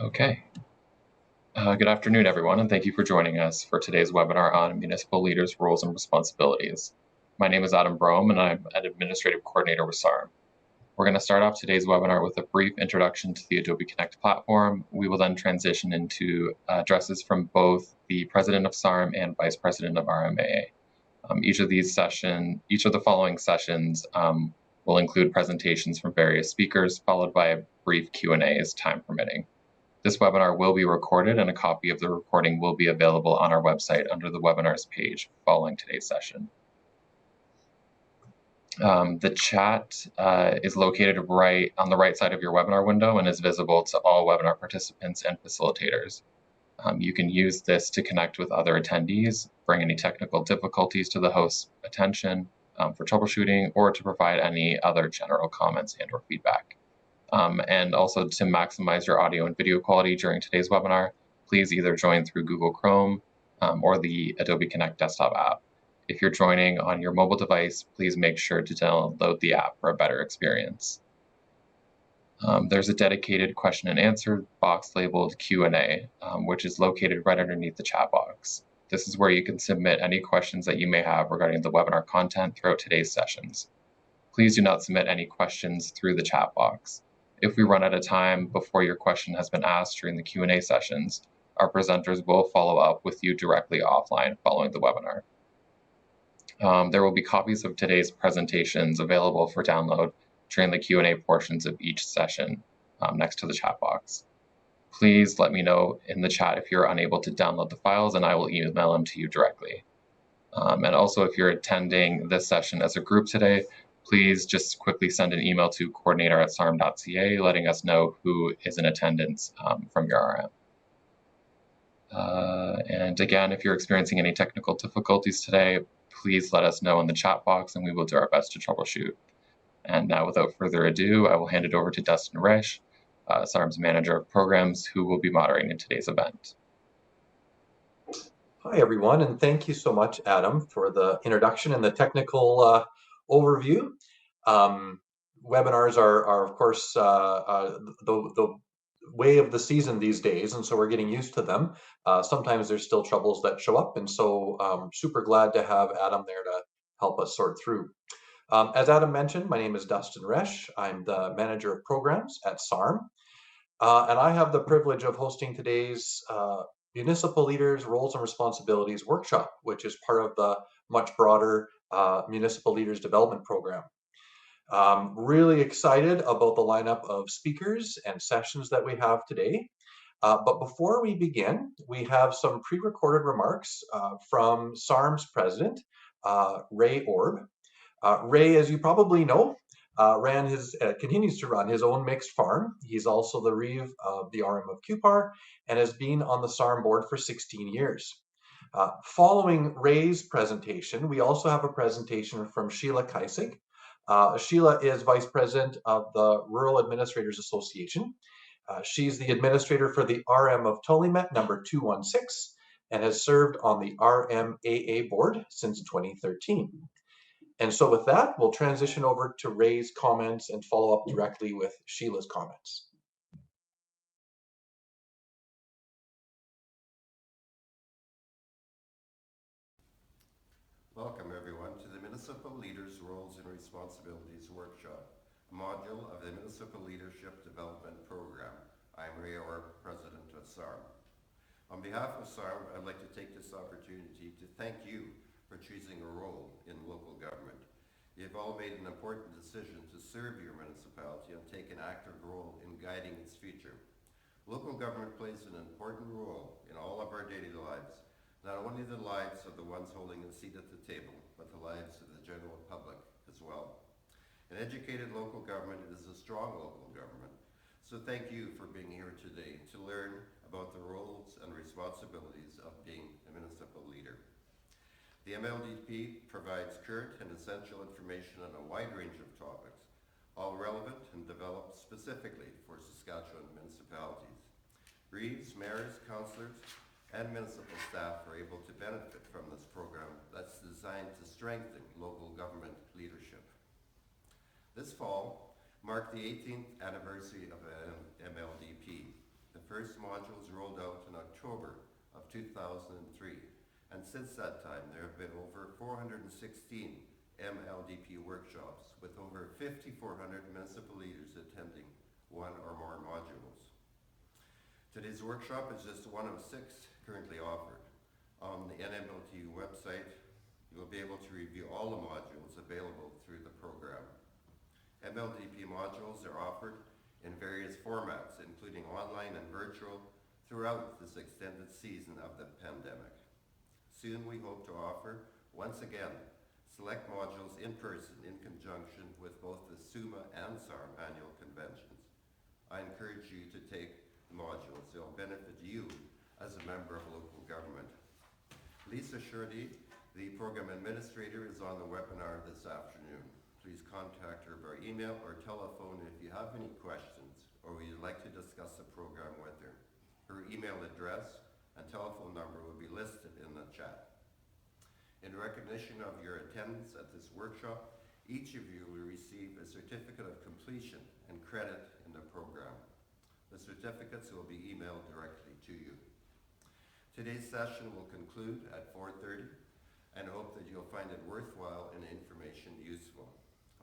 Okay. Good afternoon, everyone, and thank you for joining us for today's webinar on Municipal Leaders' Roles and Responsibilities. My name is Adam Brome, and I'm an Administrative Coordinator with SARM. We're going to start off today's webinar with a brief introduction to the Adobe Connect platform. We will then transition into addresses from both the President of SARM and Vice President of RMAA. Each of the following sessions will include presentations from various speakers, followed by a brief Q&A as time permitting. This webinar will be recorded, and a copy of the recording will be available on our website under the webinars page following today's session. The chat is located right on the right side of your webinar window and is visible to all webinar participants and facilitators. You can use this to connect with other attendees, bring any technical difficulties to the host's attention for troubleshooting, or to provide any other general comments and or feedback. And also to maximize your audio and video quality during today's webinar, please either join through Google Chrome or the Adobe Connect desktop app. If you're joining on your mobile device, please make sure to download the app for a better experience. There's a dedicated question and answer box labeled Q&A, which is located right underneath the chat box. This is where you can submit any questions that you may have regarding the webinar content throughout today's sessions. Please do not submit any questions through the chat box. If we run out of time before your question has been asked during the Q&A sessions, our presenters will follow up with you directly offline following the webinar. There will be copies of today's presentations available for download during the Q&A portions of each session next to the chat box. Please let me know in the chat if you're unable to download the files, and I will email them to you directly. And also, if you're attending this session as a group today, please just quickly send an email to coordinator@sarm.ca letting us know who is in attendance from your RM. And again, if you're experiencing any technical difficulties today, please let us know in the chat box and we will do our best to troubleshoot. And now, without further ado, I will hand it over to Dustin Resch, SARM's Manager of Programs, who will be moderating today's event. Hi, everyone, and thank you so much, Adam, for the introduction and the technical overview. Webinars are of course, the way of the season these days, and so we're getting used to them. Sometimes there's still troubles that show up, and so super glad to have Adam there to help us sort through. As Adam mentioned, my name is Dustin Resch. I'm the Manager of Programs at SARM, and I have the privilege of hosting today's Municipal Leaders' Roles and Responsibilities workshop, which is part of the much broader Municipal Leaders Development Program. Really excited about the lineup of speakers and sessions that we have today. But before we begin, we have some pre-recorded remarks from SARM's president, Ray Orb. Ray, as you probably know, continues to run his own mixed farm. He's also the Reeve of the RM of QPAR and has been on the SARM board for 16 years. Following Ray's presentation, we also have a presentation from Sheila Kaisig. Sheila is Vice President of the Rural Administrators Association. She's the administrator for the RM of Tulimet number 216 and has served on the RMAA board since 2013. And so with that, we'll transition over to Ray's comments and follow up directly with Sheila's comments. Welcome everyone to the Municipal Leaders' Roles and Responsibilities Workshop, a module of the Municipal Leadership Development Program. I'm Ray Orr, President of SARM. On behalf of SARM, I'd like to take this opportunity to thank you for choosing a role in local government. You've all made an important decision to serve your municipality and take an active role in guiding its future. Local government plays an important role in all of our daily lives, not only the lives of the ones holding a seat at the table, but the lives of the general public as well. An educated local government is a strong local government, so thank you for being here today to learn about the roles and responsibilities of being a municipal leader. The MLDP provides current and essential information on a wide range of topics, all relevant and developed specifically for Saskatchewan municipalities. Reeves, mayors, councillors, and municipal staff are able to benefit from this program that's designed to strengthen local government leadership. This fall marked the 18th anniversary of MLDP. The first modules rolled out in October of 2003, and since that time there have been over 416 MLDP workshops with over 5,400 municipal leaders attending one or more modules. Today's workshop is just one of 6 currently offered. On the NMLT website, you will be able to review all the modules available through the program. MLDP modules are offered in various formats, including online and virtual, throughout this extended season of the pandemic. Soon we hope to offer, once again, select modules in person in conjunction with both the SUMA and SARM annual conventions. I encourage you to take the modules. They will benefit you as a member of local government. Lisa Shirley, the program administrator, is on the webinar this afternoon. Please contact her by email or telephone if you have any questions or would like to discuss the program with her. Her email address and telephone number will be listed in the chat. In recognition of your attendance at this workshop, each of you will receive a certificate of completion and credit in the program. The certificates will be emailed directly to you. Today's session will conclude at 4:30, and I hope that you'll find it worthwhile and information useful.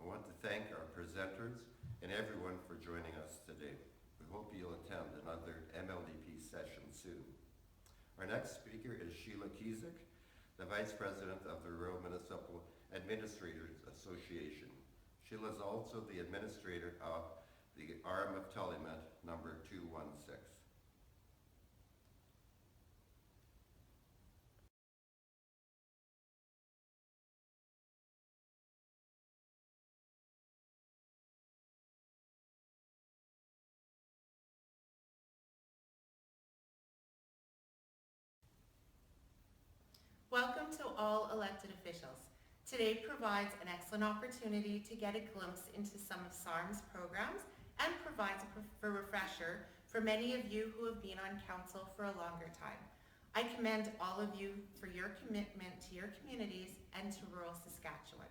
I want to thank our presenters and everyone for joining us today. We hope you'll attend another MLDP session soon. Our next speaker is Sheila Kiesik, the Vice President of the Rural Municipal Administrators Association. Sheila is also the administrator of the RM of Telemet number 216. Welcome to all elected officials. Today provides an excellent opportunity to get a glimpse into some of SARM's programs and provides a refresher for many of you who have been on council for a longer time. I commend all of you for your commitment to your communities and to rural Saskatchewan.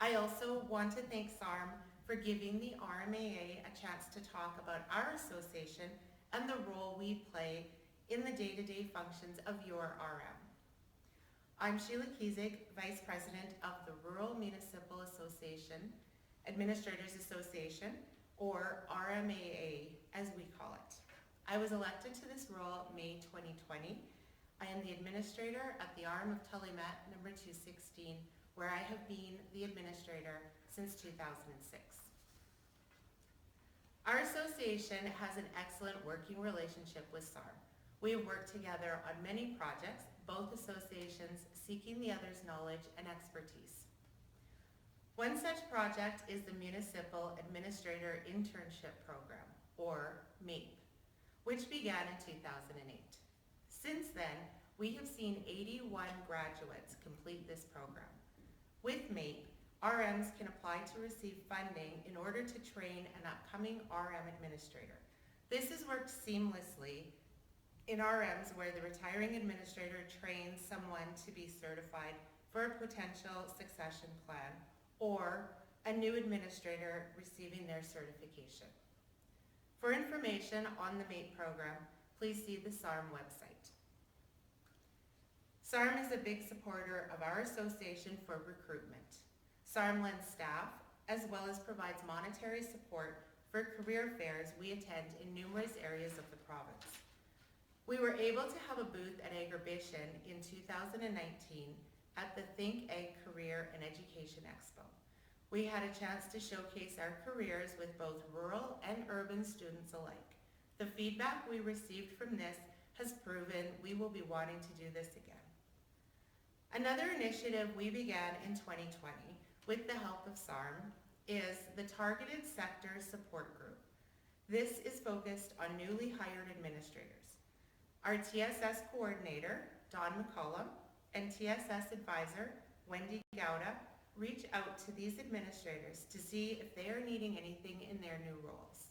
I also want to thank SARM for giving the RMAA a chance to talk about our association and the role we play in the day-to-day functions of your RM. I'm Sheila Kiesik, Vice President of the Rural Municipal Association, Administrators Association, or RMAA as we call it. I was elected to this role May 2020. I am the administrator at the RM of Telemet number 216, where I have been the administrator since 2006. Our association has an excellent working relationship with SARM. We have worked together on many projects, both associations seeking the other's knowledge and expertise. One such project is the Municipal Administrator Internship Program, or MAPE, which began in 2008. Since then, we have seen 81 graduates complete this program. With MAPE, RMs can apply to receive funding in order to train an upcoming RM administrator. This has worked seamlessly in RMs where the retiring administrator trains someone to be certified for a potential succession plan or a new administrator receiving their certification. For information on the MAPE program, please see the SARM website. SARM is a big supporter of our association for recruitment. SARM lends staff as well as provides monetary support for career fairs we attend in numerous areas of the province. We were able to have a booth at Agribition in 2019 at the Think Ag Career and Education Expo. We had a chance to showcase our careers with both rural and urban students alike. The feedback we received from this has proven we will be wanting to do this again. Another initiative we began in 2020 with the help of SARM is the Targeted Sector Support Group. This is focused on newly hired administrators. Our TSS coordinator, Don McCollum, and TSS advisor, Wendy Gouda, reach out to these administrators to see if they are needing anything in their new roles.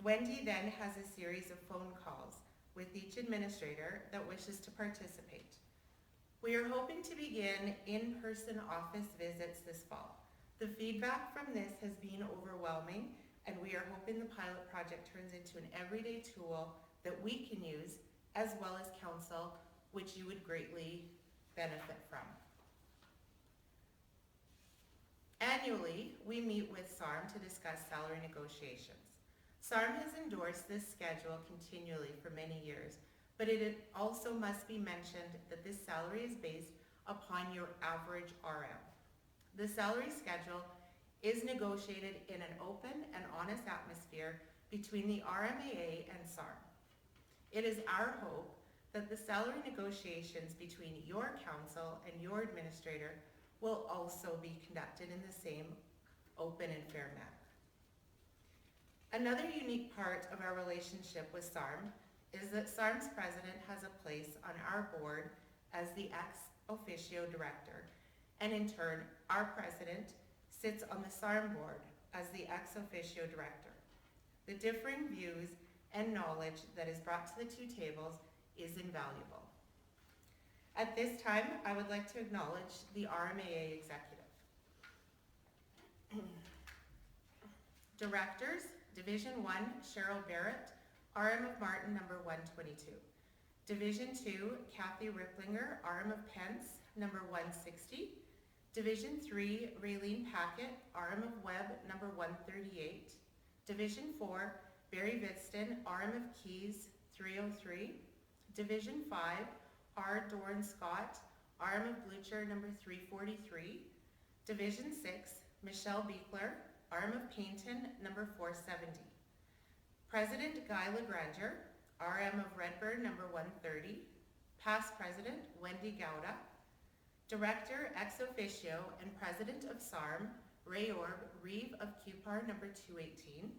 Wendy then has a series of phone calls with each administrator that wishes to participate. We are hoping to begin in-person office visits this fall. The feedback from this has been overwhelming, and we are hoping the pilot project turns into an everyday tool that we can use, as well as council, which you would greatly benefit from. Annually, we meet with SARM to discuss salary negotiations. SARM has endorsed this schedule continually for many years, but it also must be mentioned that this salary is based upon your average RM. The salary schedule is negotiated in an open and honest atmosphere between the RMAA and SARM. It is our hope that the salary negotiations between your council and your administrator will also be conducted in the same open and fair manner. Another unique part of our relationship with SARM is that SARM's president has a place on our board as the ex officio director, and in turn, our president sits on the SARM board as the ex officio director. The differing views and knowledge that is brought to the two tables is invaluable. At this time, I would like to acknowledge the RMAA executive. Directors, Division 1, Cheryl Barrett, RM of Martin, number 122. Division 2, Kathy Ripplinger, RM of Pence, number 160. Division 3, Raylene Packett, RM of Webb, number 138. Division 4, Barry Vidston, RM of Keys, 303. Division 5, R. Dorn Scott, RM of Blucher, number 343. Division 6, Michelle Beekler, RM of Paynton, number 470. President Guy Legranger, RM of Redburn, number 130. Past President Wendy Gouda. Director ex officio and President of SARM, Ray Orb, Reeve of QPAR, number 218.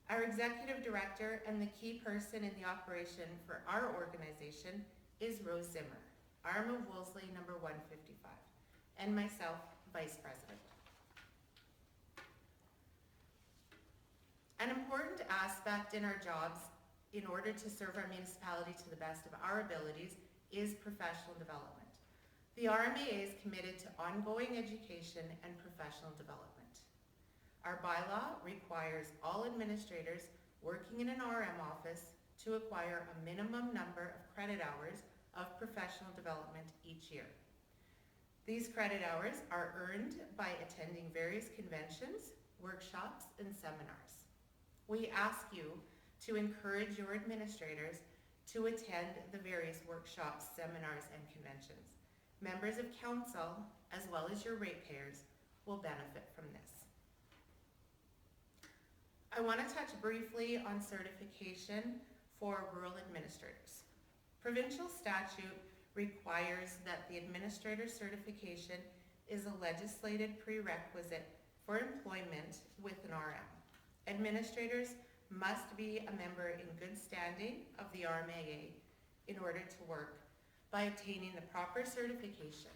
Our Executive Director and the key person in the operation for our organization is Rose Zimmer, RM of Wolseley, number 155, and myself, Vice President. An important aspect in our jobs in order to serve our municipality to the best of our abilities is professional development. The RMAA is committed to ongoing education and professional development. Our bylaw requires all administrators working in an RM office to acquire a minimum number of credit hours of professional development each year. These credit hours are earned by attending various conventions, workshops, and seminars. We ask you to encourage your administrators to attend the various workshops, seminars, and conventions. Members of council, as well as your ratepayers, will benefit from this. I want to touch briefly on certification for rural administrators. Provincial statute requires that the administrator certification is a legislated prerequisite for employment with an RM. Administrators must be a member in good standing of the RMAA in order to work by obtaining the proper certification.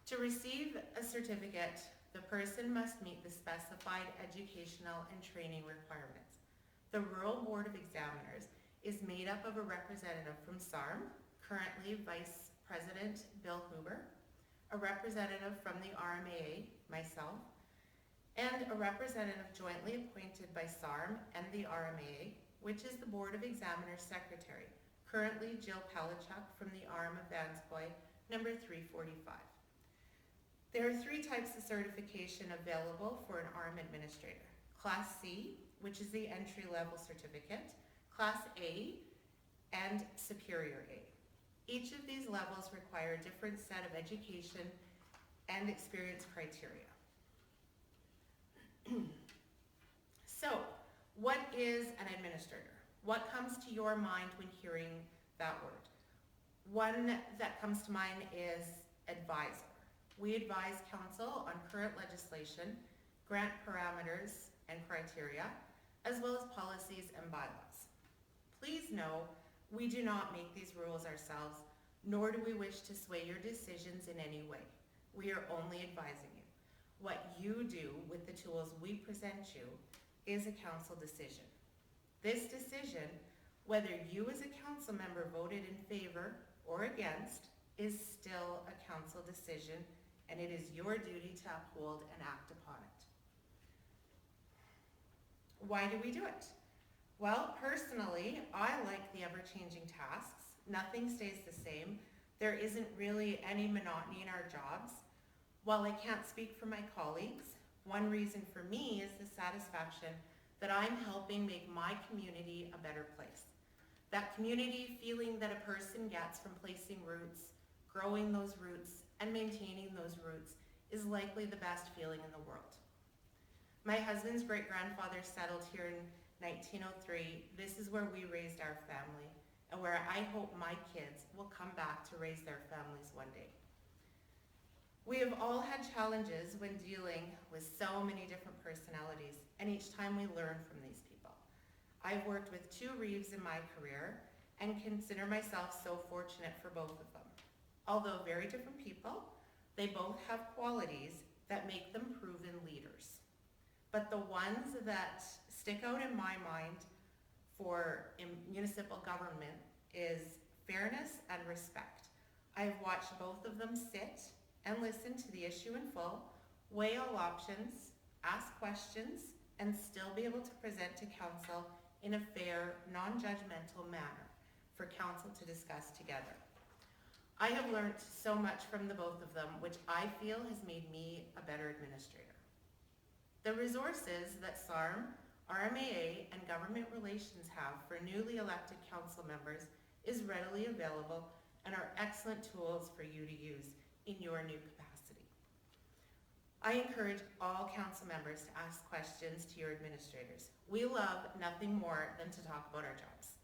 To receive a certificate, the person must meet the specified educational and training requirements. The Rural Board of Examiners is made up of a representative from SARM, currently Vice President Bill Huber, a representative from the RMAA, myself, and a representative jointly appointed by SARM and the RMAA, which is the Board of Examiners Secretary, currently Jill Palichuk from the RM of Vanscoy, number 345. There are three types of certification available for an RM administrator. Class C, which is the entry-level certificate, Class A, and Superior A. Each of these levels require a different set of education and experience criteria. So, what is an administrator? What comes to your mind when hearing that word? One that comes to mind is advisor. We advise council on current legislation, grant parameters and criteria, as well as policies and bylaws. Please know, we do not make these rules ourselves, nor do we wish to sway your decisions in any way. We are only advising you. What you do with the tools we present you is a council decision. This decision, whether you as a council member voted in favor or against, is still a council decision, and it is your duty to uphold and act upon it. Why do we do it? Well, personally, I like the ever-changing tasks. Nothing stays the same. There isn't really any monotony in our jobs. While I can't speak for my colleagues, one reason for me is the satisfaction that I'm helping make my community a better place. That community feeling that a person gets from placing roots, growing those roots, and maintaining those roots is likely the best feeling in the world. My husband's great-grandfather settled here in 1903. This is where we raised our family, and where I hope my kids will come back to raise their families one day. We have all had challenges when dealing with so many different personalities, and each time we learn from these people. I've worked with 2 Reeves in my career and consider myself so fortunate for both of them. Although very different people, they both have qualities that make them proven leaders. But the ones that stick out in my mind for municipal government is fairness and respect. I've watched both of them sit and listen to the issue in full, weigh all options, ask questions, and still be able to present to council in a fair, non-judgmental manner for council to discuss together. I have learned so much from the both of them, which I feel has made me a better administrator. The resources that SARM, RMAA, and Government Relations have for newly elected council members is readily available and are excellent tools for you to use in your new capacity. I encourage all council members to ask questions to your administrators. We love nothing more than to talk about our jobs.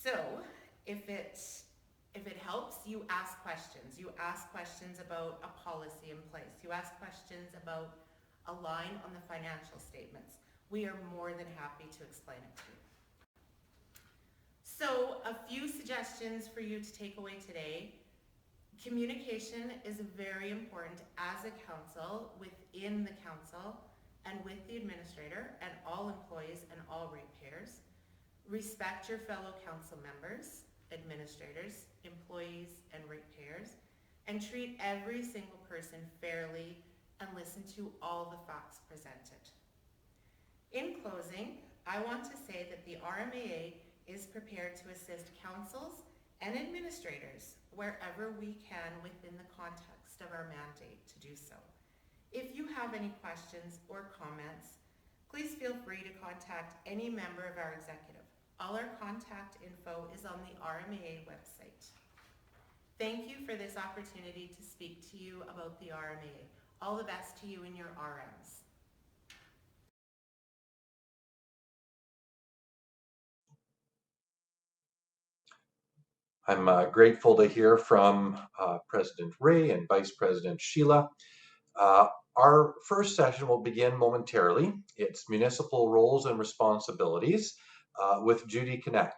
So if it helps, you ask questions. You ask questions about a policy in place. You ask questions about a line on the financial statements. We are more than happy to explain it to you. So a few suggestions for you to take away today. Communication is very important as a council, within the council, and with the administrator and all employees and all ratepayers. Respect your fellow council members, administrators, employees, and ratepayers, and treat every single person fairly and listen to all the facts presented. In closing, I want to say that the RMAA is prepared to assist councils and administrators wherever we can within the context of our mandate to do so. If you have any questions or comments, please feel free to contact any member of our executive. All our contact info is on the RMAA website. Thank you for this opportunity to speak to you about the RMAA. All the best to you and your RMs. I'm grateful to hear from President Ray and Vice President Sheila. Our first session will begin momentarily. It's municipal roles and responsibilities with Judy Kanak.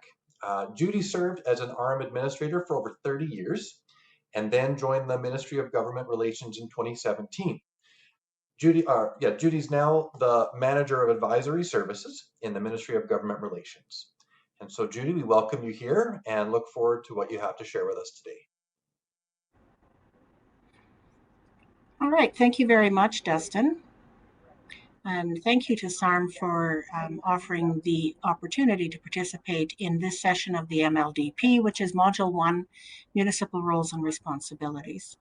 Judy served as an RM administrator for over 30 years and then joined the Ministry of Government Relations in 2017. Judy's now the Manager of Advisory Services in the Ministry of Government Relations. And so, Judy, we welcome you here and look forward to what you have to share with us today. All right, thank you very much, Dustin. And thank you to SARM for offering the opportunity to participate in this session of the MLDP, which is Module 1, Municipal Roles and Responsibilities.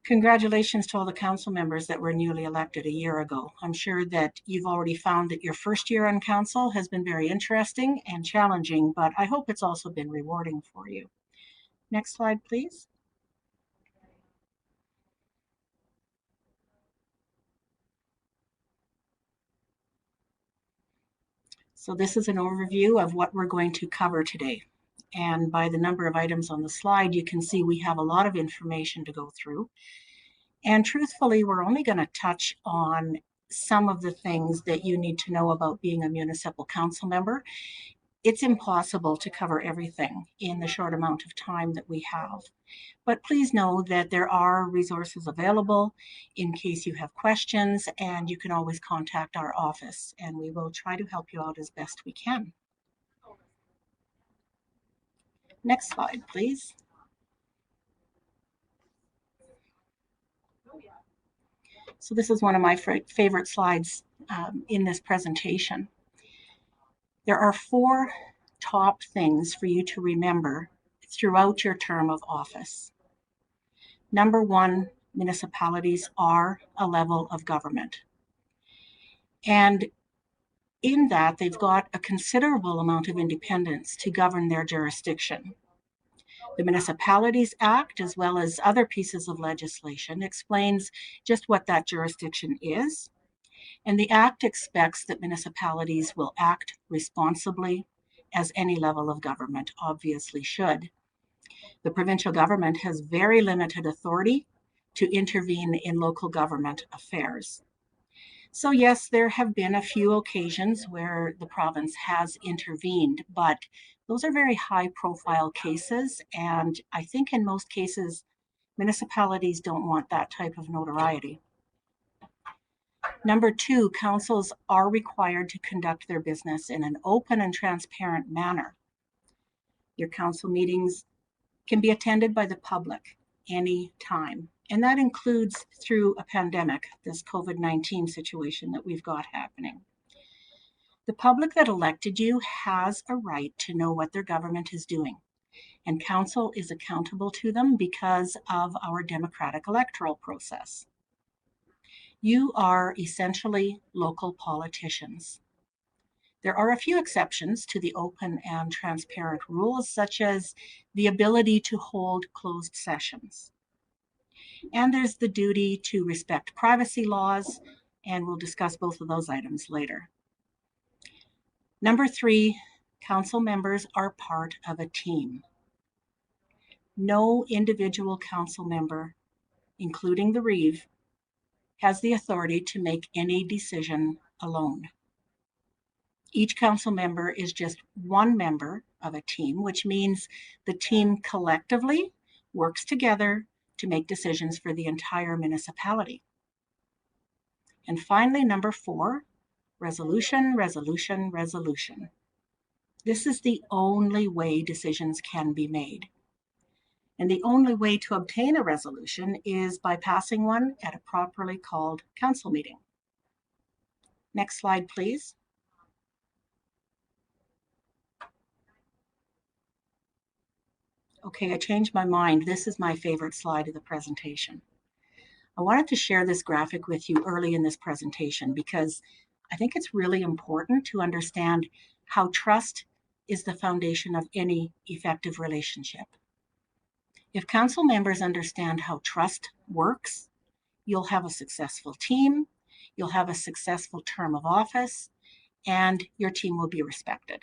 Congratulations to all the council members that were newly elected a year ago. I'm sure that you've already found that your first year on council has been very interesting and challenging, but I hope it's also been rewarding for you. Next slide, please. So this is an overview of what we're going to cover today. And by the number of items on the slide, you can see we have a lot of information to go through. And truthfully, we're only going to touch on some of the things that you need to know about being a municipal council member. It's impossible to cover everything in the short amount of time that we have. But please know that there are resources available in case you have questions, and you can always contact our office, and we will try to help you out as best we can. Next slide, please. So this is one of my favorite slides in this presentation. There are 4 top things for you to remember throughout your term of office. Number 1, municipalities are a level of government. And in that, they've got a considerable amount of independence to govern their jurisdiction. The Municipalities Act, as well as other pieces of legislation, explains just what that jurisdiction is. And the Act expects that municipalities will act responsibly, as any level of government obviously should. The provincial government has very limited authority to intervene in local government affairs. So yes, there have been a few occasions where the province has intervened, but those are very high-profile cases, and I think in most cases, municipalities don't want that type of notoriety. Number 2, councils are required to conduct their business in an open and transparent manner. Your council meetings can be attended by the public any time, and that includes through a pandemic, this COVID-19 situation that we've got happening. The public that elected you has a right to know what their government is doing, and council is accountable to them because of our democratic electoral process. You are essentially local politicians. There are a few exceptions to the open and transparent rules, such as the ability to hold closed sessions. And there's the duty to respect privacy laws, and we'll discuss both of those items later. Number 3, council members are part of a team. No individual council member, including the Reeve, has the authority to make any decision alone. Each council member is just one member of a team, which means the team collectively works together to make decisions for the entire municipality. And finally, number 4, resolution, resolution, resolution. This is the only way decisions can be made. And the only way to obtain a resolution is by passing one at a properly called council meeting. Next slide, please. Okay, I changed my mind. This is my favorite slide of the presentation. I wanted to share this graphic with you early in this presentation because I think it's really important to understand how trust is the foundation of any effective relationship. If council members understand how trust works, you'll have a successful team, you'll have a successful term of office, and your team will be respected.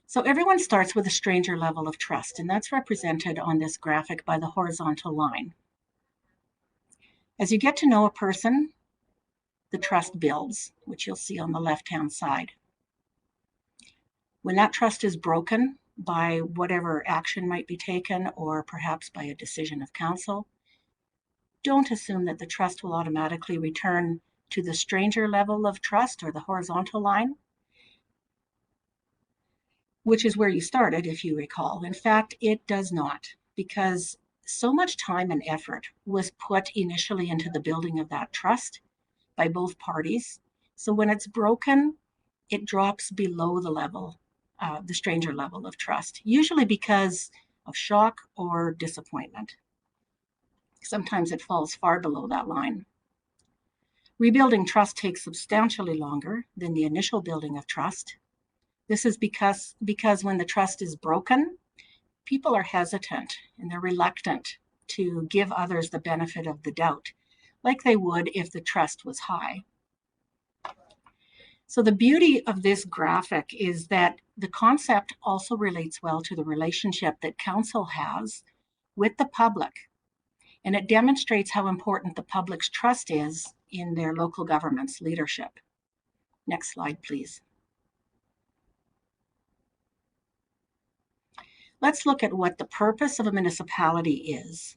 So everyone starts with a stranger level of trust, and that's represented on this graphic by the horizontal line. As you get to know a person, the trust builds, which you'll see on the left-hand side. When that trust is broken by whatever action might be taken, or perhaps by a decision of council, don't assume that the trust will automatically return to the stranger level of trust or the horizontal line, which is where you started, if you recall. In fact, it does not, because so much time and effort was put initially into the building of that trust by both parties. So when it's broken, it drops below the level, the stranger level of trust, usually because of shock or disappointment. Sometimes it falls far below that line. Rebuilding trust takes substantially longer than the initial building of trust. This is because when the trust is broken, people are hesitant and they're reluctant to give others the benefit of the doubt, like they would if the trust was high. So the beauty of this graphic is that the concept also relates well to the relationship that council has with the public, and it demonstrates how important the public's trust is in their local government's leadership. Next slide, please. Let's look at what the purpose of a municipality is.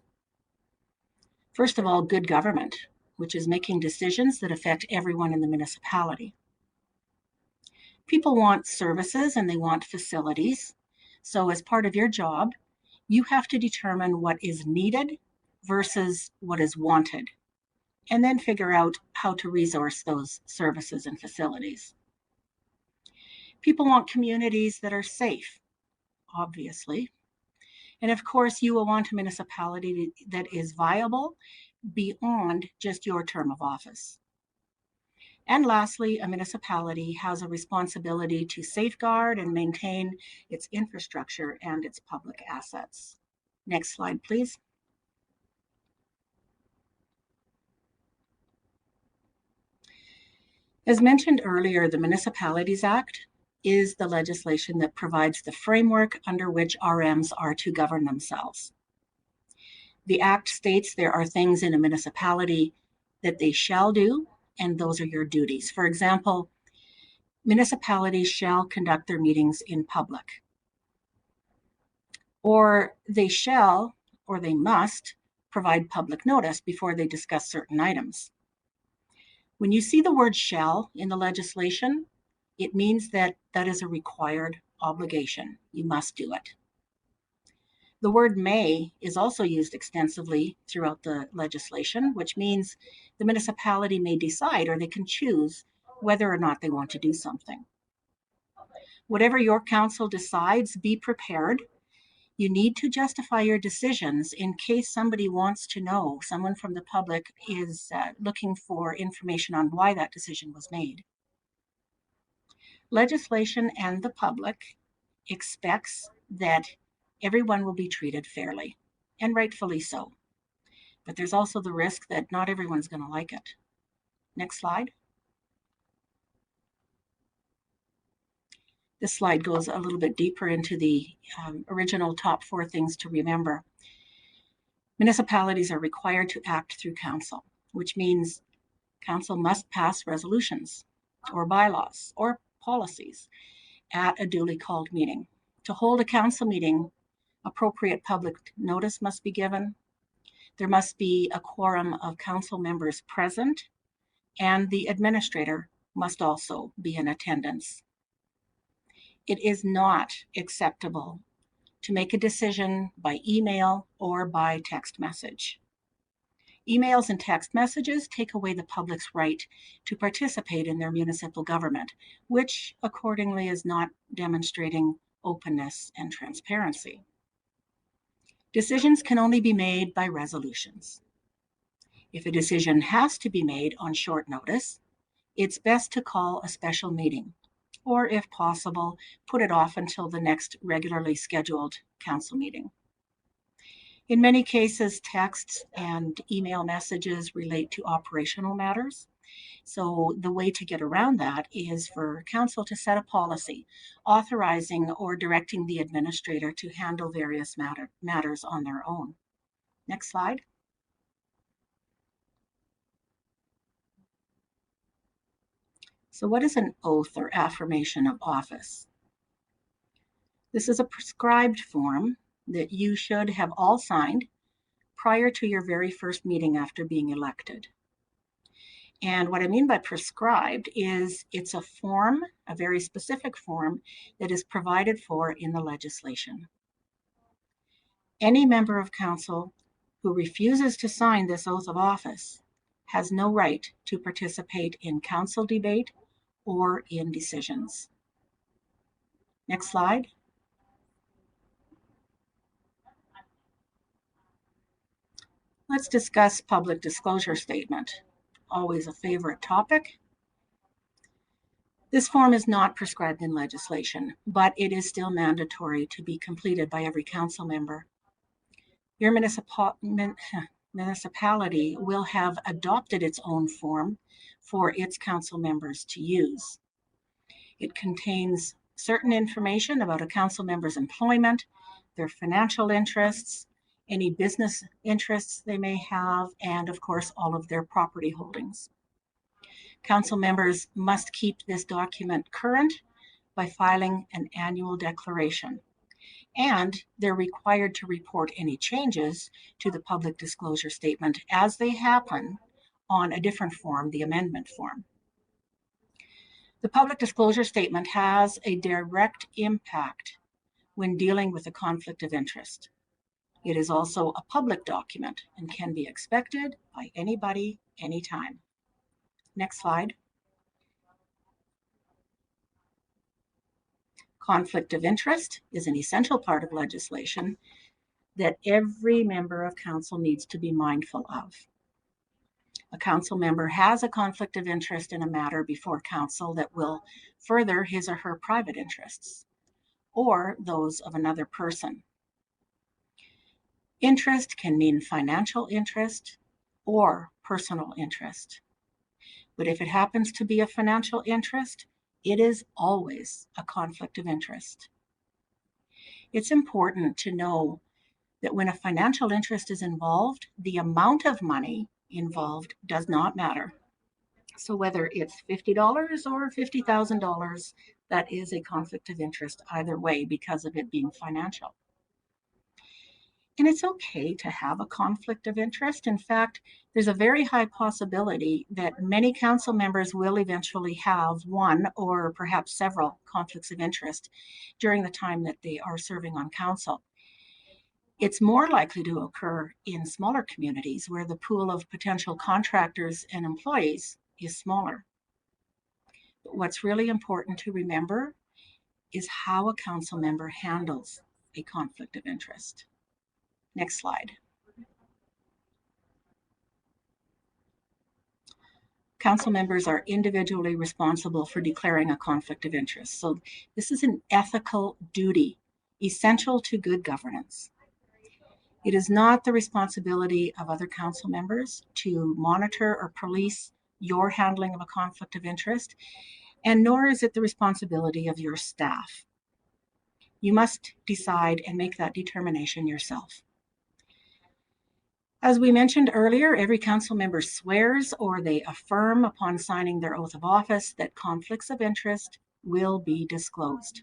First of all, good government, which is making decisions that affect everyone in the municipality. People want services and they want facilities. So as part of your job, you have to determine what is needed versus what is wanted. and then figure out how to resource those services and facilities. People want communities that are safe, obviously. And of course, you will want a municipality that is viable beyond just your term of office. And lastly, a municipality has a responsibility to safeguard and maintain its infrastructure and its public assets. Next slide, please. As mentioned earlier, the Municipalities Act is the legislation that provides the framework under which RMs are to govern themselves. The Act states there are things in a municipality that they shall do, and those are your duties. For example, municipalities shall conduct their meetings in public, or they shall, or they must, provide public notice before they discuss certain items. When you see the word shall in the legislation, it means that that is a required obligation. You must do it. The word may is also used extensively throughout the legislation, which means the municipality may decide, or they can choose whether or not they want to do something. Whatever your council decides, be prepared. You need to justify your decisions in case somebody wants to know, someone from the public is looking for information on why that decision was made. Legislation and the public expects that everyone will be treated fairly, and rightfully so. But there's also the risk that not everyone's going to like it. Next slide. This slide goes a little bit deeper into the original top 4 things to remember. Municipalities are required to act through council, which means council must pass resolutions or bylaws or policies at a duly called meeting. To hold a council meeting, appropriate public notice must be given. There must be a quorum of council members present, and the administrator must also be in attendance. It is not acceptable to make a decision by email or by text message. Emails and text messages take away the public's right to participate in their municipal government, which accordingly is not demonstrating openness and transparency. Decisions can only be made by resolutions. If a decision has to be made on short notice, it's best to call a special meeting, or if possible, put it off until the next regularly scheduled council meeting. In many cases, texts and email messages relate to operational matters. So the way to get around that is for council to set a policy authorizing or directing the administrator to handle various matters on their own. Next slide. So what is an oath or affirmation of office? This is a prescribed form that you should have all signed prior to your very first meeting after being elected. And what I mean by prescribed is it's a form, a very specific form that is provided for in the legislation. Any member of council who refuses to sign this oath of office has no right to participate in council debate or in decisions. Next slide. Let's discuss public disclosure statement. Always a favorite topic. This form is not prescribed in legislation, but it is still mandatory to be completed by every council member. Your municipality will have adopted its own form for its council members to use. It contains certain information about a council member's employment, their financial interests, any business interests they may have, and of course, all of their property holdings. Council members must keep this document current by filing an annual declaration, and they're required to report any changes to the public disclosure statement as they happen on a different form, the amendment form. The public disclosure statement has a direct impact when dealing with a conflict of interest. It is also a public document and can be expected by anybody anytime. Next slide. Conflict of interest is an essential part of legislation that every member of council needs to be mindful of. A council member has a conflict of interest in a matter before council that will further his or her private interests or those of another person. Interest can mean financial interest or personal interest. But if it happens to be a financial interest, it is always a conflict of interest. It's important to know that when a financial interest is involved, the amount of money involved does not matter. So whether it's $50 or $50,000, that is a conflict of interest either way because of it being financial. And it's okay to have a conflict of interest. In fact, there's a very high possibility that many council members will eventually have one or perhaps several conflicts of interest during the time that they are serving on council. It's more likely to occur in smaller communities where the pool of potential contractors and employees is smaller. But what's really important to remember is how a council member handles a conflict of interest. Next slide. Council members are individually responsible for declaring a conflict of interest. So this is an ethical duty essential to good governance. It is not the responsibility of other council members to monitor or police your handling of a conflict of interest, and nor is it the responsibility of your staff. You must decide and make that determination yourself. As we mentioned earlier, every council member swears or they affirm upon signing their oath of office that conflicts of interest will be disclosed.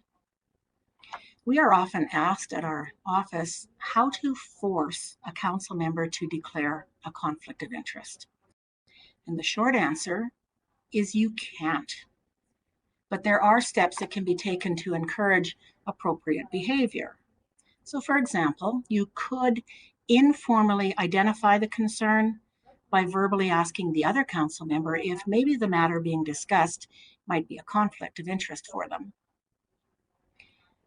We are often asked at our office how to force a council member to declare a conflict of interest. And the short answer is you can't. But there are steps that can be taken to encourage appropriate behavior. So for example, you could informally identify the concern by verbally asking the other council member if maybe the matter being discussed might be a conflict of interest for them.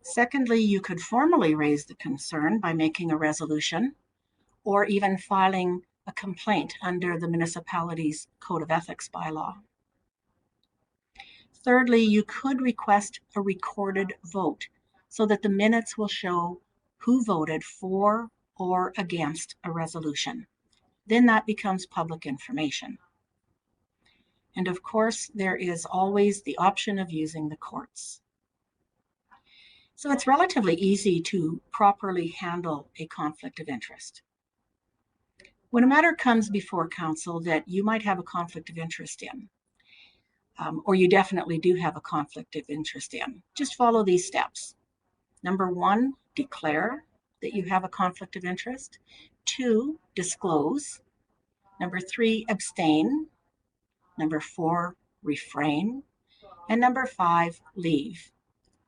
Secondly, you could formally raise the concern by making a resolution or even filing a complaint under the municipality's Code of Ethics bylaw. Thirdly, you could request a recorded vote so that the minutes will show who voted for or against a resolution. Then that becomes public information. And of course, there is always the option of using the courts. So it's relatively easy to properly handle a conflict of interest. When a matter comes before council that you might have a conflict of interest in, or you definitely do have a conflict of interest in, just follow these steps. Number one, declare that you have a conflict of interest. 2, disclose. Number 3, abstain. Number 4, refrain. And number 5, leave.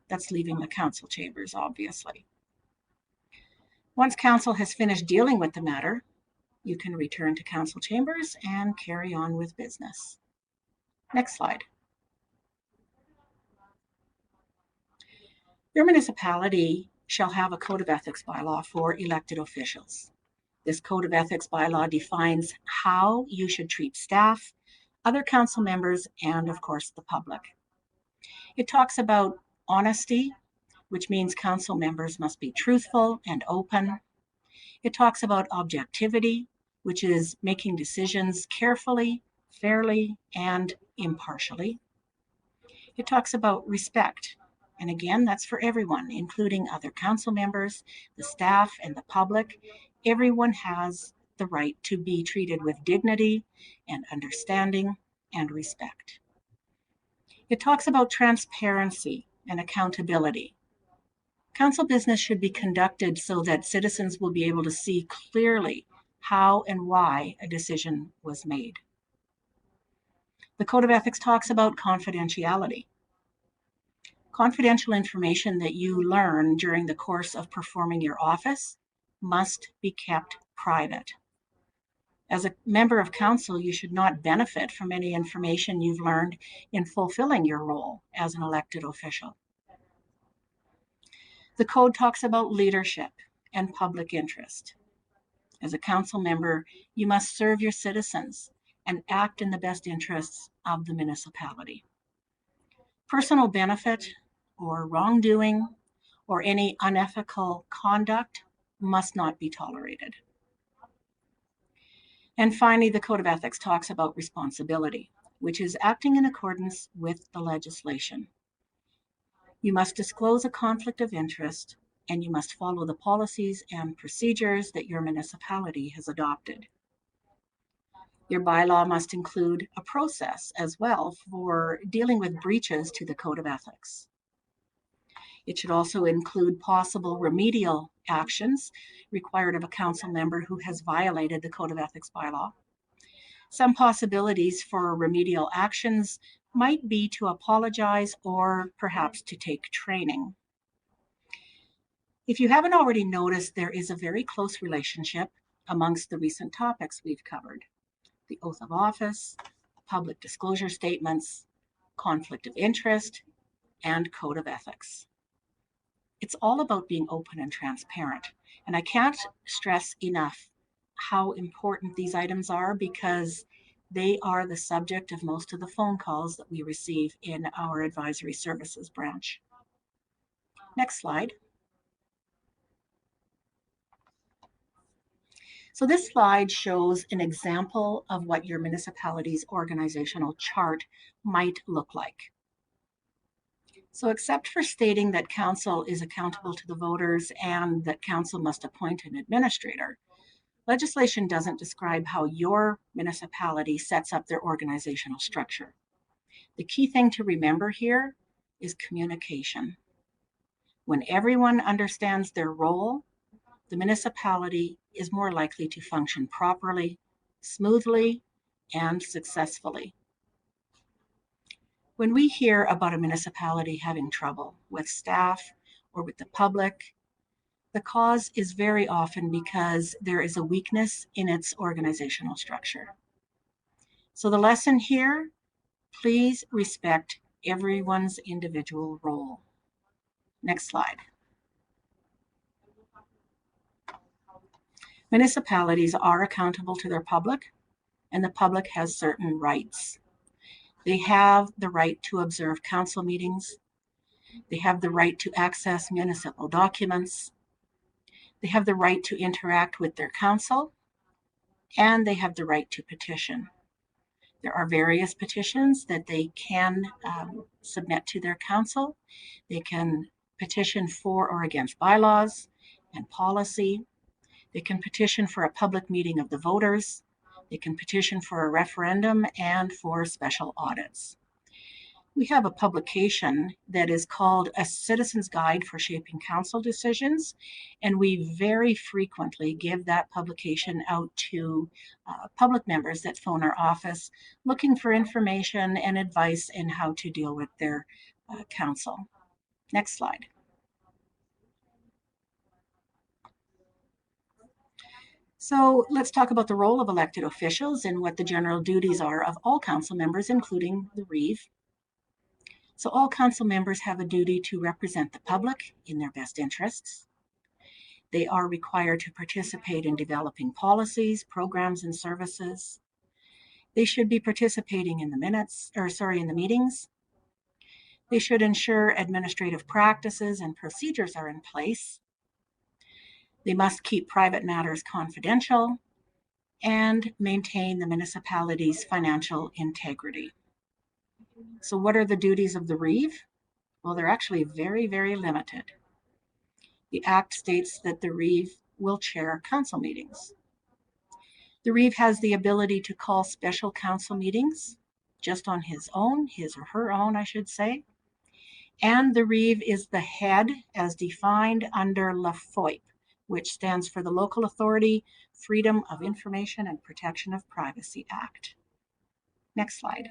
That's leaving the council chambers, obviously. Once council has finished dealing with the matter, you can return to council chambers and carry on with business. Next slide. Your municipality shall have a Code of Ethics bylaw for elected officials. This Code of Ethics bylaw defines how you should treat staff, other council members, and of course the public. It talks about honesty, which means council members must be truthful and open. It talks about objectivity, which is making decisions carefully, fairly, and impartially. It talks about respect. And again, that's for everyone, including other council members, the staff, and the public. Everyone has the right to be treated with dignity and understanding and respect. It talks about transparency and accountability. Council business should be conducted so that citizens will be able to see clearly how and why a decision was made. The Code of Ethics talks about confidentiality. Confidential information that you learn during the course of performing your office must be kept private. As a member of council, you should not benefit from any information you've learned in fulfilling your role as an elected official. The code talks about leadership and public interest. As a council member, you must serve your citizens and act in the best interests of the municipality. Personal benefit or wrongdoing or any unethical conduct must not be tolerated. And finally, the Code of Ethics talks about responsibility, which is acting in accordance with the legislation. You must disclose a conflict of interest, and you must follow the policies and procedures that your municipality has adopted. Your bylaw must include a process as well for dealing with breaches to the Code of Ethics. It should also include possible remedial actions required of a council member who has violated the Code of Ethics bylaw. Some possibilities for remedial actions might be to apologize or perhaps to take training. If you haven't already noticed, there is a very close relationship amongst the recent topics we've covered: the oath of office, public disclosure statements, conflict of interest, and code of ethics. It's all about being open and transparent. And I can't stress enough how important these items are, because they are the subject of most of the phone calls that we receive in our advisory services branch. Next slide. So this slide shows an example of what your municipality's organizational chart might look like. So except for stating that council is accountable to the voters and that council must appoint an administrator, legislation doesn't describe how your municipality sets up their organizational structure. The key thing to remember here is communication. When everyone understands their role, the municipality is more likely to function properly, smoothly, and successfully. When we hear about a municipality having trouble with staff or with the public, the cause is very often because there is a weakness in its organizational structure. So the lesson here, please respect everyone's individual role. Next slide. Municipalities are accountable to their public, and the public has certain rights. They have the right to observe council meetings. They have the right to access municipal documents. They have the right to interact with their council, and they have the right to petition. There are various petitions that they can submit to their council. They can petition for or against bylaws and policy. They can petition for a public meeting of the voters. They can petition for a referendum and for special audits. We have a publication that is called A Citizen's Guide for Shaping Council Decisions, and we very frequently give that publication out to public members that phone our office looking for information and advice in how to deal with their council. Next slide. So let's talk about the role of elected officials and what the general duties are of all council members, including the Reeve. So all council members have a duty to represent the public in their best interests. They are required to participate in developing policies, programs, and services. They should be participating in the meetings. They should ensure administrative practices and procedures are in place. They must keep private matters confidential and maintain the municipality's financial integrity. So what are the duties of the Reeve? Well, they're actually very, very limited. The Act states that the Reeve will chair council meetings. The Reeve has the ability to call special council meetings just on his or her own, I should say. And the Reeve is the head as defined under LaFoIP, which stands for the Local Authority, Freedom of Information and Protection of Privacy Act. Next slide.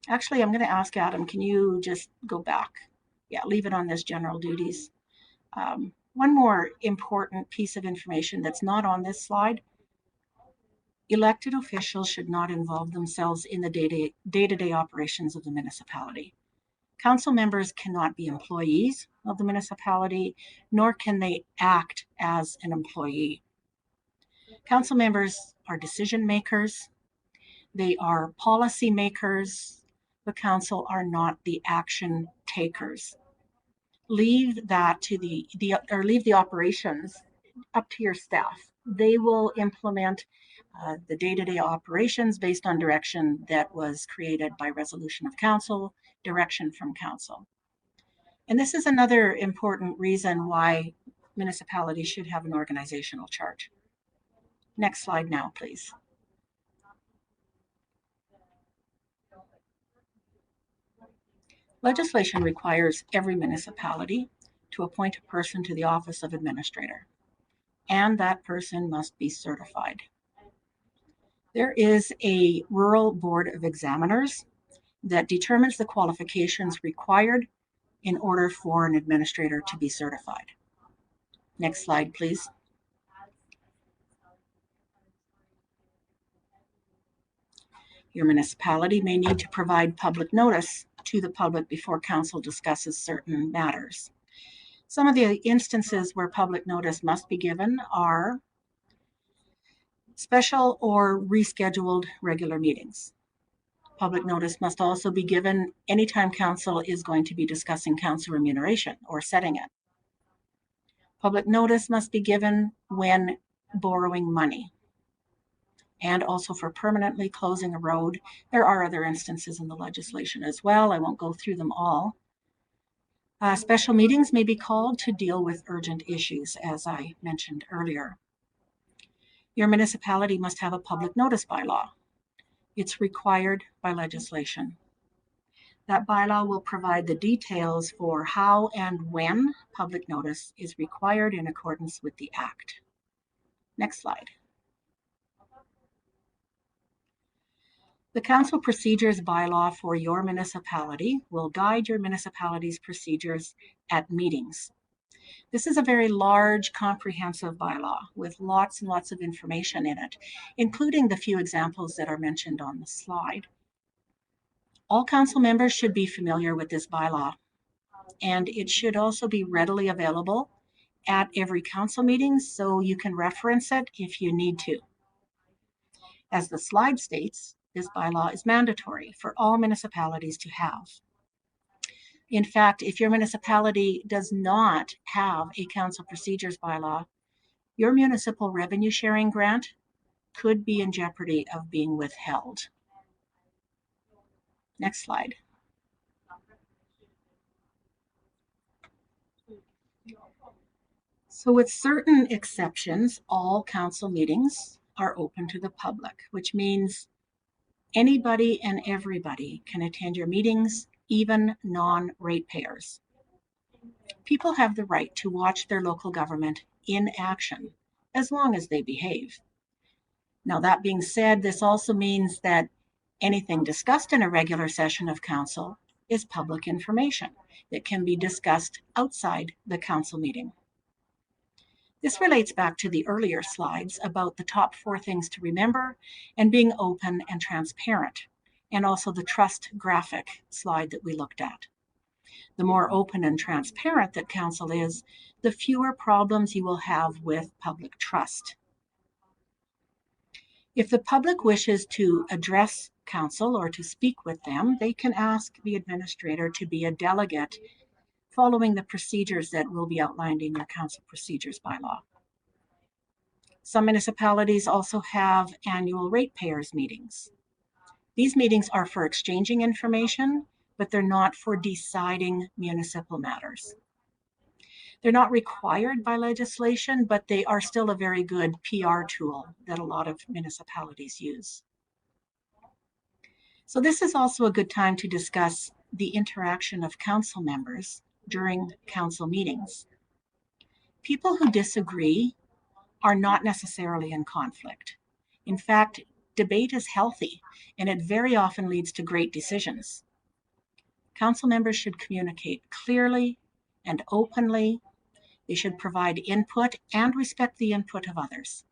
Actually, I'm going to ask Adam, can you just go back? Yeah, leave it on this general duties. One more important piece of information that's not on this slide. Elected officials should not involve themselves in the day-to-day operations of the municipality. Council members cannot be employees of the municipality, nor can they act as an employee. Council members are decision makers. They are policy makers. The council are not the action takers. Leave that to leave the operations up to your staff. They will implement the day-to-day operations based on direction that was created by resolution of council, direction from council. And this is another important reason why municipalities should have an organizational chart. Next slide now, please. Legislation requires every municipality to appoint a person to the office of administrator, and that person must be certified. There is a rural board of examiners that determines the qualifications required in order for an administrator to be certified. Next slide, please. Your municipality may need to provide public notice to the public before council discusses certain matters. Some of the instances where public notice must be given are special or rescheduled regular meetings. Public notice must also be given anytime council is going to be discussing council remuneration or setting it. Public notice must be given when borrowing money, and also for permanently closing a road. There are other instances in the legislation as well. I won't go through them all. Special meetings may be called to deal with urgent issues, as I mentioned earlier. Your municipality must have a public notice bylaw. It's required by legislation. That bylaw will provide the details for how and when public notice is required in accordance with the Act. Next slide. The Council Procedures Bylaw for your municipality will guide your municipality's procedures at meetings. This is a very large, comprehensive bylaw with lots and lots of information in it, including the few examples that are mentioned on the slide. All council members should be familiar with this bylaw, and it should also be readily available at every council meeting so you can reference it if you need to. As the slide states, this bylaw is mandatory for all municipalities to have. In fact, if your municipality does not have a council procedures bylaw, your municipal revenue sharing grant could be in jeopardy of being withheld. Next slide. So with certain exceptions, all council meetings are open to the public, which means anybody and everybody can attend your meetings, even non-ratepayers. People have the right to watch their local government in action, as long as they behave. Now, that being said, this also means that anything discussed in a regular session of council is public information that can be discussed outside the council meeting. This relates back to the earlier slides about the top 4 things to remember and being open and transparent, and also the trust graphic slide that we looked at. The more open and transparent that council is, the fewer problems you will have with public trust. If the public wishes to address council or to speak with them, they can ask the administrator to be a delegate following the procedures that will be outlined in your council procedures bylaw. Some municipalities also have annual ratepayers meetings. These meetings are for exchanging information, but they're not for deciding municipal matters. They're not required by legislation, but they are still a very good PR tool that a lot of municipalities use. So this is also a good time to discuss the interaction of council members during council meetings. People who disagree are not necessarily in conflict. In fact, debate is healthy, and it very often leads to great decisions. Council members should communicate clearly and openly. They should provide input and respect the input of others.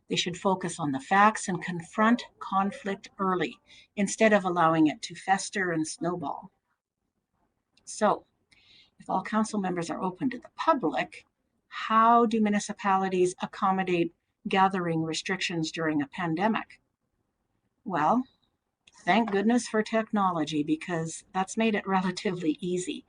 They should focus on the facts and confront conflict early instead of allowing it to fester and snowball. So, if all council members are open to the public, how do municipalities accommodate gathering restrictions during a pandemic? Well, thank goodness for technology, because that's made it relatively easy.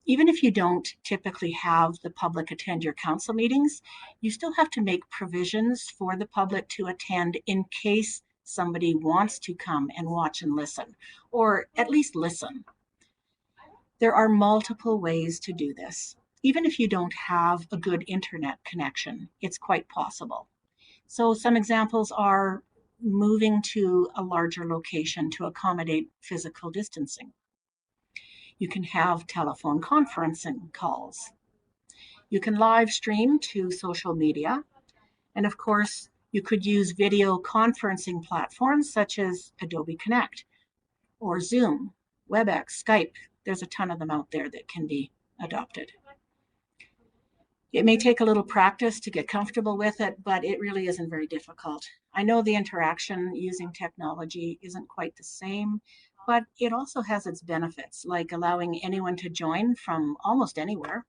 Even if you don't typically have the public attend your council meetings, you still have to make provisions for the public to attend in case somebody wants to come and watch and listen, or at least listen. There are multiple ways to do this. Even if you don't have a good internet connection, it's quite possible. So some examples are moving to a larger location to accommodate physical distancing. You can have telephone conferencing calls. You can live stream to social media. And of course, you could use video conferencing platforms such as Adobe Connect or Zoom, WebEx, Skype. There's a ton of them out there that can be adopted. It may take a little practice to get comfortable with it, but it really isn't very difficult. I know the interaction using technology isn't quite the same, but it also has its benefits, like allowing anyone to join from almost anywhere.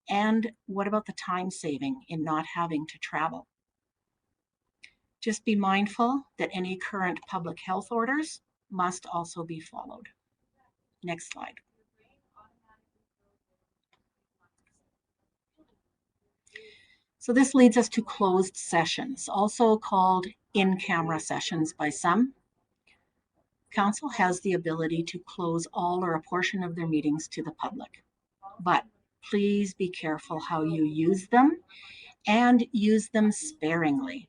And what about the time saving in not having to travel? Just be mindful that any current public health orders must also be followed. Next slide. So this leads us to closed sessions, also called in-camera sessions by some. Council has the ability to close all or a portion of their meetings to the public, but please be careful how you use them and use them sparingly.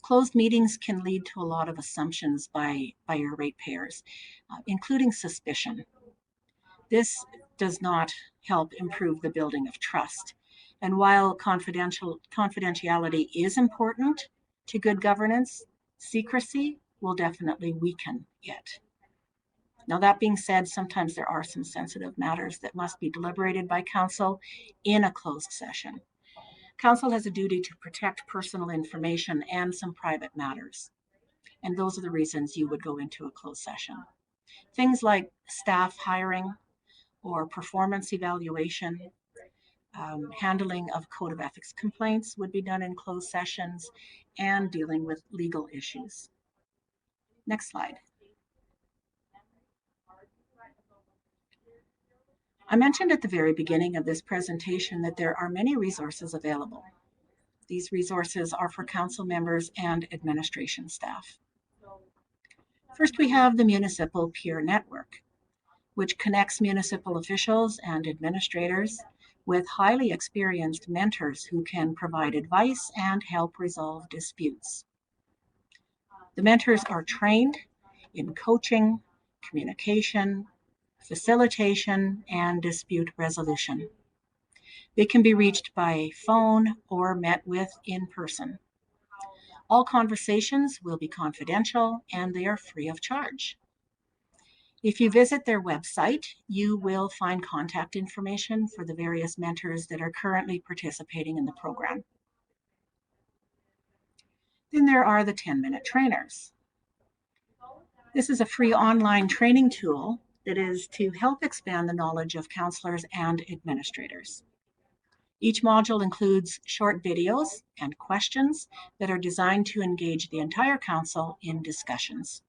Closed meetings can lead to a lot of assumptions by your ratepayers, including suspicion. This does not help improve the building of trust. And while confidentiality is important to good governance, secrecy will definitely weaken it. Now, that being said, sometimes there are some sensitive matters that must be deliberated by council in a closed session. Council has a duty to protect personal information and some private matters. And those are the reasons you would go into a closed session. Things like staff hiring or performance evaluation, handling of code of ethics complaints would be done in closed sessions, and dealing with legal issues. Next slide. I mentioned at the very beginning of this presentation that there are many resources available. These resources are for council members and administration staff. First, we have the Municipal Peer Network, which connects municipal officials and administrators with highly experienced mentors who can provide advice and help resolve disputes. The mentors are trained in coaching, communication, facilitation, and dispute resolution. They can be reached by phone or met with in person. All conversations will be confidential and they are free of charge. If you visit their website, you will find contact information for the various mentors that are currently participating in the program. Then there are the 10-minute trainers. This is a free online training tool that is to help expand the knowledge of counselors and administrators. Each module includes short videos and questions that are designed to engage the entire council in discussions.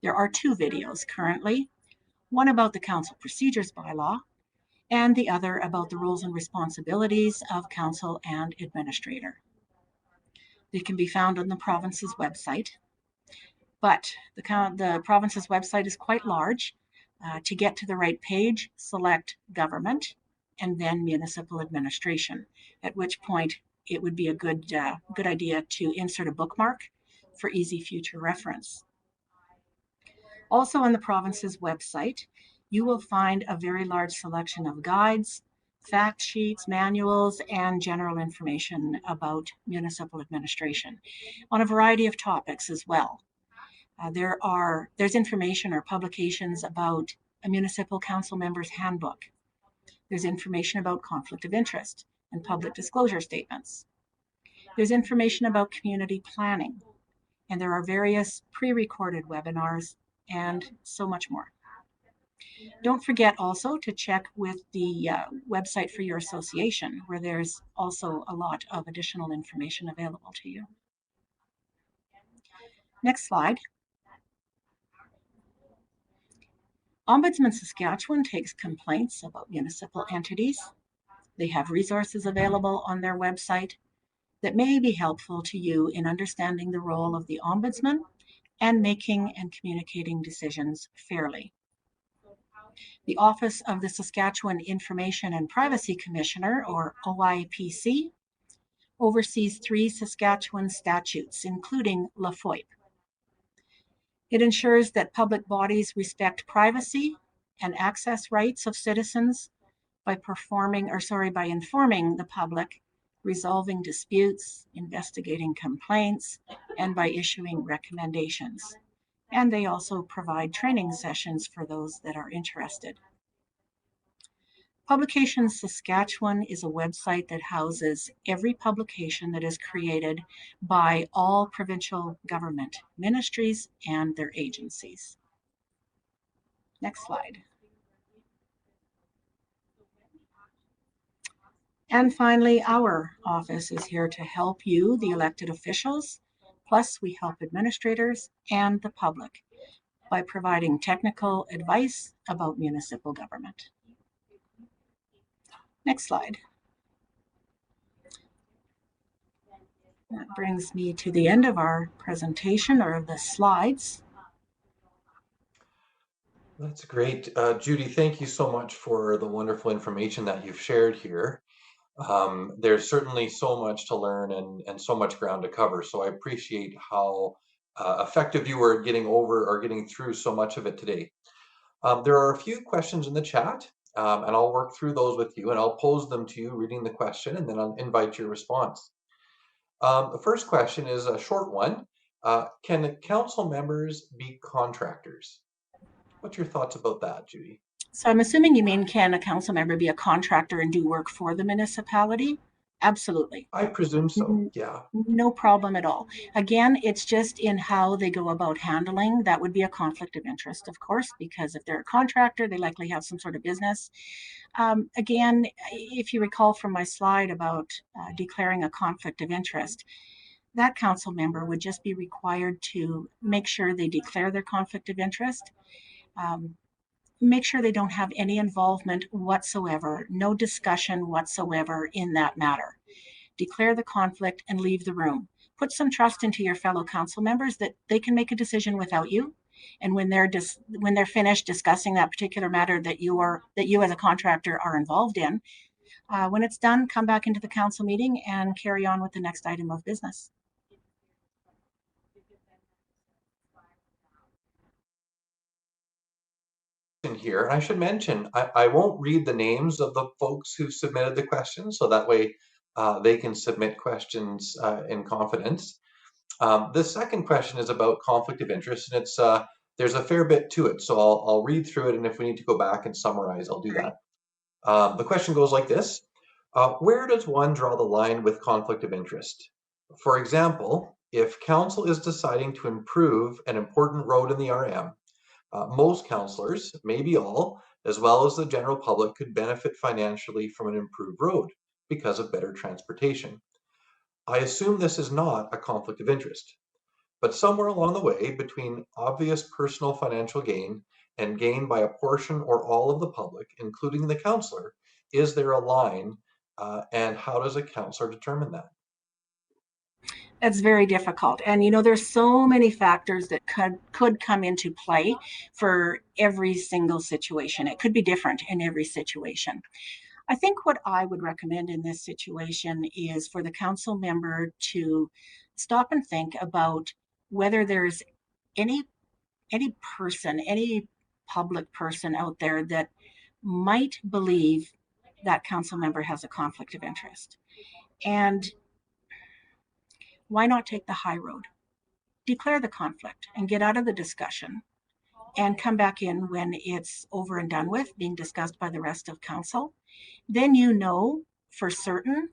There are 2 videos currently, one about the council procedures bylaw and the other about the roles and responsibilities of council and administrator. They can be found on the province's website, but the province's website is quite large. To get to the right page, select Government and then Municipal Administration, at which point it would be a good idea to insert a bookmark for easy future reference. Also on the province's website, you will find a very large selection of guides, fact sheets, manuals, and general information about municipal administration on a variety of topics as well. There's information or publications about a municipal council member's handbook. There's information about conflict of interest and public disclosure statements. There's information about community planning, and there are various pre-recorded webinars and so much more. Don't forget also to check with the website for your association, where there's also a lot of additional information available to you. Next slide. Ombudsman Saskatchewan takes complaints about municipal entities. They have resources available on their website that may be helpful to you in understanding the role of the Ombudsman and making and communicating decisions fairly. The Office of the Saskatchewan Information and Privacy Commissioner, or OIPC, oversees 3 Saskatchewan statutes, including LaFoIP. It ensures that public bodies respect privacy and access rights of citizens by informing the public, resolving disputes, investigating complaints, and by issuing recommendations. And they also provide training sessions for those that are interested. Publications Saskatchewan is a website that houses every publication that is created by all provincial government ministries and their agencies. Next slide. And finally, our office is here to help you, the elected officials, plus we help administrators and the public by providing technical advice about municipal government. Next slide. That brings me to the end of our presentation, or the slides. That's great. Judy, thank you so much for the wonderful information that you've shared here. There's certainly so much to learn and so much ground to cover. So I appreciate how effective you were getting through so much of it today. There are a few questions in the chat, and I'll work through those with you, and I'll pose them to you reading the question, and then I'll invite your response. The first question is a short one. Can council members be contractors? What's your thoughts about that, Judy? So I'm assuming you mean, can a council member be a contractor and do work for the municipality? Absolutely. I presume so, yeah. No problem at all. Again, it's just in how they go about handling. That would be a conflict of interest, of course, because if they're a contractor, they likely have some sort of business. Again, if you recall from my slide about declaring a conflict of interest, that council member would just be required to make sure they declare their conflict of interest. Make sure they don't have any involvement whatsoever, no discussion whatsoever in that matter. Declare the conflict and leave the room. Put some trust into your fellow council members that they can make a decision without you. And when they're finished discussing that particular matter that you as a contractor are involved in, when it's done, come back into the council meeting and carry on with the next item of business. Here, and I should mention, I won't read the names of the folks who submitted the questions, so that way they can submit questions in confidence. The second question is about conflict of interest, and it's there's a fair bit to it, so I'll read through it, and if we need to go back and summarize, I'll do that. The question goes like this. Where does one draw the line with conflict of interest? For example, if council is deciding to improve an important road in the RM, most councillors, maybe all, as well as the general public, could benefit financially from an improved road because of better transportation. I assume this is not a conflict of interest, but somewhere along the way between obvious personal financial gain and gain by a portion or all of the public, including the councillor, is there a line, and how does a councillor determine that? That's very difficult. And there's so many factors that could come into play for every single situation. It could be different in every situation. I think what I would recommend in this situation is for the council member to stop and think about whether there's any person, any public person out there that might believe that council member has a conflict of interest. And why not take the high road? Declare the conflict and get out of the discussion and come back in when it's over and done with, being discussed by the rest of council. Then you know for certain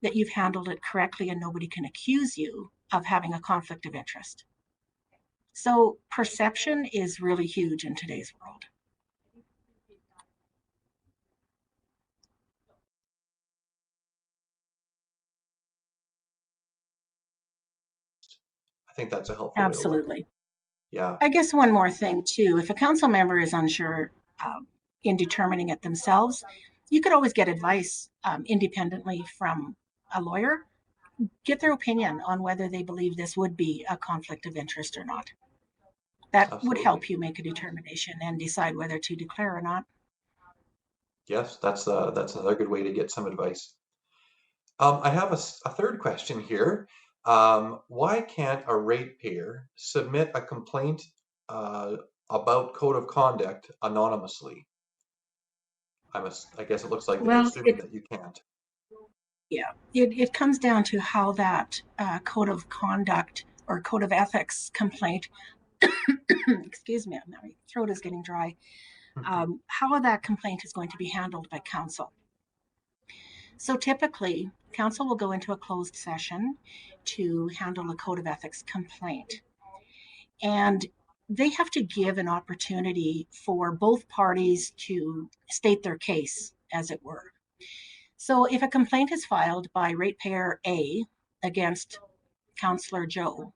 that you've handled it correctly and nobody can accuse you of having a conflict of interest. So perception is really huge in today's world. I think that's a helpful way to look. Absolutely. Yeah. I guess one more thing too, if a council member is unsure in determining it themselves, you could always get advice independently from a lawyer, get their opinion on whether they believe this would be a conflict of interest or not. That would Absolutely. help you make a determination and decide whether to declare or not. Yes, that's another good way to get some advice. I have a third question here. Why can't a ratepayer submit a complaint about code of conduct anonymously? I guess it looks like they're Well, assuming that you can't. yeah, it comes down to how that code of conduct or code of ethics complaint, excuse me, my throat is getting dry, how that complaint is going to be handled by council. So typically, council will go into a closed session to handle a code of ethics complaint. And they have to give an opportunity for both parties to state their case, as it were. So if a complaint is filed by ratepayer A against Councillor Joe,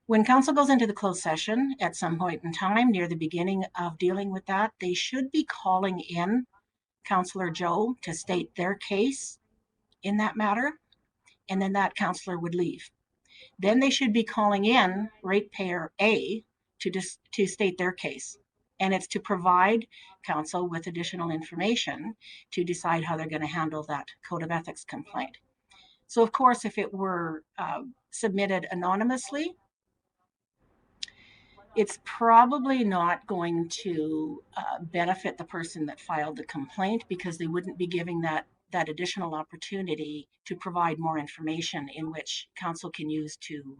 when council goes into the closed session at some point in time near the beginning of dealing with that, they should be calling in Councillor Joe to state their case in that matter, and then that councillor would leave. Then they should be calling in ratepayer A to state their case. And it's to provide council with additional information to decide how they're going to handle that code of ethics complaint. So of course, if it were submitted anonymously, it's probably not going to benefit the person that filed the complaint, because they wouldn't be giving that additional opportunity to provide more information in which council can use to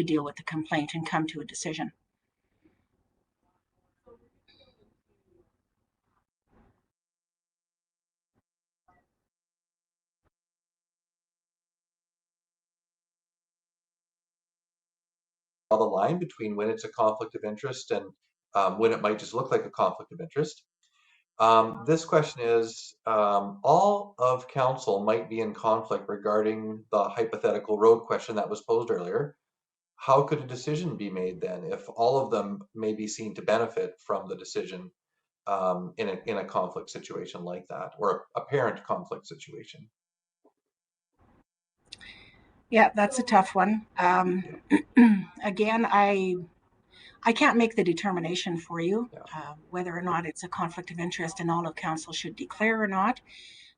deal with the complaint and come to a decision. Draw the line between when it's a conflict of interest and when it might just look like a conflict of interest. This question is, all of council might be in conflict regarding the hypothetical road question that was posed earlier. How could a decision be made then if all of them may be seen to benefit from the decision in a conflict situation like that, or a apparent conflict situation? Yeah, that's a tough one. Again, I can't make the determination for you whether or not it's a conflict of interest and all of council should declare or not.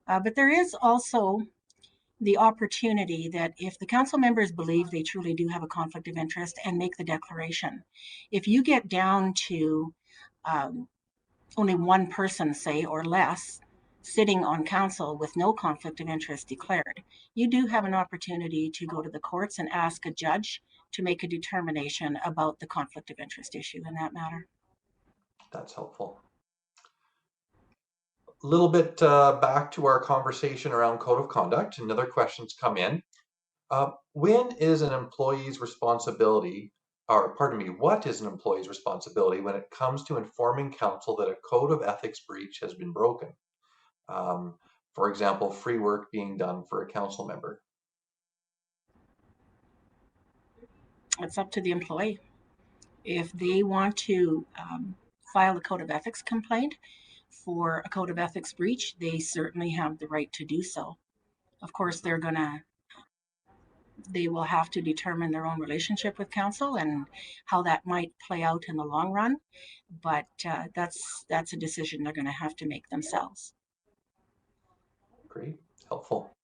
But there is also the opportunity that if the council members believe they truly do have a conflict of interest and make the declaration, if you get down to only one person, say, or less, sitting on council with no conflict of interest declared, you do have an opportunity to go to the courts and ask a judge to make a determination about the conflict of interest issue in that matter. That's helpful. A little bit back to our conversation around code of conduct. Another question's come in. When is an employee's responsibility, or pardon me, what is an employee's responsibility when it comes to informing council that a code of ethics breach has been broken? For example, free work being done for a council member. It's up to the employee. If they want to file a code of ethics complaint for a code of ethics breach, they certainly have the right to do so. Of course, they will have to determine their own relationship with council and how that might play out in the long run. But that's a decision they're going to have to make themselves. Great, helpful.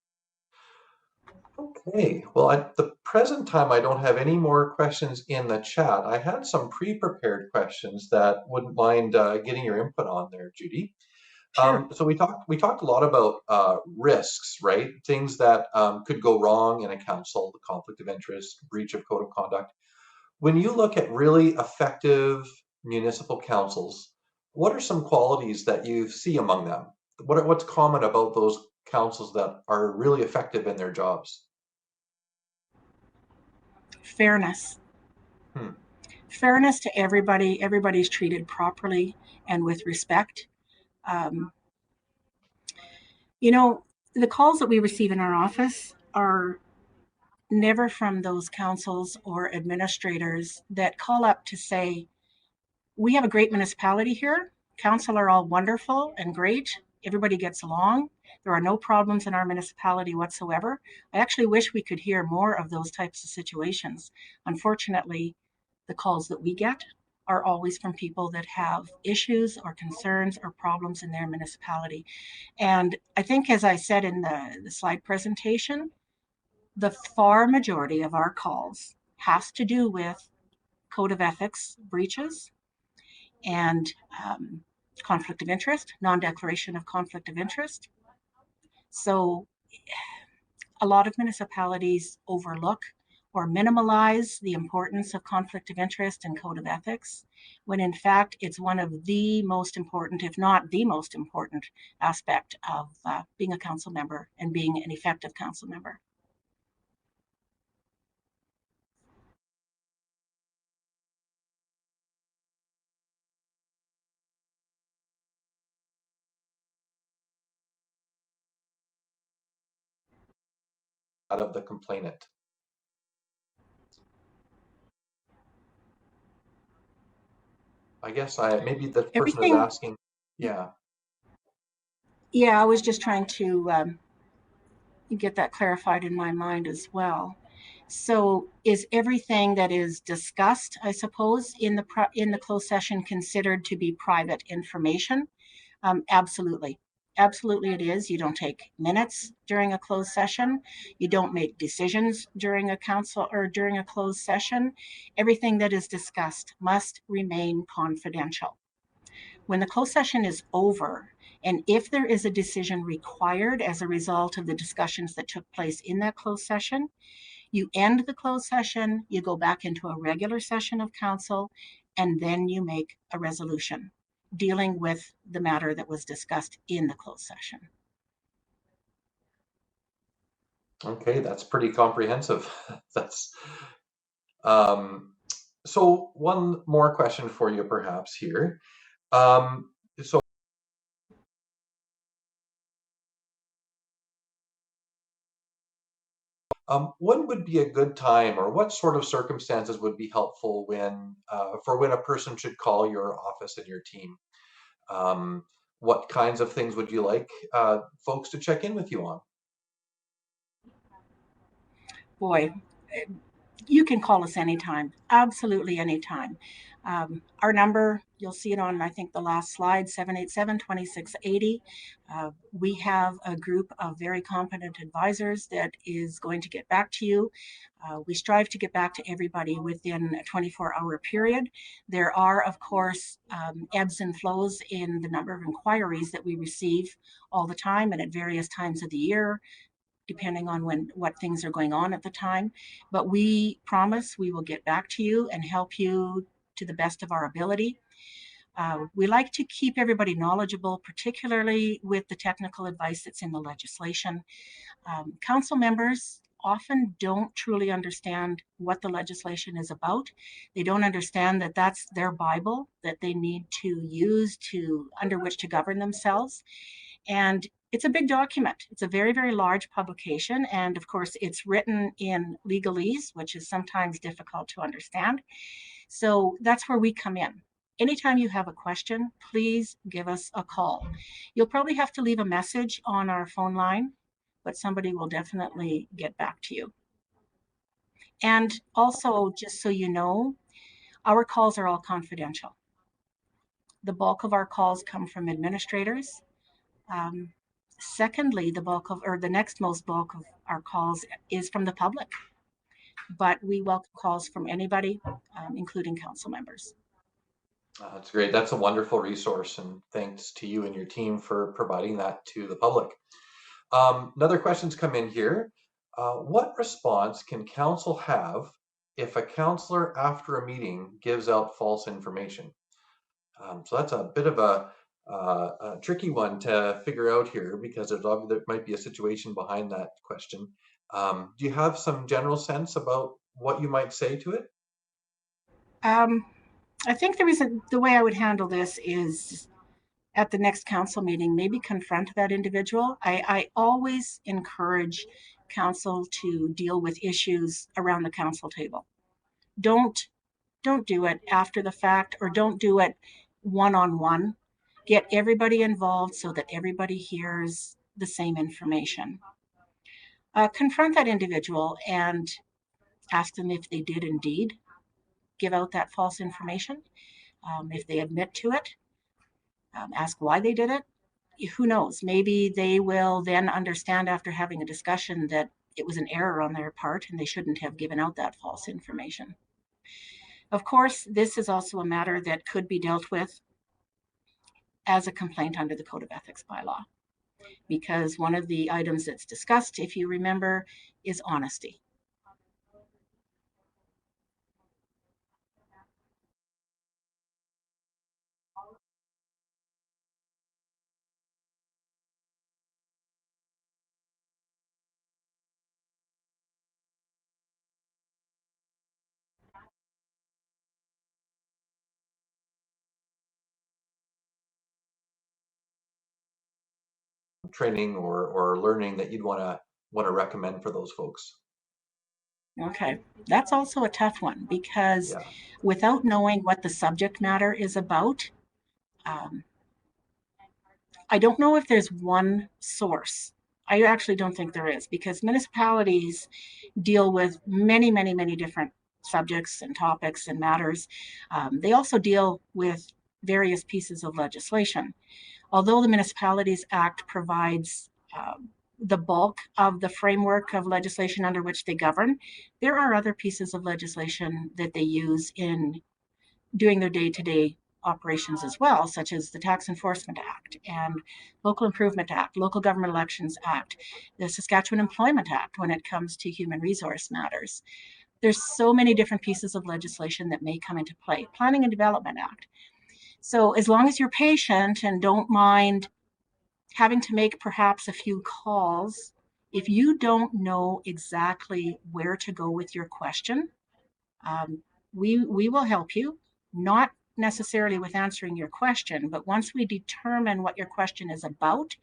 Okay, well, at the present time, I don't have any more questions in the chat. I had some pre-prepared questions that wouldn't mind getting your input on there, Judy. Sure. So we talked a lot about risks, right? Things that could go wrong in a council, the conflict of interest, breach of code of conduct. When you look at really effective municipal councils, what are some qualities that you see among them? What's common about those councils that are really effective in their jobs? Fairness. Fairness to everybody. Everybody's treated properly and with respect. You know, the calls that we receive in our office are never from those councils or administrators that call up to say, we have a great municipality here. Council are all wonderful and great. Everybody gets along. There are no problems in our municipality whatsoever. I actually wish we could hear more of those types of situations. Unfortunately, the calls that we get are always from people that have issues or concerns or problems in their municipality. And I think, as I said in the slide presentation, the far majority of our calls has to do with code of ethics breaches and conflict of interest, non-declaration of conflict of interest. So a lot of municipalities overlook or minimalize the importance of conflict of interest and code of ethics, when in fact it's one of the most important, if not the most important, aspect of being a council member and being an effective council member. Out of the complainant. I guess maybe the person is asking. Yeah. Yeah, I was just trying to get that clarified in my mind as well. So is everything that is discussed, I suppose, in the closed session considered to be private information? Absolutely. Absolutely it is. You don't take minutes during a closed session. You don't make decisions during a council or during a closed session. Everything that is discussed must remain confidential. When the closed session is over, and if there is a decision required as a result of the discussions that took place in that closed session, you end the closed session, you go back into a regular session of council, and then you make a resolution dealing with the matter that was discussed in the closed session. Okay, that's pretty comprehensive. That's so one more question for you perhaps here. So when would be a good time, or what sort of circumstances would be helpful when a person should call your office and your team? What kinds of things would you like folks to check in with you on? Boy, you can call us anytime, absolutely anytime. Our number, you'll see it on, I think, the last slide, 787-2680. We have a group of very competent advisors that is going to get back to you. We strive to get back to everybody within a 24-hour period. There are, of course, ebbs and flows in the number of inquiries that we receive all the time and at various times of the year, depending on what things are going on at the time. But we promise we will get back to you and help you to the best of our ability. We like to keep everybody knowledgeable, particularly with the technical advice that's in the legislation. Council members often don't truly understand what the legislation is about. They don't understand that that's their Bible that they need to use under which to govern themselves. And it's a big document. It's a very, very large publication. And of course, it's written in legalese, which is sometimes difficult to understand. So that's where we come in. Anytime you have a question, please give us a call. You'll probably have to leave a message on our phone line, but somebody will definitely get back to you. And also, just so you know, our calls are all confidential. The bulk of our calls come from administrators. Secondly, the next most bulk of our calls is from the public, but we welcome calls from anybody, including council members. That's great. That's a wonderful resource, and thanks to you and your team for providing that to the public. Another question's come in here. What response can council have if a councillor after a meeting gives out false information? So that's a bit of a a tricky one to figure out here because there might be a situation behind that question. Do you have some general sense about what you might say to it? I think the way I would handle this is at the next council meeting, maybe confront that individual. I always encourage council to deal with issues around the council table. Don't do it after the fact, or don't do it one-on-one. Get everybody involved so that everybody hears the same information. Confront that individual and ask them if they did indeed give out that false information. If they admit to it, ask why they did it. Who knows? Maybe they will then understand after having a discussion that it was an error on their part and they shouldn't have given out that false information. Of course, this is also a matter that could be dealt with as a complaint under the Code of Ethics bylaw, because one of the items that's discussed, if you remember, is honesty. Training or learning that you'd want to recommend for those folks? Okay, that's also a tough one because Yeah. without knowing what the subject matter is about, I don't know if there's one source. I actually don't think there is, because municipalities deal with many, many, many different subjects and topics and matters. They also deal with various pieces of legislation. Although the Municipalities Act provides the bulk of the framework of legislation under which they govern, there are other pieces of legislation that they use in doing their day-to-day operations as well, such as the Tax Enforcement Act and Local Improvement Act, Local Government Elections Act, the Saskatchewan Employment Act when it comes to human resource matters. There's so many different pieces of legislation that may come into play. Planning and Development Act. So as long as you're patient and don't mind having to make perhaps a few calls, if you don't know exactly where to go with your question, we will help you, not necessarily with answering your question, but once we determine what your question is about,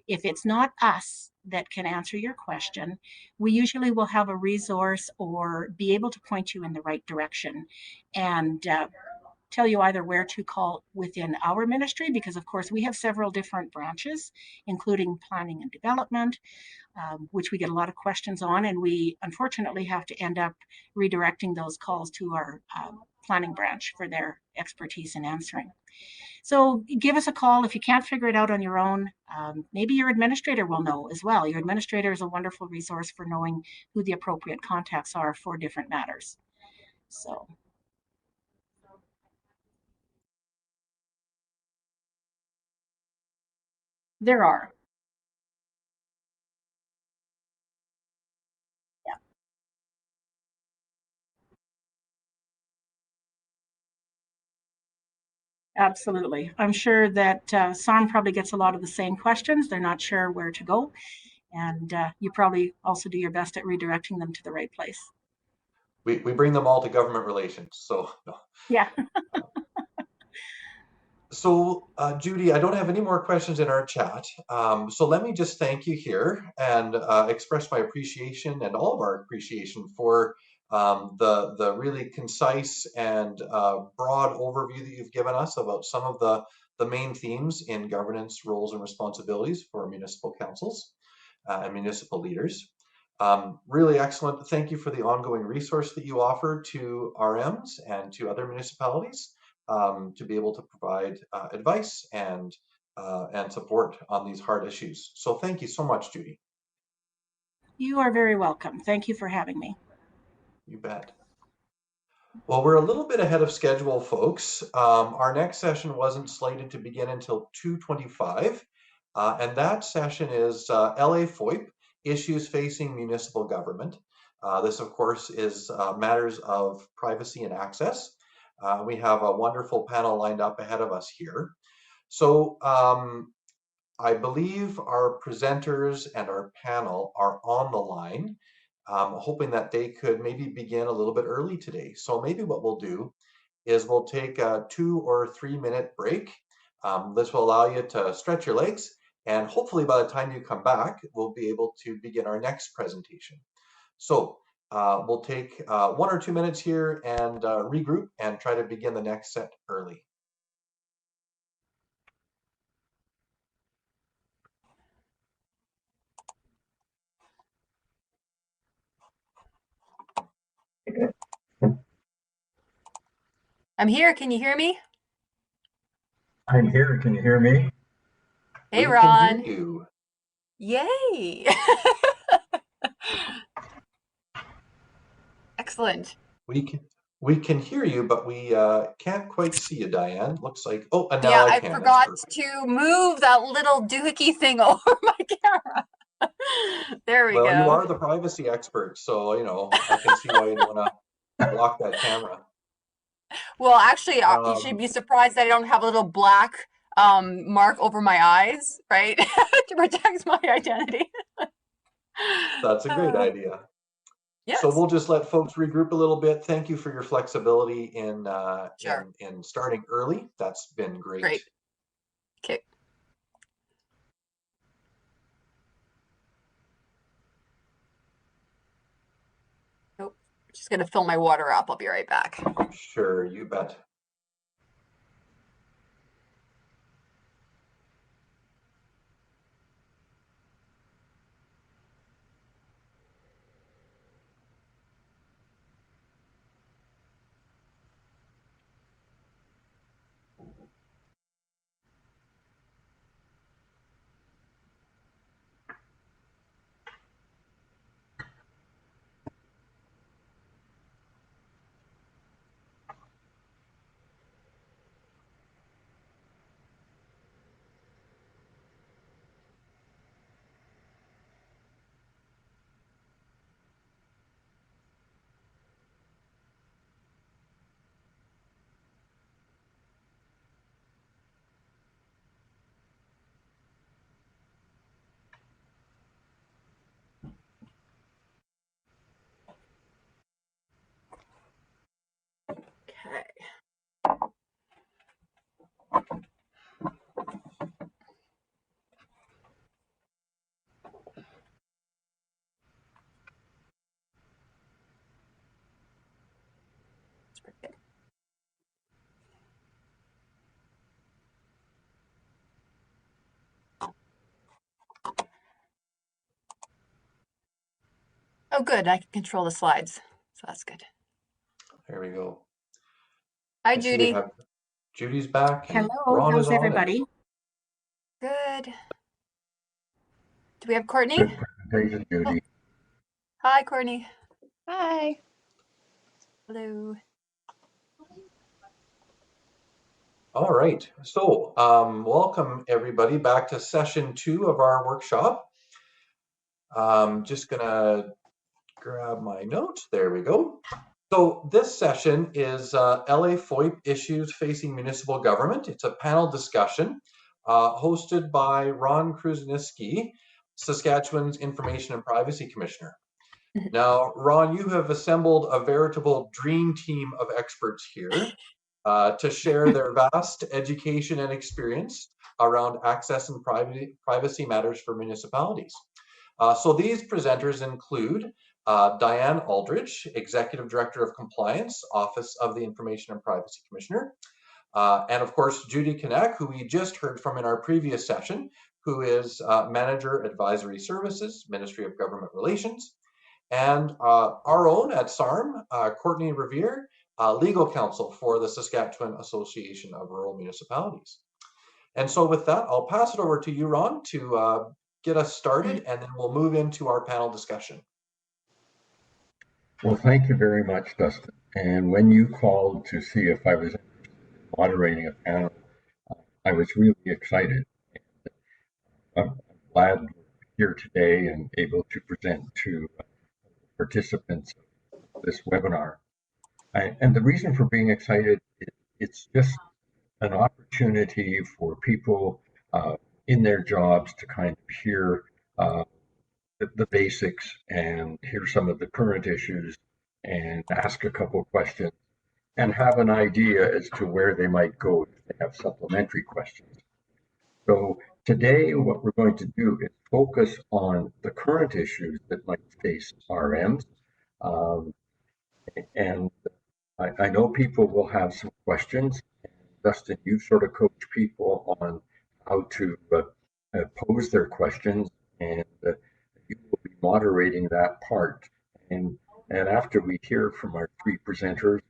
if it's not us that can answer your question, we usually will have a resource or be able to point you in the right direction and tell you either where to call within our ministry, because of course we have several different branches, including planning and development, which we get a lot of questions on, and we unfortunately have to end up redirecting those calls to our planning branch for their expertise in answering. So give us a call if you can't figure it out on your own. Maybe your administrator will know as well. Your administrator is a wonderful resource for knowing who the appropriate contacts are for different matters. So there are. Yeah, absolutely. I'm sure that SARM probably gets a lot of the same questions. They're not sure where to go. And you probably also do your best at redirecting them to the right place. We bring them all to government relations. So, no. Yeah. So, Judy, I don't have any more questions in our chat. So let me just thank you here and express my appreciation and all of our appreciation for the really concise and broad overview that you've given us about some of the main themes in governance, roles, and responsibilities for municipal councils and municipal leaders. Really excellent. Thank you for the ongoing resource that you offer to RMs and to other municipalities to be able to provide advice and support on these hard issues. So thank you so much, Judy. You are very welcome. Thank you for having me. You bet. Well, we're a little bit ahead of schedule, folks. Our next session wasn't slated to begin until 2:25, and that session is LA FOIP, Issues Facing Municipal Government. This, of course, is matters of privacy and access. We have a wonderful panel lined up ahead of us here. So I believe our presenters and our panel are on the line, hoping that they could maybe begin a little bit early today. So maybe what we'll do is we'll take a 2 or 3 minute break. This will allow you to stretch your legs, and hopefully by the time you come back, we'll be able to begin our next presentation. So we'll take 1 or 2 minutes here and regroup and try to begin the next set early. I'm here. Can you hear me? I'm here. Can you hear me? Hey, We Ron. can hear you. Yay. Excellent. We can hear you, but we can't quite see you, Diane. Looks like, oh, and now Yeah, I I can. forgot That's perfect. to move that little doohickey thing over my camera. There we Well, you go. are the privacy expert, so you know I can see why you'd want to block that camera. Well, actually, you should be surprised that I don't have a little black mark over my eyes, right? To protect my identity. That's a great idea. Yes. So we'll just let folks regroup a little bit. Thank you for your flexibility in Sure. in starting early. That's been great. Great. Okay. Nope. Just gonna fill my water up. I'll be right back. Sure, you bet. Okay. That's pretty good. Oh, good. I can control the slides, so that's good. There we go. Hi, I see we Judy. have Judy's back and Hello, Ron is how's on. everybody? Good. Do we have Courtney? Good presentation, Judy. Hi, Courtney. Hi. Hello. All right, so welcome everybody back to session 2 of our workshop. Just gonna grab my notes. There we go. So this session is LA FOIP issues facing municipal government. It's a panel discussion hosted by Ron Krusniski, Saskatchewan's Information and Privacy Commissioner. Now, Ron, you have assembled a veritable dream team of experts here to share their vast education and experience around access and privacy matters for municipalities. So these presenters include Diane Aldridge, Executive Director of Compliance, Office of the Information and Privacy Commissioner, and of course, Judy Kanak, who we just heard from in our previous session, who is Manager Advisory Services, Ministry of Government Relations, and our own at SARM, Courtney Revere, Legal Counsel for the Saskatchewan Association of Rural Municipalities. And so with that, I'll pass it over to you, Ron, to get us started, and then we'll move into our panel discussion. Well, thank you very much, Dustin. And when you called to see if I was moderating a panel, I was really excited. I'm glad we're here today and able to present to participants of this webinar. And the reason for being excited, it's just an opportunity for people in their jobs to kind of hear the basics and hear some of the current issues and ask a couple questions and have an idea as to where they might go if they have supplementary questions. So today, what we're going to do is focus on the current issues that might face RMs. And I know people will have some questions. Dustin, you sort of coach people on how to pose their questions, and you will be moderating that part. And after we hear from our three presenters,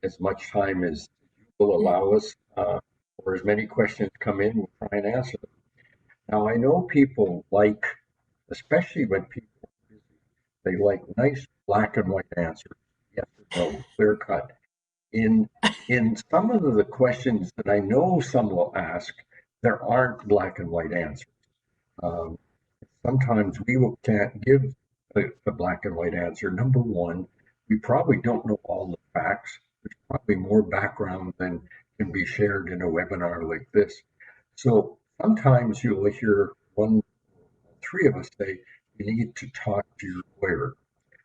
as much time as you will allow us, or as many questions come in, we'll try and answer them. Now, I know people like, especially when people are busy, they like nice black and white answers, yes or no, clear cut. In some of the questions that I know some will ask, there aren't black and white answers. Sometimes we can't give a black and white answer. Number one, we probably don't know all the facts. There's probably more background than can be shared in a webinar like this. So sometimes you'll hear three of us say, you need to talk to your lawyer.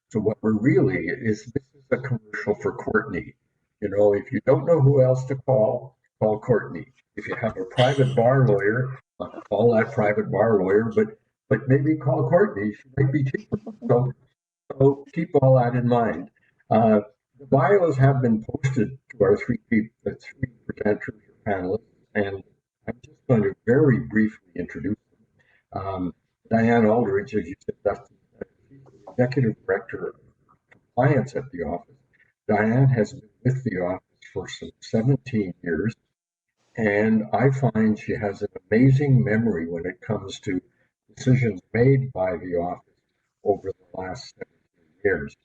So what we're really is, this is a commercial for Courtney. You know, if you don't know who else to call Courtney. If you have a private bar lawyer, call that private bar lawyer, but maybe call Courtney. She might be cheaper. So keep all that in mind. The bios have been posted to our three presenters or panelists, and I'm just going to very briefly introduce them. Diane Aldridge, as you said, that's the Executive Director of Compliance at the office. Diane has been with the office for some 17 years, and I find she has an amazing memory when it comes to decisions made by the office over the last 17 years.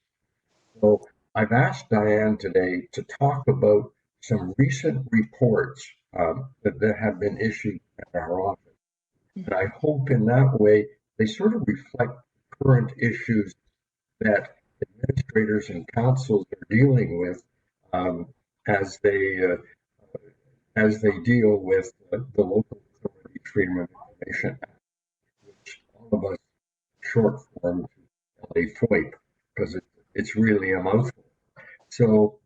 So I've asked Diane today to talk about some recent reports that have been issued at our office. And I hope in that way they sort of reflect current issues that administrators and councils are dealing with as they deal with the Local Authority Freedom of Information Act, which all of us short form to FOIP, because it's really a mouthful. So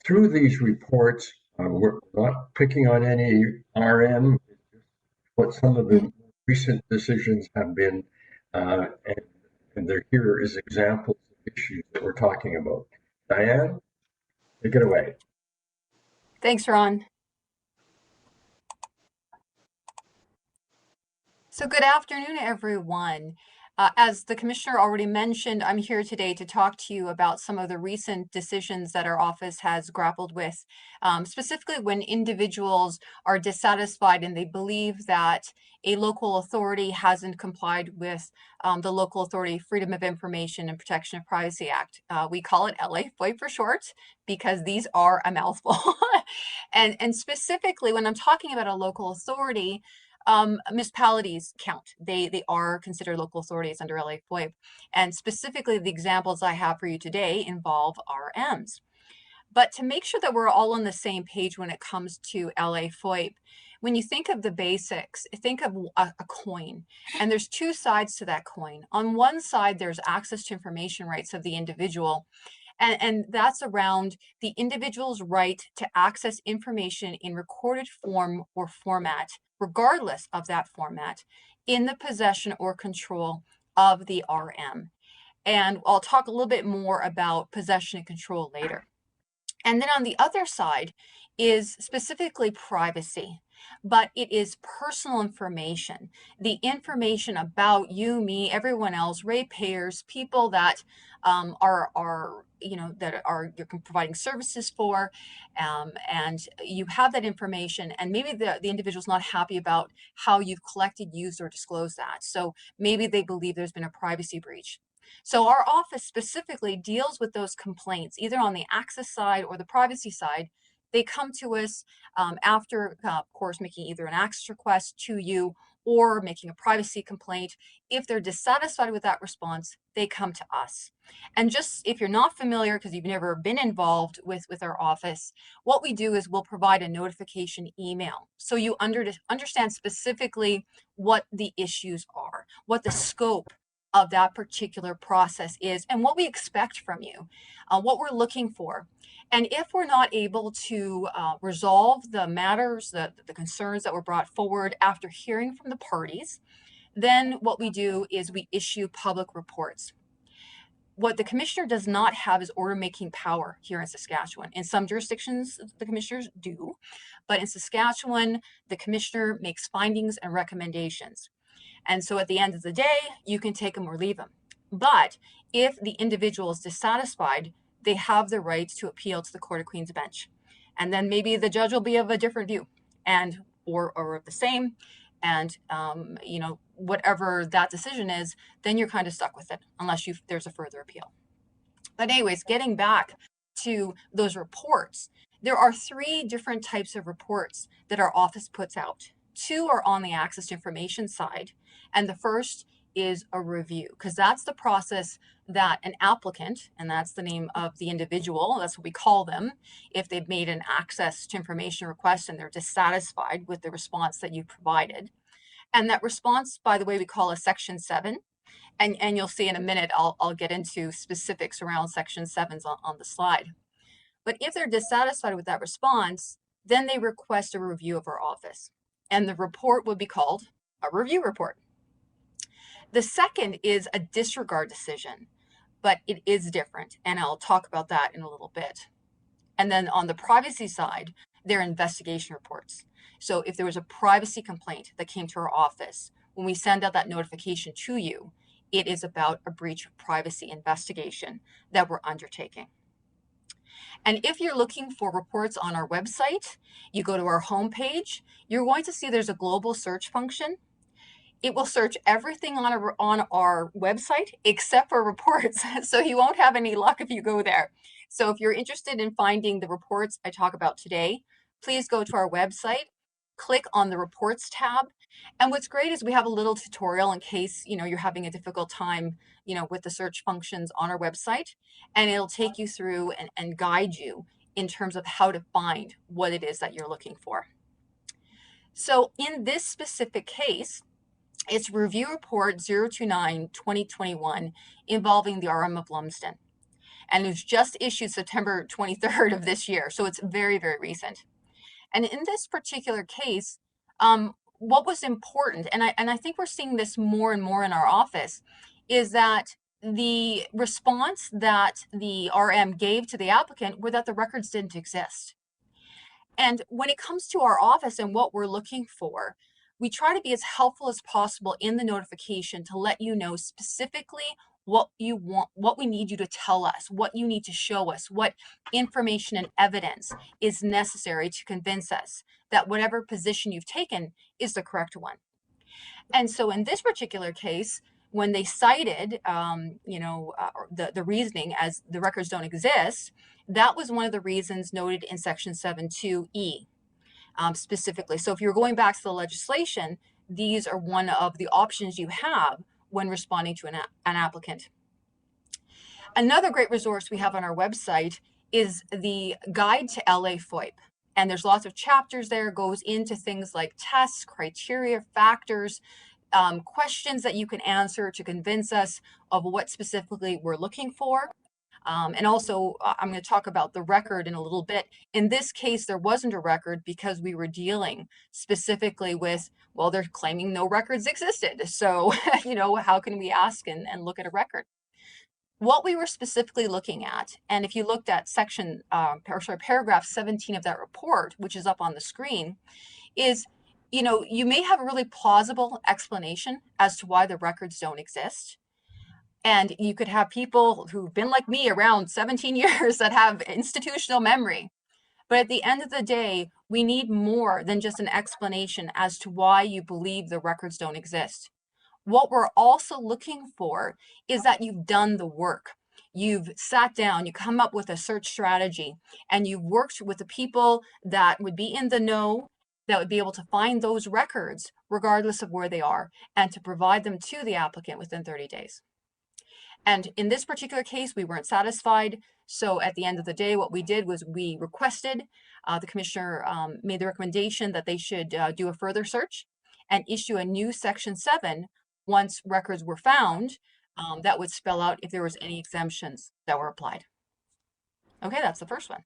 through these reports, we're not picking on any RM, what some of the recent decisions have been, and they're here as examples of issues that we're talking about. Diane, take it away. Thanks, Ron. So good afternoon, everyone. As the Commissioner already mentioned, I'm here today to talk to you about some of the recent decisions that our office has grappled with, specifically when individuals are dissatisfied and they believe that a local authority hasn't complied with the Local Authority Freedom of Information and Protection of Privacy Act. We call it LA-FOIP for short, because these are a mouthful. And specifically, when I'm talking about a local authority, municipalities count. They are considered local authorities under LA-FOIP. And specifically, the examples I have for you today involve RMs. But to make sure that we're all on the same page when it comes to LA-FOIP, when you think of the basics, think of a coin, and there's two sides to that coin. On one side, there's access to information rights of the individual, and that's around the individual's right to access information in recorded form or format, regardless of that format, in the possession or control of the RM. And I'll talk a little bit more about possession and control later. And then on the other side is specifically privacy, but it is personal information, the information about you, me, everyone else, ratepayers, people that you're providing services for, and you have that information, and maybe the individual's not happy about how you've collected, used, or disclosed that. So maybe they believe there's been a privacy breach. So our office specifically deals with those complaints, either on the access side or the privacy side. They come to us after, of course, making either an access request to you or making a privacy complaint. If they're dissatisfied with that response, they come to us. And just if you're not familiar, because you've never been involved with our office, what we do is we'll provide a notification email. So you understand specifically what the issues are, what the scope of that particular process is, and what we expect from you, what we're looking for. And if we're not able to resolve the matters, the concerns that were brought forward after hearing from the parties, then what we do is we issue public reports. What the commissioner does not have is order-making power here in Saskatchewan. In some jurisdictions, the commissioners do, but in Saskatchewan, the commissioner makes findings and recommendations. And so at the end of the day, you can take them or leave them. But if the individual is dissatisfied, they have the right to appeal to the Court of Queen's Bench. And then maybe the judge will be of a different view and or of the same. And whatever that decision is, then you're kind of stuck with it unless there's a further appeal. But anyways, getting back to those reports, there are 3 different types of reports that our office puts out. 2 are on the access to information side, and the first is a review, because that's the process that an applicant, and that's the name of the individual, that's what we call them, if they've made an access to information request and they're dissatisfied with the response that you provided. And that response, by the way, we call a Section 7. And you'll see in a minute, I'll get into specifics around Section 7s on the slide. But if they're dissatisfied with that response, then they request a review of our office. And the report would be called a review report. The second is a disregard decision, but it is different. And I'll talk about that in a little bit. And then on the privacy side, they're investigation reports. So if there was a privacy complaint that came to our office, when we send out that notification to you, it is about a breach of privacy investigation that we're undertaking. And if you're looking for reports on our website, you go to our homepage, you're going to see there's a global search function. It will search everything on our website except for reports. So you won't have any luck if you go there. So if you're interested in finding the reports I talk about today, please go to our website, click on the reports tab. And what's great is we have a little tutorial in case you're having a difficult time with the search functions on our website, and it'll take you through and guide you in terms of how to find what it is that you're looking for. So in this specific case, it's Review Report 029-2021 involving the RM of Lumsden. And it was just issued September 23rd of this year. So it's very, very recent. And in this particular case, what was important, and I think we're seeing this more and more in our office, is that the response that the RM gave to the applicant were that the records didn't exist. And when it comes to our office and what we're looking for, we try to be as helpful as possible in the notification to let you know specifically what you want, what we need you to tell us, what you need to show us, what information and evidence is necessary to convince us that whatever position you've taken is the correct one. And so in this particular case, when they cited, the reasoning as the records don't exist, that was one of the reasons noted in Section 7.2E. Specifically. So if you're going back to the legislation, these are one of the options you have when responding to an applicant. Another great resource we have on our website is the Guide to LA FOIP. And there's lots of chapters there, goes into things like tests, criteria, factors, questions that you can answer to convince us of what specifically we're looking for. And also, I'm going to talk about the record in a little bit. In this case, there wasn't a record because we were dealing specifically with, well, they're claiming no records existed. So, how can we ask and look at a record? What we were specifically looking at, and if you looked at paragraph 17 of that report, which is up on the screen, is, you may have a really plausible explanation as to why the records don't exist. And you could have people who've been like me around 17 years that have institutional memory. But at the end of the day, we need more than just an explanation as to why you believe the records don't exist. What we're also looking for is that you've done the work. You've sat down, you come up with a search strategy, and you've worked with the people that would be in the know that would be able to find those records regardless of where they are and to provide them to the applicant within 30 days. And in this particular case, we weren't satisfied. So at the end of the day, what we did was we requested, the commissioner made the recommendation that they should do a further search and issue a new Section 7 once records were found that would spell out if there was any exemptions that were applied. Okay, that's the first one.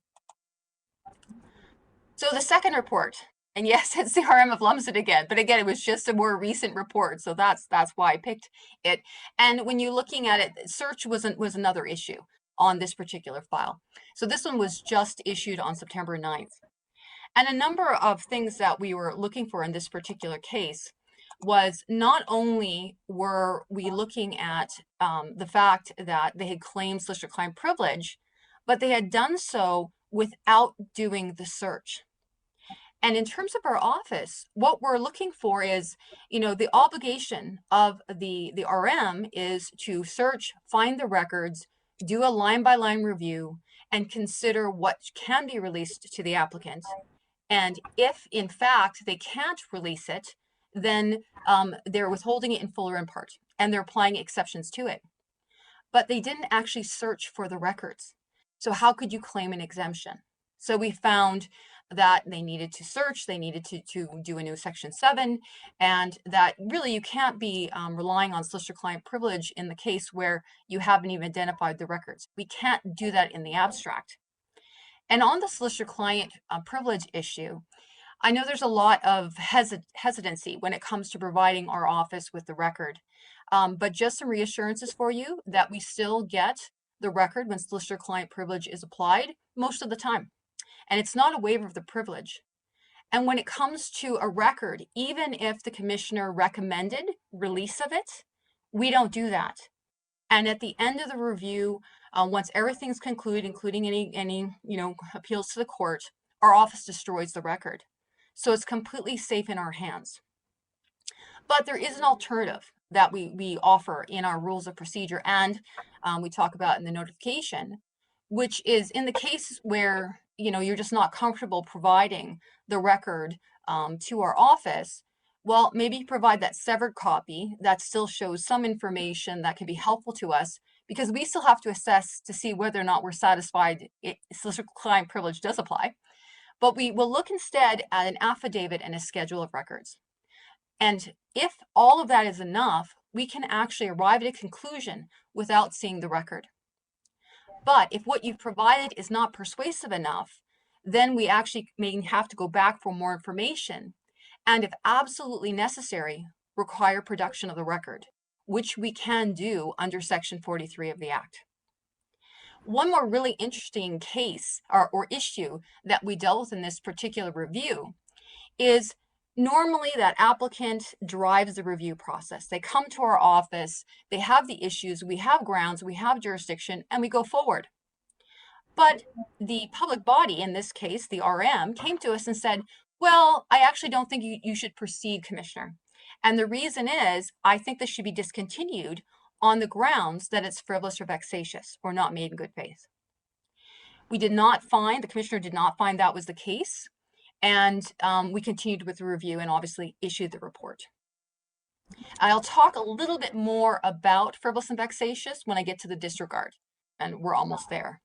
So the second report, and yes, it's the RM of Lumsden again, but again, it was just a more recent report, so that's why I picked it. And when you're looking at it, search was another issue on this particular file. So this one was just issued on September 9th. And a number of things that we were looking for in this particular case was not only were we looking at the fact that they had claimed solicitor-client privilege, but they had done so without doing the search. And in terms of our office, what we're looking for is, the obligation of the RM is to search, find the records, do a line-by-line review, and consider what can be released to the applicant. And if, in fact, they can't release it, then they're withholding it in full or in part, and they're applying exceptions to it. But they didn't actually search for the records. So how could you claim an exemption? So we found that they needed to search, they needed to do a new Section 7, and that really you can't be relying on solicitor-client privilege in the case where you haven't even identified the records. We can't do that in the abstract. And on the solicitor-client privilege issue, I know there's a lot of hesitancy when it comes to providing our office with the record, but just some reassurances for you that we still get the record when solicitor-client privilege is applied most of the time. And it's not a waiver of the privilege. And when it comes to a record, even if the commissioner recommended release of it, we don't do that. And at the end of the review, once everything's concluded, including any appeals to the court, our office destroys the record. So it's completely safe in our hands. But there is an alternative that we offer in our rules of procedure, and we talk about in the notification, which is in the case where you're just not comfortable providing the record to our office, well, maybe provide that severed copy that still shows some information that can be helpful to us, because we still have to assess to see whether or not we're satisfied solicitor-client privilege does apply. But we will look instead at an affidavit and a schedule of records. And if all of that is enough, we can actually arrive at a conclusion without seeing the record. But if what you've provided is not persuasive enough, then we actually may have to go back for more information, and if absolutely necessary, require production of the record, which we can do under Section 43 of the Act. One more really interesting case or issue that we dealt with in this particular review is normally that applicant drives the review process. They come to our office, they have the issues, we have grounds, we have jurisdiction, and we go forward. But the public body, in this case, the RM, came to us and said, well, I actually don't think you should proceed, Commissioner. And the reason is, I think this should be discontinued on the grounds that it's frivolous or vexatious or not made in good faith. The Commissioner did not find that was the case. And we continued with the review and obviously issued the report. I'll talk a little bit more about frivolous and vexatious when I get to the disregard, and we're almost there.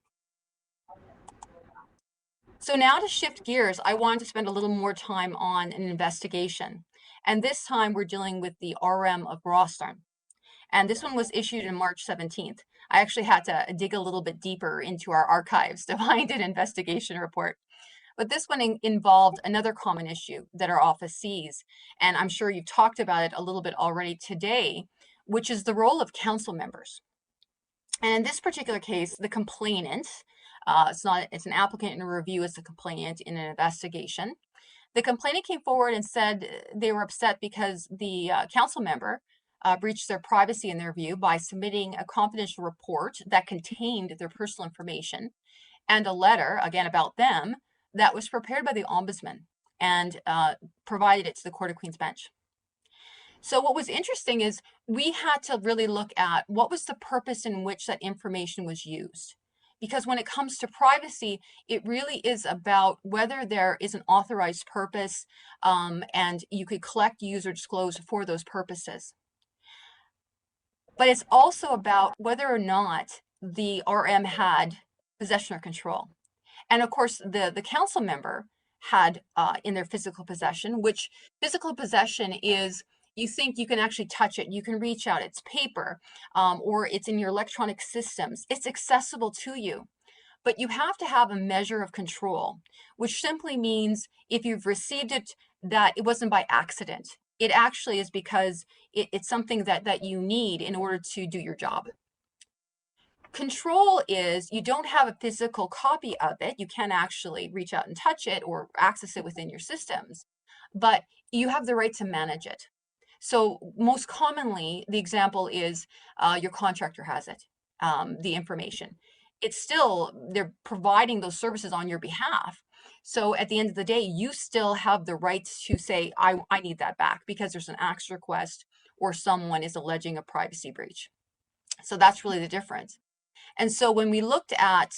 So now to shift gears, I wanted to spend a little more time on an investigation. And this time we're dealing with the RM of Rosthern. And this one was issued on March 17th. I actually had to dig a little bit deeper into our archives to find an investigation report. But this one involved another common issue that our office sees, and I'm sure you've talked about it a little bit already today, which is the role of council members. And in this particular case, the complainant, it's an applicant in a review, it's a complainant in an investigation. The complainant came forward and said they were upset because the council member breached their privacy in their view by submitting a confidential report that contained their personal information and a letter, again, about them, that was prepared by the Ombudsman and provided it to the Court of Queen's Bench. So what was interesting is we had to really look at what was the purpose in which that information was used. Because when it comes to privacy, it really is about whether there is an authorized purpose, and you could collect, use, or disclose for those purposes. But it's also about whether or not the RM had possession or control. And of course, the council member had in their physical possession, which physical possession is, you think you can actually touch it, you can reach out, it's paper, or it's in your electronic systems, it's accessible to you. But you have to have a measure of control, which simply means if you've received it, that it wasn't by accident. It actually is because it's something that you need in order to do your job. Control is you don't have a physical copy of it. You can't actually reach out and touch it or access it within your systems, but you have the right to manage it. So most commonly, the example is your contractor has it, the information. It's still, they're providing those services on your behalf. So at the end of the day, you still have the right to say, I need that back because there's an access request or someone is alleging a privacy breach. So that's really the difference. And so when we looked at,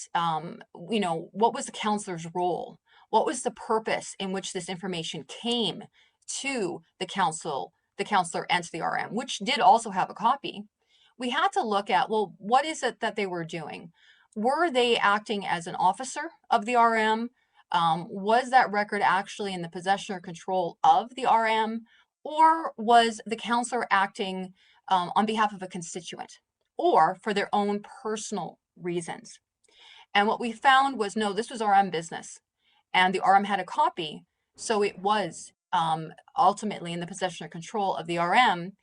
what was the counselor's role? What was the purpose in which this information came to the counselor and to the RM, which did also have a copy? We had to look at, well, what is it that they were doing? Were they acting as an officer of the RM? Was that record actually in the possession or control of the RM? Or was the counselor acting on behalf of a constituent or for their own personal reasons? And what we found was, no, this was RM business and the RM had a copy. So it was ultimately in the possession or control of the RM.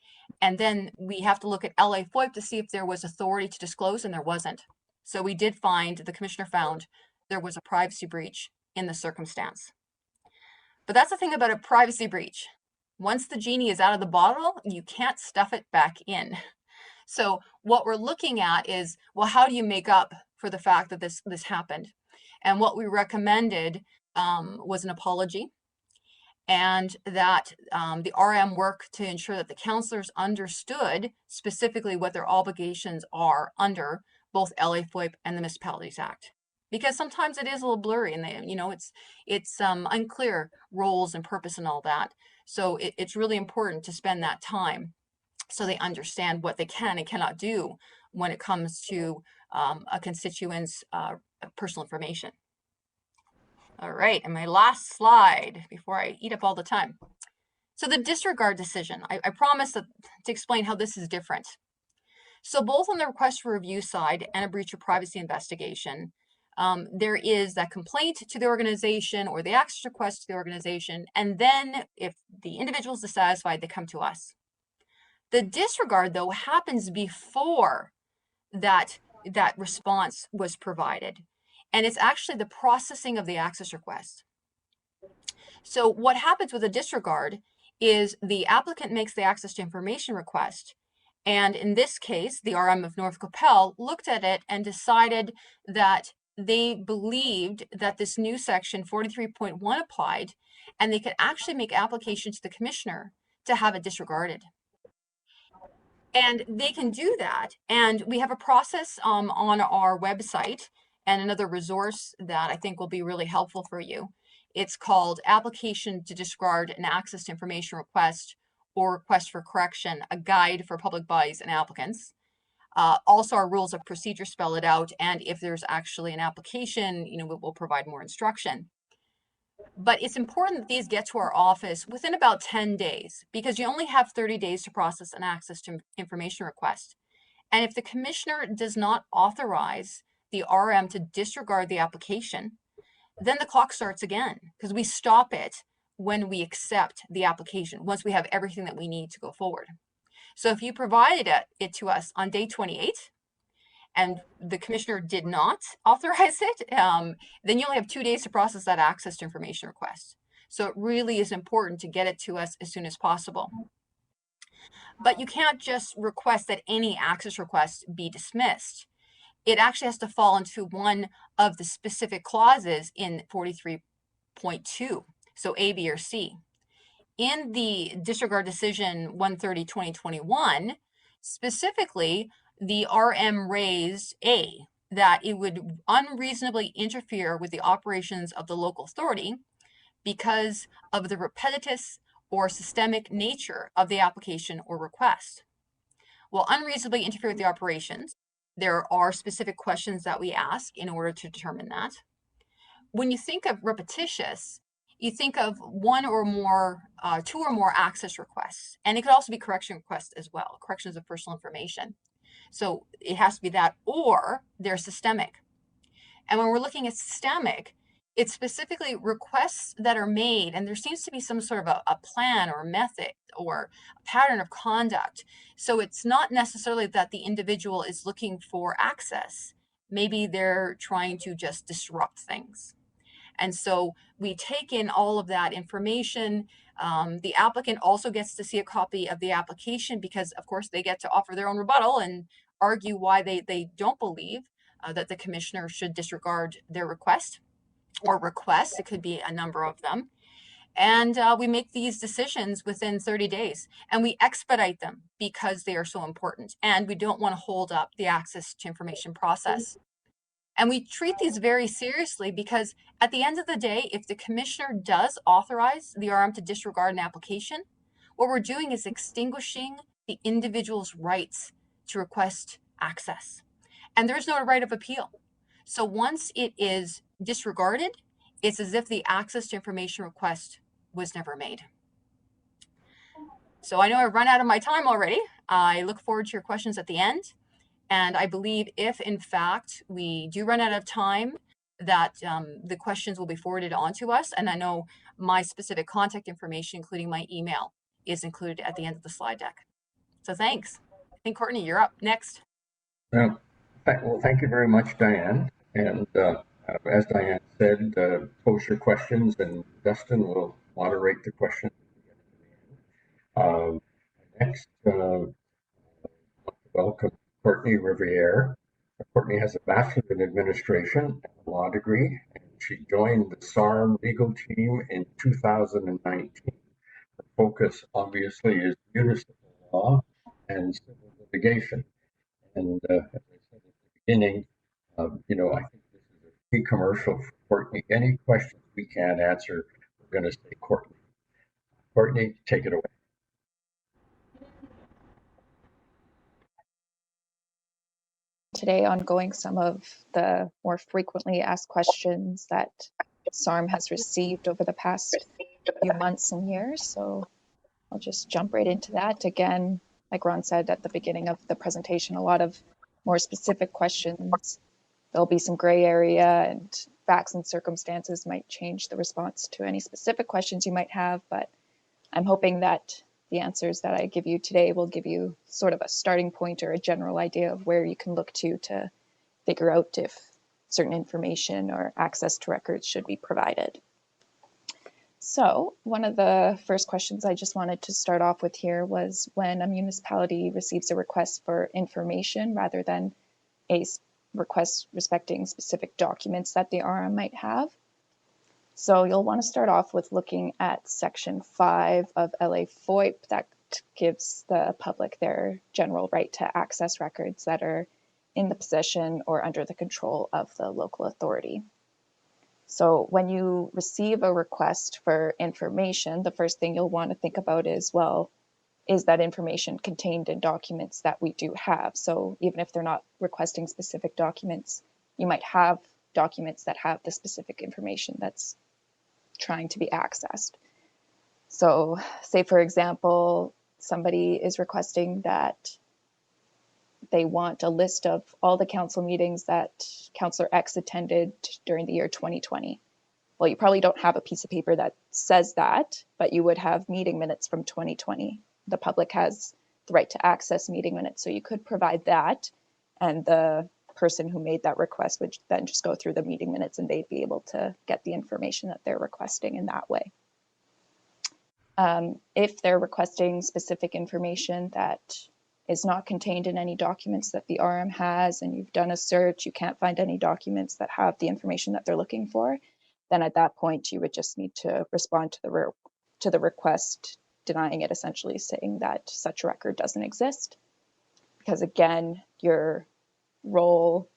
And then we have to look at LA FOIP to see if there was authority to disclose, and there wasn't. So we did find, the commissioner found, there was a privacy breach in the circumstance. But that's the thing about a privacy breach. Once the genie is out of the bottle, you can't stuff it back in. So what we're looking at is, well, how do you make up for the fact that this happened? And what we recommended was an apology, and that the RM work to ensure that the counselors understood specifically what their obligations are under both LA FOIP and the Municipalities Act. Because sometimes it is a little blurry and it's unclear roles and purpose and all that. So it's really important to spend that time so they understand what they can and cannot do when it comes to a constituent's personal information. All right, and my last slide before I eat up all the time. So the disregard decision, I promised to explain how this is different. So both on the request for review side and a breach of privacy investigation, there is that complaint to the organization or the access request to the organization, and then if the individual is dissatisfied, they come to us. The disregard, though, happens before that response was provided, and it's actually the processing of the access request. So what happens with a disregard is the applicant makes the access to information request, and in this case, the RM of North Capel looked at it and decided that they believed that this new section 43.1 applied, and they could actually make application to the commissioner to have it disregarded. And they can do that. And we have a process on our website and another resource that I think will be really helpful for you. It's called Application to Disregard an Access to Information Request or Request for Correction, a guide for public bodies and applicants. Also, our rules of procedure spell it out. And if there's actually an application, we'll provide more instruction. But it's important that these get to our office within about 10 days because you only have 30 days to process an access to information request. And if the commissioner does not authorize the RM to disregard the application, then the clock starts again because we stop it when we accept the application, once we have everything that we need to go forward. So if you provided it to us on day 28, and the commissioner did not authorize it, then you only have 2 days to process that access to information request. So it really is important to get it to us as soon as possible. But you can't just request that any access request be dismissed. It actually has to fall into one of the specific clauses in 43.2, so A, B, or C. In the disregard decision 130/2021, specifically, the RM raised A, that it would unreasonably interfere with the operations of the local authority because of the repetitious or systemic nature of the application or request. Well, unreasonably interfere with the operations, there are specific questions that we ask in order to determine that. When you think of repetitious, you think of one or more, two or more access requests, and it could also be correction requests as well, corrections of personal information. So it has to be that, or they're systemic. And when we're looking at systemic, it's specifically requests that are made, and there seems to be some sort of a plan or a method or a pattern of conduct. So it's not necessarily that the individual is looking for access. Maybe they're trying to just disrupt things. And so we take in all of that information. The applicant also gets to see a copy of the application because, of course, they get to offer their own rebuttal and argue why they don't believe that the commissioner should disregard their request or requests. It could be a number of them. And we make these decisions within 30 days and we expedite them because they are so important. And we don't want to hold up the access to information process. And we treat these very seriously because at the end of the day, if the commissioner does authorize the RM to disregard an application, what we're doing is extinguishing the individual's rights to request access. And there's no right of appeal. So once it is disregarded, it's as if the access to information request was never made. So I know I've run out of my time already. I look forward to your questions at the end. And I believe if, in fact, we do run out of time, that the questions will be forwarded on to us. And I know my specific contact information, including my email, is included at the end of the slide deck. So thanks. I think, Courtney, you're up next. Well, thank you very much, Diane. And as Diane said, post your questions and Dustin will moderate the questions. Next, welcome Courtney Riviere. Courtney has a Bachelor in Administration and a law degree, and she joined the SARM legal team in 2019. Her focus, obviously, is municipal law and civil litigation. And as I said at the beginning, I think this is a key commercial for Courtney. Any questions we can't answer, we're going to say Courtney. Courtney, take it away. Today on going some of the more frequently asked questions that SARM has received over the past few months and years. So I'll just jump right into that. Again, like Ron said at the beginning of the presentation, a lot of more specific questions. There'll be some gray area and facts and circumstances might change the response to any specific questions you might have, but I'm hoping that the answers that I give you today will give you sort of a starting point or a general idea of where you can look to figure out if certain information or access to records should be provided. So one of the first questions I just wanted to start off with here was when a municipality receives a request for information rather than a request respecting specific documents that the RM might have. So you'll want to start off with looking at Section 5 of LA FOIP that gives the public their general right to access records that are in the possession or under the control of the local authority. So when you receive a request for information, the first thing you'll want to think about is, well, is that information contained in documents that we do have? So even if they're not requesting specific documents, you might have documents that have the specific information that's trying to be accessed. So say, for example, somebody is requesting that they want a list of all the council meetings that Councillor X attended during the year 2020. Well, you probably don't have a piece of paper that says that, but you would have meeting minutes from 2020. The public has the right to access meeting minutes, so you could provide that, and the person who made that request would then just go through the meeting minutes and they'd be able to get the information that they're requesting in that way. If they're requesting specific information that is not contained in any documents that the RM has and you've done a search, you can't find any documents that have the information that they're looking for, then at that point you would just need to respond to the request, denying it, essentially saying that such a record doesn't exist. Because again, your role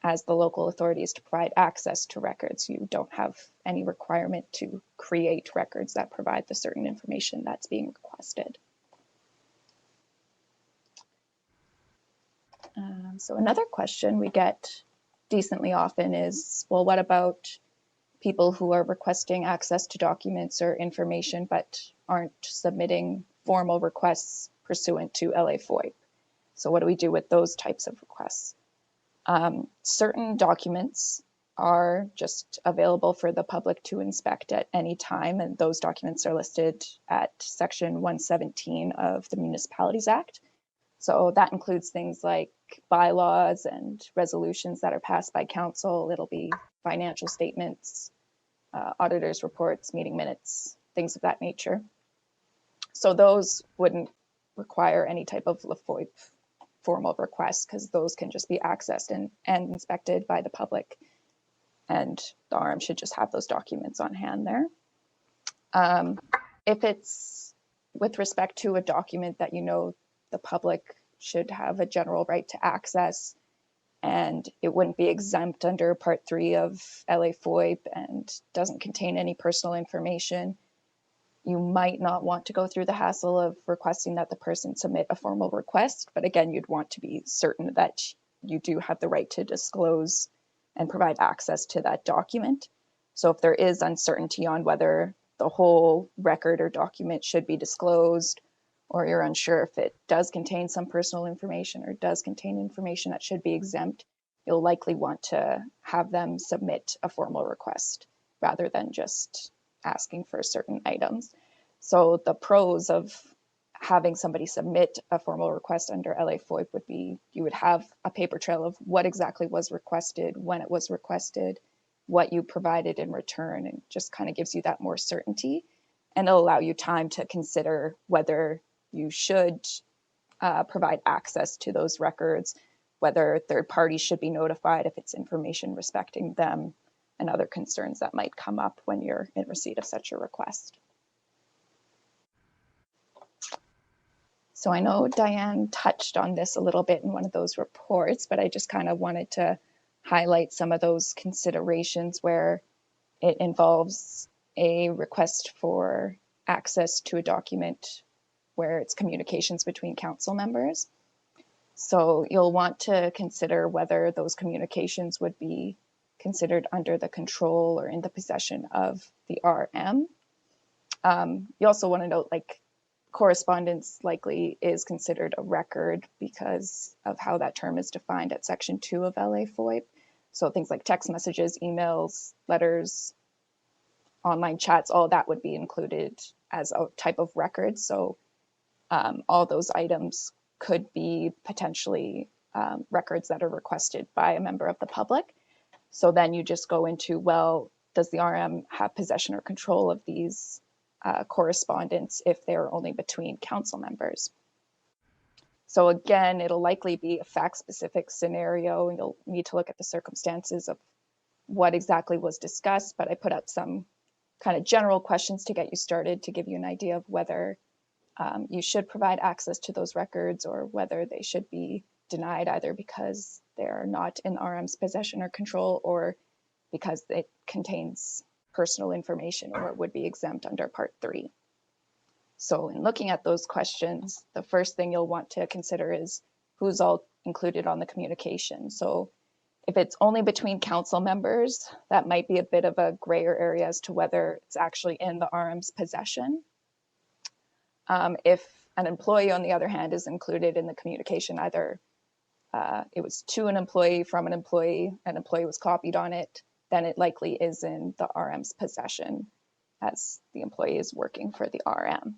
as the local authorities to provide access to records. You don't have any requirement to create records that provide the certain information that's being requested. So another question we get decently often is, well, what about people who are requesting access to documents or information but aren't submitting formal requests pursuant to LA FOIP? So what do we do with those types of requests? Certain documents are just available for the public to inspect at any time, and those documents are listed at Section 117 of the Municipalities Act. So that includes things like bylaws and resolutions that are passed by council. It'll be financial statements, auditors' reports, meeting minutes, things of that nature. So those wouldn't require any type of LaFoIP formal request, because those can just be accessed and inspected by the public, and the RM should just have those documents on hand there. If it's with respect to a document that you know the public should have a general right to access, and it wouldn't be exempt under Part 3 of LA FOIP and doesn't contain any personal information, you might not want to go through the hassle of requesting that the person submit a formal request. But again, you'd want to be certain that you do have the right to disclose and provide access to that document. So if there is uncertainty on whether the whole record or document should be disclosed, or you're unsure if it does contain some personal information or does contain information that should be exempt, you'll likely want to have them submit a formal request rather than just asking for certain items. So the pros of having somebody submit a formal request under LA FOIP would be you would have a paper trail of what exactly was requested, when it was requested, what you provided in return, and just kind of gives you that more certainty. And it'll allow you time to consider whether you should provide access to those records, whether third parties should be notified if it's information respecting them, and other concerns that might come up when you're in receipt of such a request. So I know Diane touched on this a little bit in one of those reports, but I just kind of wanted to highlight some of those considerations where it involves a request for access to a document where it's communications between council members. So you'll want to consider whether those communications would be considered under the control or in the possession of the RM. You also want to note, like, correspondence likely is considered a record because of how that term is defined at Section 2 of LA FOIP. So things like text messages, emails, letters, online chats, all that would be included as a type of record. So all those items could be potentially records that are requested by a member of the public. So then you just go into, well, does the RM have possession or control of these correspondence if they're only between council members? So again, it'll likely be a fact-specific scenario, and you'll need to look at the circumstances of what exactly was discussed, but I put up some kind of general questions to get you started to give you an idea of whether you should provide access to those records or whether they should be denied, either because they're not in RM's possession or control, or because it contains personal information or would be exempt under Part 3. So in looking at those questions, the first thing you'll want to consider is who's all included on the communication. So if it's only between council members, that might be a bit of a grayer area as to whether it's actually in the RM's possession. If an employee, on the other hand, is included in the communication, either it was to an employee, from an employee was copied on it, then it likely is in the RM's possession, as the employee is working for the RM.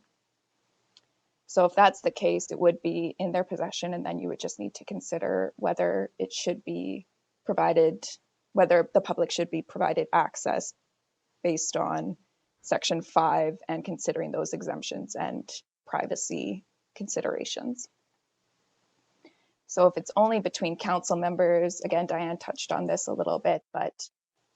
So if that's the case, it would be in their possession, and then you would just need to consider whether it should be provided, whether the public should be provided access based on Section 5 and considering those exemptions and privacy considerations. So if it's only between council members, again, Diane touched on this a little bit, but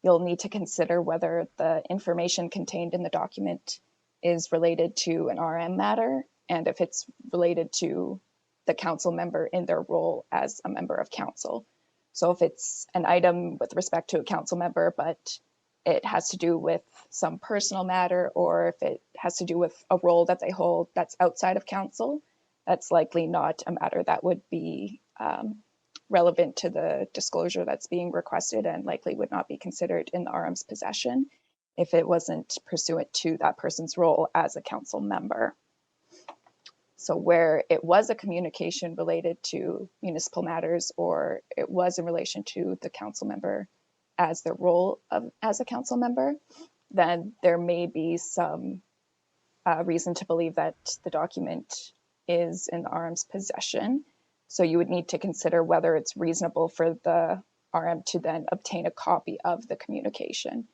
you'll need to consider whether the information contained in the document is related to an RM matter, and if it's related to the council member in their role as a member of council. So if it's an item with respect to a council member, but it has to do with some personal matter, or if it has to do with a role that they hold that's outside of council, that's likely not a matter that would be relevant to the disclosure that's being requested, and likely would not be considered in the RM's possession if it wasn't pursuant to that person's role as a council member. So where it was a communication related to municipal matters, or it was in relation to the council member as their role as a council member, then there may be some reason to believe that the document is in the RM's possession. So you would need to consider whether it's reasonable for the RM to then obtain a copy of the communication.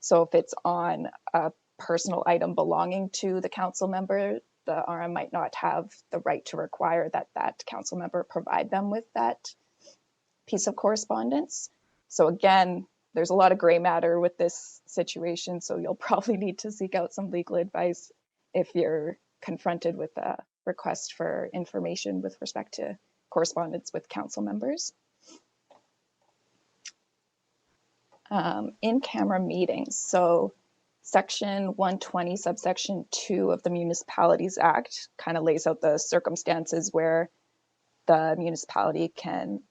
So if it's on a personal item belonging to the council member, the RM might not have the right to require that that council member provide them with that piece of correspondence. So again, there's a lot of gray matter with this situation, so you'll probably need to seek out some legal advice if you're confronted with a request for information with respect to correspondence with council members. In-camera meetings. So Section 120, subsection 2 of the Municipalities Act kind of lays out the circumstances where the municipality can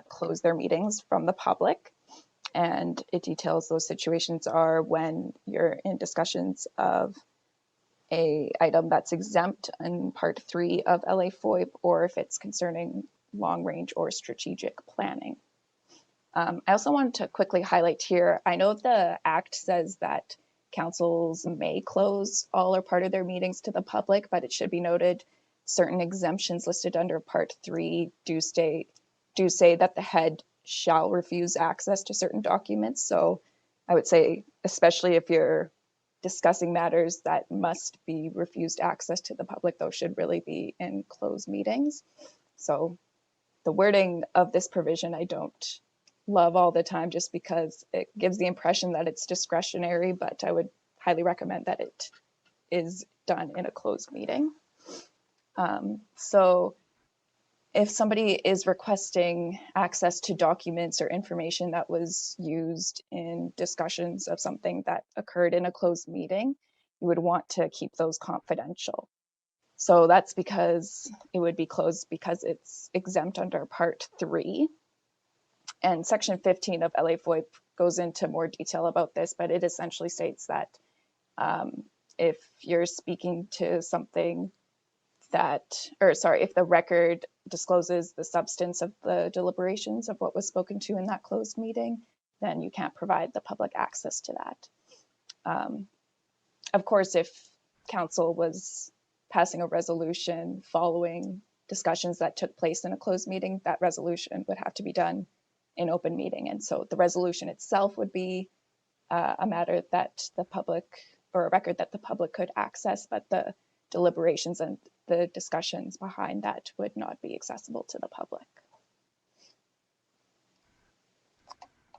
close their meetings from the public. And it details those situations are when you're in discussions of a item that's exempt in Part 3 of LA FOIP, or if it's concerning long range or strategic planning. I also wanted to quickly highlight here, I know the Act says that councils may close all or part of their meetings to the public, but it should be noted certain exemptions listed under Part 3 do say that the head shall refuse access to certain documents. So I would say, especially if you're discussing matters that must be refused access to the public, those should really be in closed meetings. So the wording of this provision I don't love all the time, just because it gives the impression that it's discretionary, but I would highly recommend that it is done in a closed meeting. So if somebody is requesting access to documents or information that was used in discussions of something that occurred in a closed meeting, you would want to keep those confidential. So that's because it would be closed because it's exempt under Part 3. And Section 15 of LA FOIP goes into more detail about this, but it essentially states that if you're speaking to something that, or sorry, if the record discloses the substance of the deliberations of what was spoken to in that closed meeting, then you can't provide the public access to that. Of course, if council was passing a resolution following discussions that took place in a closed meeting, that resolution would have to be done in open meeting. And so the resolution itself would be a matter that the public, or a record that the public could access, but the deliberations and the discussions behind that would not be accessible to the public.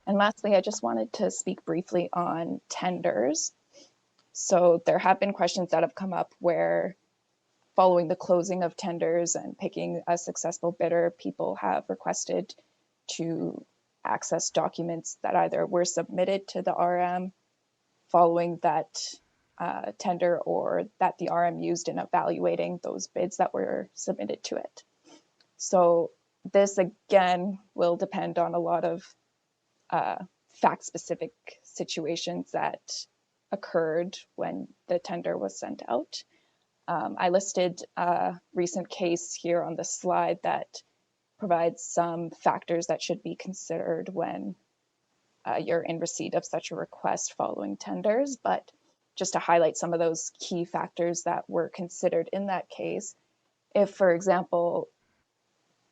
And lastly, I just wanted to speak briefly on tenders. So there have been questions that have come up where following the closing of tenders and picking a successful bidder, people have requested to access documents that either were submitted to the RM following that tender, or that the RM used in evaluating those bids that were submitted to it. So this again will depend on a lot of fact-specific situations that occurred when the tender was sent out. I listed a recent case here on the slide that provides some factors that should be considered when you're in receipt of such a request following tenders, but just to highlight some of those key factors that were considered in that case. If, for example,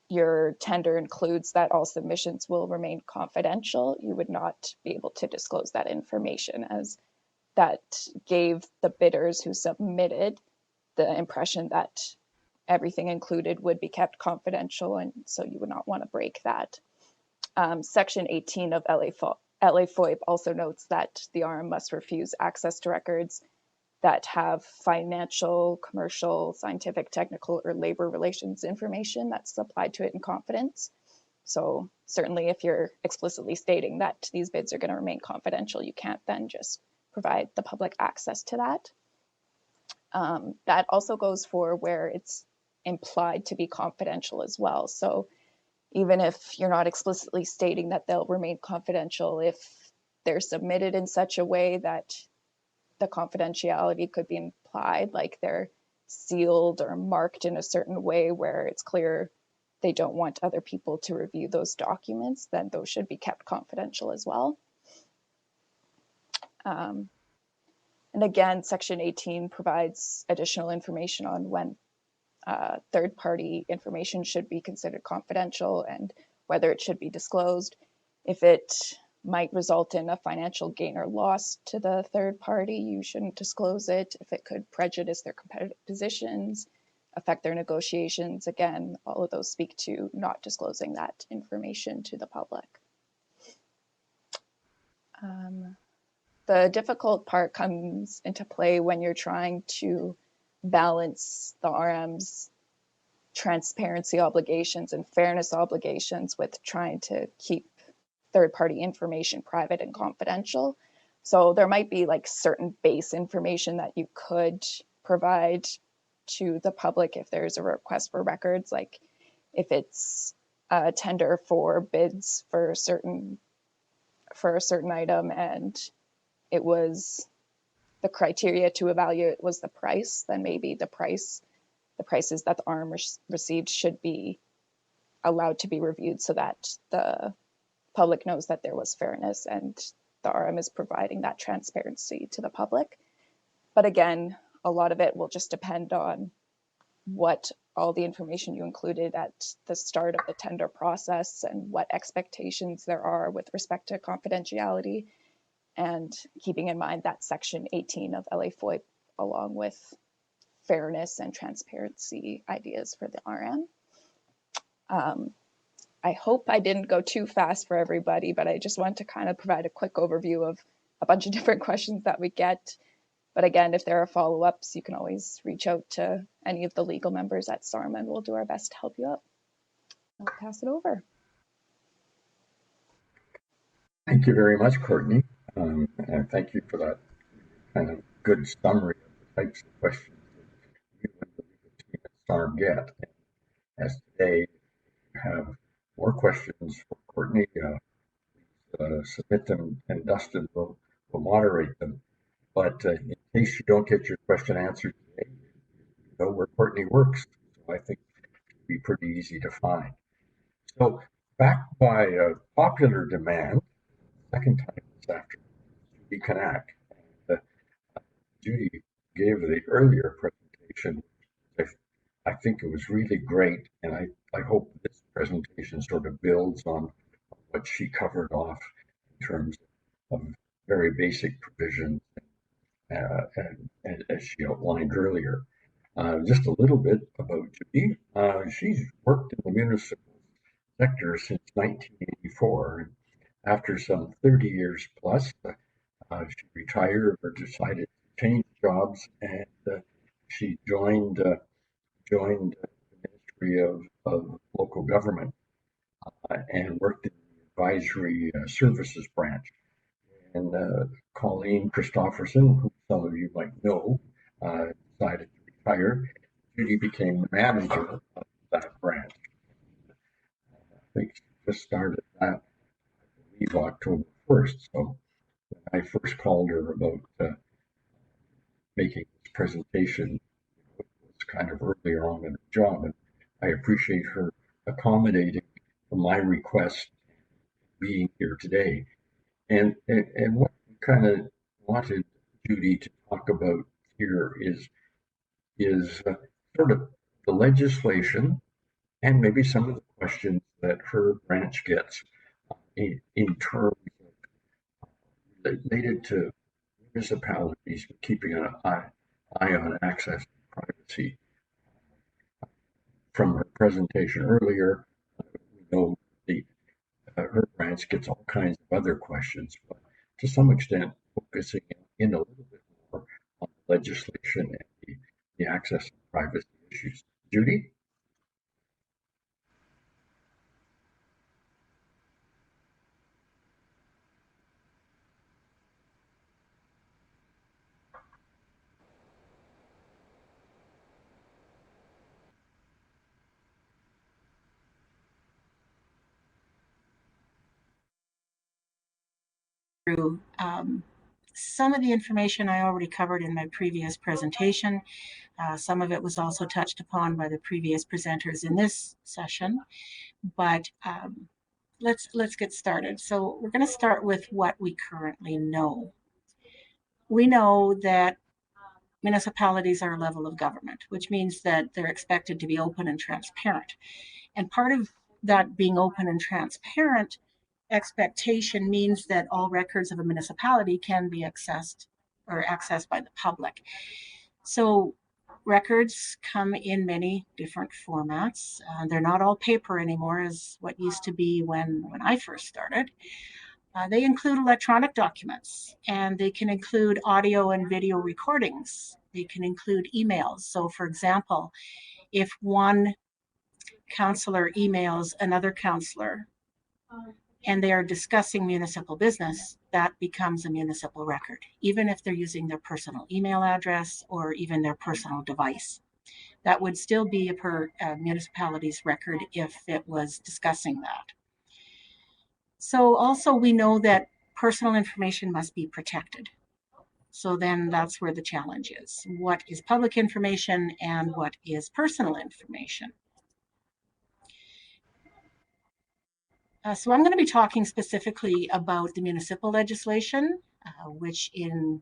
your tender includes that all submissions will remain confidential, you would not be able to disclose that information, as that gave the bidders who submitted the impression that everything included would be kept confidential, and so you would not want to break that. Section 18 of LA FOIP also notes that the RM must refuse access to records that have financial, commercial, scientific, technical, or labor relations information that's supplied to it in confidence. So certainly if you're explicitly stating that these bids are going to remain confidential, you can't then just provide the public access to that. That also goes for where it's implied to be confidential as well. So even if you're not explicitly stating that they'll remain confidential, if they're submitted in such a way that the confidentiality could be implied, like they're sealed or marked in a certain way where it's clear they don't want other people to review those documents, then those should be kept confidential as well. And again, Section 18 provides additional information on when third-party information should be considered confidential and whether it should be disclosed. If it might result in a financial gain or loss to the third party, you shouldn't disclose it. If it could prejudice their competitive positions, affect their negotiations, again, all of those speak to not disclosing that information to the public. The difficult part comes into play when you're trying to balance the RM's transparency obligations and fairness obligations with trying to keep third-party information private and confidential. So there might be like certain base information that you could provide to the public if there's a request for records, like if it's a tender for bids for a certain item and it was the criteria to evaluate was the price, then maybe the prices that the RM received should be allowed to be reviewed so that the public knows that there was fairness and the RM is providing that transparency to the public. But again, a lot of it will just depend on what all the information you included at the start of the tender process and what expectations there are with respect to confidentiality, and keeping in mind that Section 18 of LA FOIP along with fairness and transparency ideas for the RM. I hope I didn't go too fast for everybody, but I just want to kind of provide a quick overview of a bunch of different questions that we get. But again, if there are follow-ups, you can always reach out to any of the legal members at SARM and we'll do our best to help you out. I'll pass it over. Thank you very much, Courtney. And thank you for that kind of good summary of the types of questions that you and the legal team at SARM get. As today you have more questions for Courtney, submit them and Dustin will moderate them. But in case you don't get your question answered today, you know where Courtney works. So I think it should be pretty easy to find. So backed by popular demand, second time this afternoon, Judy Kanak. And Judy gave the earlier presentation. I think it was really great, and I hope this presentation sort of builds on what she covered off in terms of very basic provisions and as she outlined earlier. Just a little bit about Judy. She's worked in the municipal sector since 1984. And after some 30 years plus, she retired or decided to change jobs, and she joined the Ministry of Local Government and worked in the advisory services branch. And Colleen Christopherson, who some of you might know, decided to retire. Judy became the manager of that branch. I think she just started that, I believe, October 1st. So when I first called her about making this presentation, it was kind of earlier on in her job, and I appreciate her accommodating my request being here today. And what we kind of wanted Judy to talk about here is sort of the legislation and maybe some of the questions that her branch gets in terms of related to municipalities keeping an eye on access and privacy. From her presentation earlier, we know her branch gets all kinds of other questions, but to some extent focusing in a little bit more on the legislation and the access and privacy issues. Judy? through some of the information I already covered in my previous presentation. Some of it was also touched upon by the previous presenters in this session, but let's get started. So we're going to start with what we currently know. We know that municipalities are a level of government, which means that they're expected to be open and transparent. And part of that being open and transparent expectation means that all records of a municipality can be accessed by the public. So records come in many different formats. They're not all paper anymore, as what used to be when I first started. They include electronic documents, and they can include audio and video recordings. They can include emails. So for example, if one councillor emails another councillor and they are discussing municipal business, that becomes a municipal record, even if they're using their personal email address or even their personal device. That would still be a municipality's record if it was discussing that. So also we know that personal information must be protected. So then that's where the challenge is. What is public information and what is personal information? So I'm going to be talking specifically about the municipal legislation, which in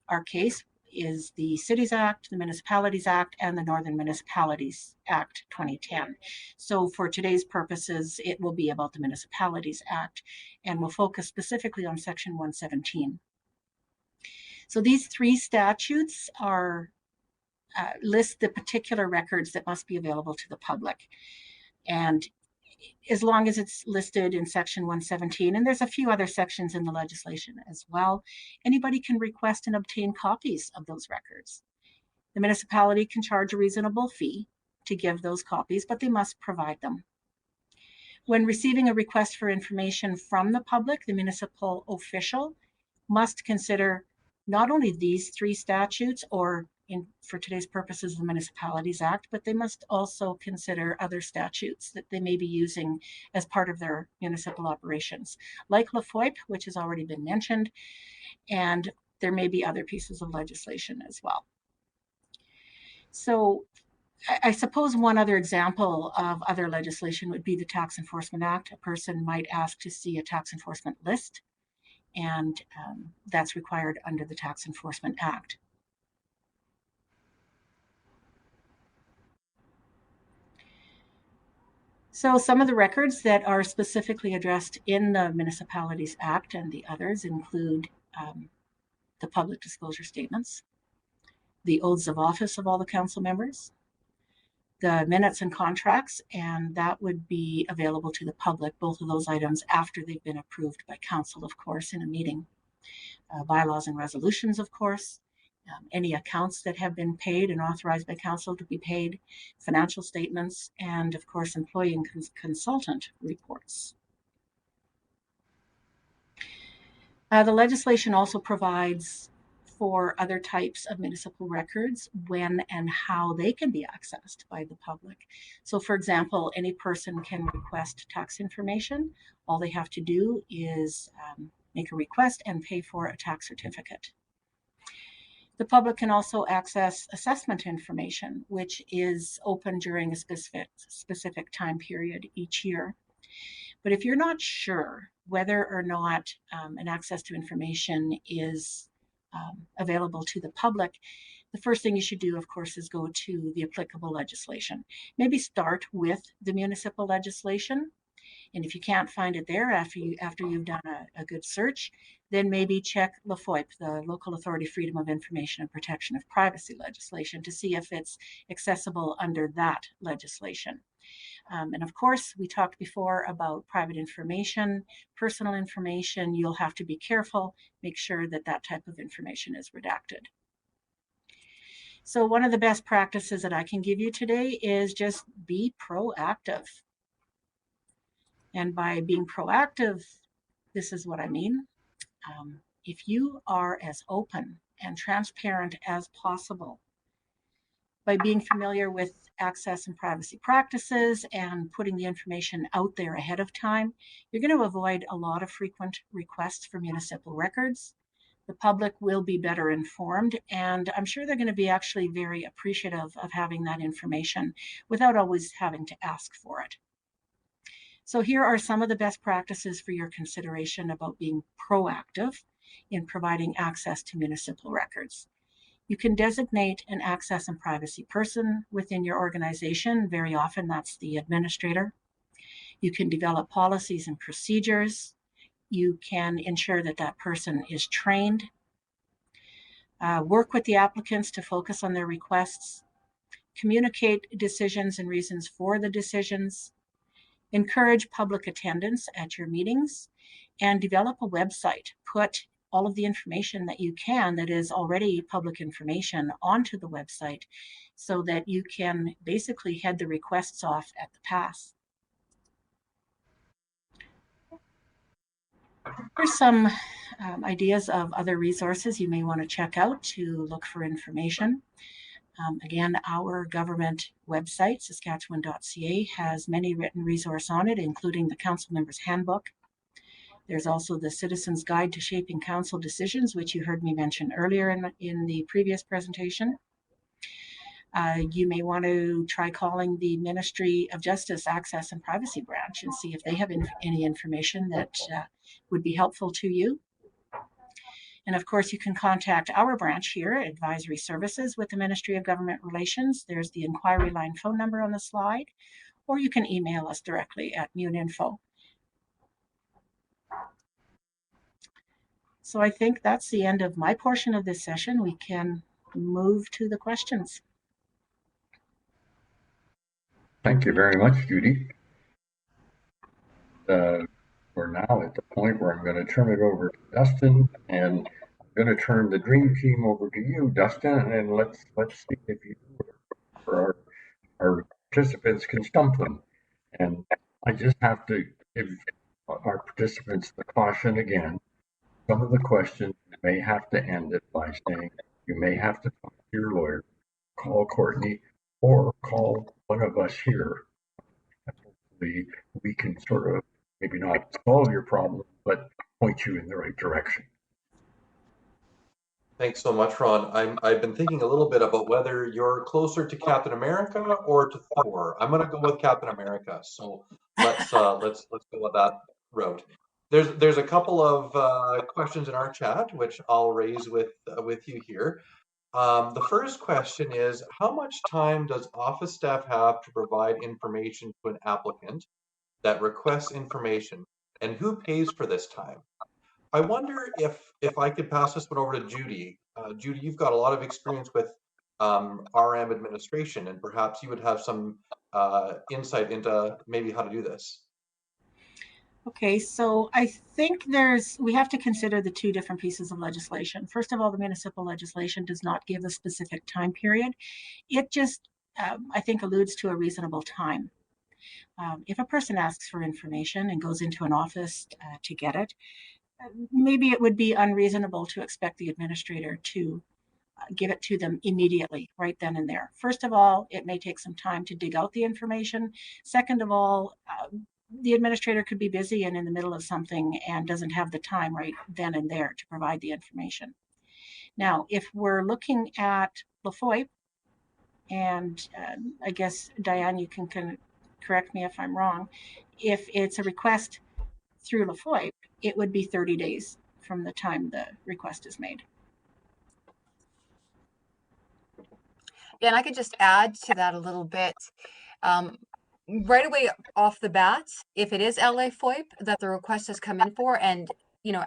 our case is the Cities Act, the Municipalities Act, and the Northern Municipalities Act 2010. So for today's purposes, it will be about the Municipalities Act, and we'll focus specifically on Section 117. So these three statutes list the particular records that must be available to the public. And as long as it's listed in Section 117, and there's a few other sections in the legislation as well, anybody can request and obtain copies of those records. The municipality can charge a reasonable fee to give those copies, but they must provide them. When receiving a request for information from the public, the municipal official must consider not only these three statutes, or for today's purposes, the Municipalities Act, but they must also consider other statutes that they may be using as part of their municipal operations, like LaFoIP, which has already been mentioned, and there may be other pieces of legislation as well. So I suppose one other example of other legislation would be the Tax Enforcement Act. A person might ask to see a tax enforcement list, and that's required under the Tax Enforcement Act. So some of the records that are specifically addressed in the Municipalities Act and the others include the public disclosure statements, the oaths of office of all the council members, the minutes and contracts, and that would be available to the public, both of those items after they've been approved by council, of course, in a meeting. Bylaws and resolutions, of course, any accounts that have been paid and authorized by council to be paid, financial statements, and of course, employee and consultant reports. The legislation also provides for other types of municipal records, when and how they can be accessed by the public. So for example, any person can request tax information. All they have to do is make a request and pay for a tax certificate. The public can also access assessment information, which is open during a specific time period each year. But if you're not sure whether or not an access to information is available to the public, the first thing you should do, of course, is go to the applicable legislation. Maybe start with the municipal legislation. And if you can't find it there after you've done a good search, then maybe check LaFoIP, the Local Authority Freedom of Information and Protection of Privacy legislation, to see if it's accessible under that legislation. And of course, we talked before about private information, personal information. You'll have to be careful, make sure that that type of information is redacted. So one of the best practices that I can give you today is just be proactive. And by being proactive, this is what I mean. If you are as open and transparent as possible By being familiar with access and privacy practices and putting the information out there ahead of time, you're going to avoid a lot of frequent requests for municipal records. The public will be better informed, and I'm sure they're going to be actually very appreciative of having that information without always having to ask for it. So here are some of the best practices for your consideration about being proactive in providing access to municipal records. You can designate an access and privacy person within your organization. Very often that's the administrator. You can develop policies and procedures. You can ensure that that person is trained. Work with the applicants to focus on their requests. Communicate decisions and reasons for the decisions. Encourage public attendance at your meetings, and develop a website. Put all of the information that you can that is already public information onto the website so that you can basically head the requests off at the pass. Here's some ideas of other resources you may want to check out to look for information. Again, our government website, saskatchewan.ca, has many written resources on it, including the Council Members Handbook. There's also the Citizens Guide to Shaping Council Decisions, which you heard me mention earlier in the previous presentation. You may want to try calling the Ministry of Justice Access and Privacy Branch and see if they have any information that would be helpful to you. And of course, you can contact our branch here, Advisory Services, with the Ministry of Government Relations. There's the inquiry line phone number on the slide, or you can email us directly at muninfo. So I think that's the end of my portion of this session. We can move to the questions. Thank you very much, Judy. We're now at the point where I'm going to turn it over to Dustin, and I'm going to turn the dream team over to you, Dustin, and let's see if you or our participants can stump them. And I just have to give our participants the caution again. Some of the questions you may have to end it by saying you may have to talk to your lawyer, call Courtney, or call one of us here. And hopefully we can sort of maybe not solve your problem, but point you in the right direction. Thanks so much, Ron. I've been thinking a little bit about whether you're closer to Captain America or to Thor. I'm going to go with Captain America. So let's go with that route. There's a couple of questions in our chat which I'll raise with you here. The first question is, how much time does office staff have to provide information to an applicant that requests information, and who pays for this time? I wonder if I could pass this one over to Judy. Judy, you've got a lot of experience with RM administration, and perhaps you would have some insight into maybe how to do this. Okay, so I think we have to consider the two different pieces of legislation. First of all, the municipal legislation does not give a specific time period. It just, I think, alludes to a reasonable time. If a person asks for information and goes into an office to get it, maybe it would be unreasonable to expect the administrator to give it to them immediately, right then and there. First of all, it may take some time to dig out the information. Second of all, the administrator could be busy and in the middle of something and doesn't have the time right then and there to provide the information. Now, if we're looking at LaFoy, and I guess, Diane, you can correct me if I'm wrong, if it's a request through LaFoy, it would be 30 days from the time the request is made. Yeah, and I could just add to that a little bit. Right away off the bat, if it is LA FOIP that the request has come in for, and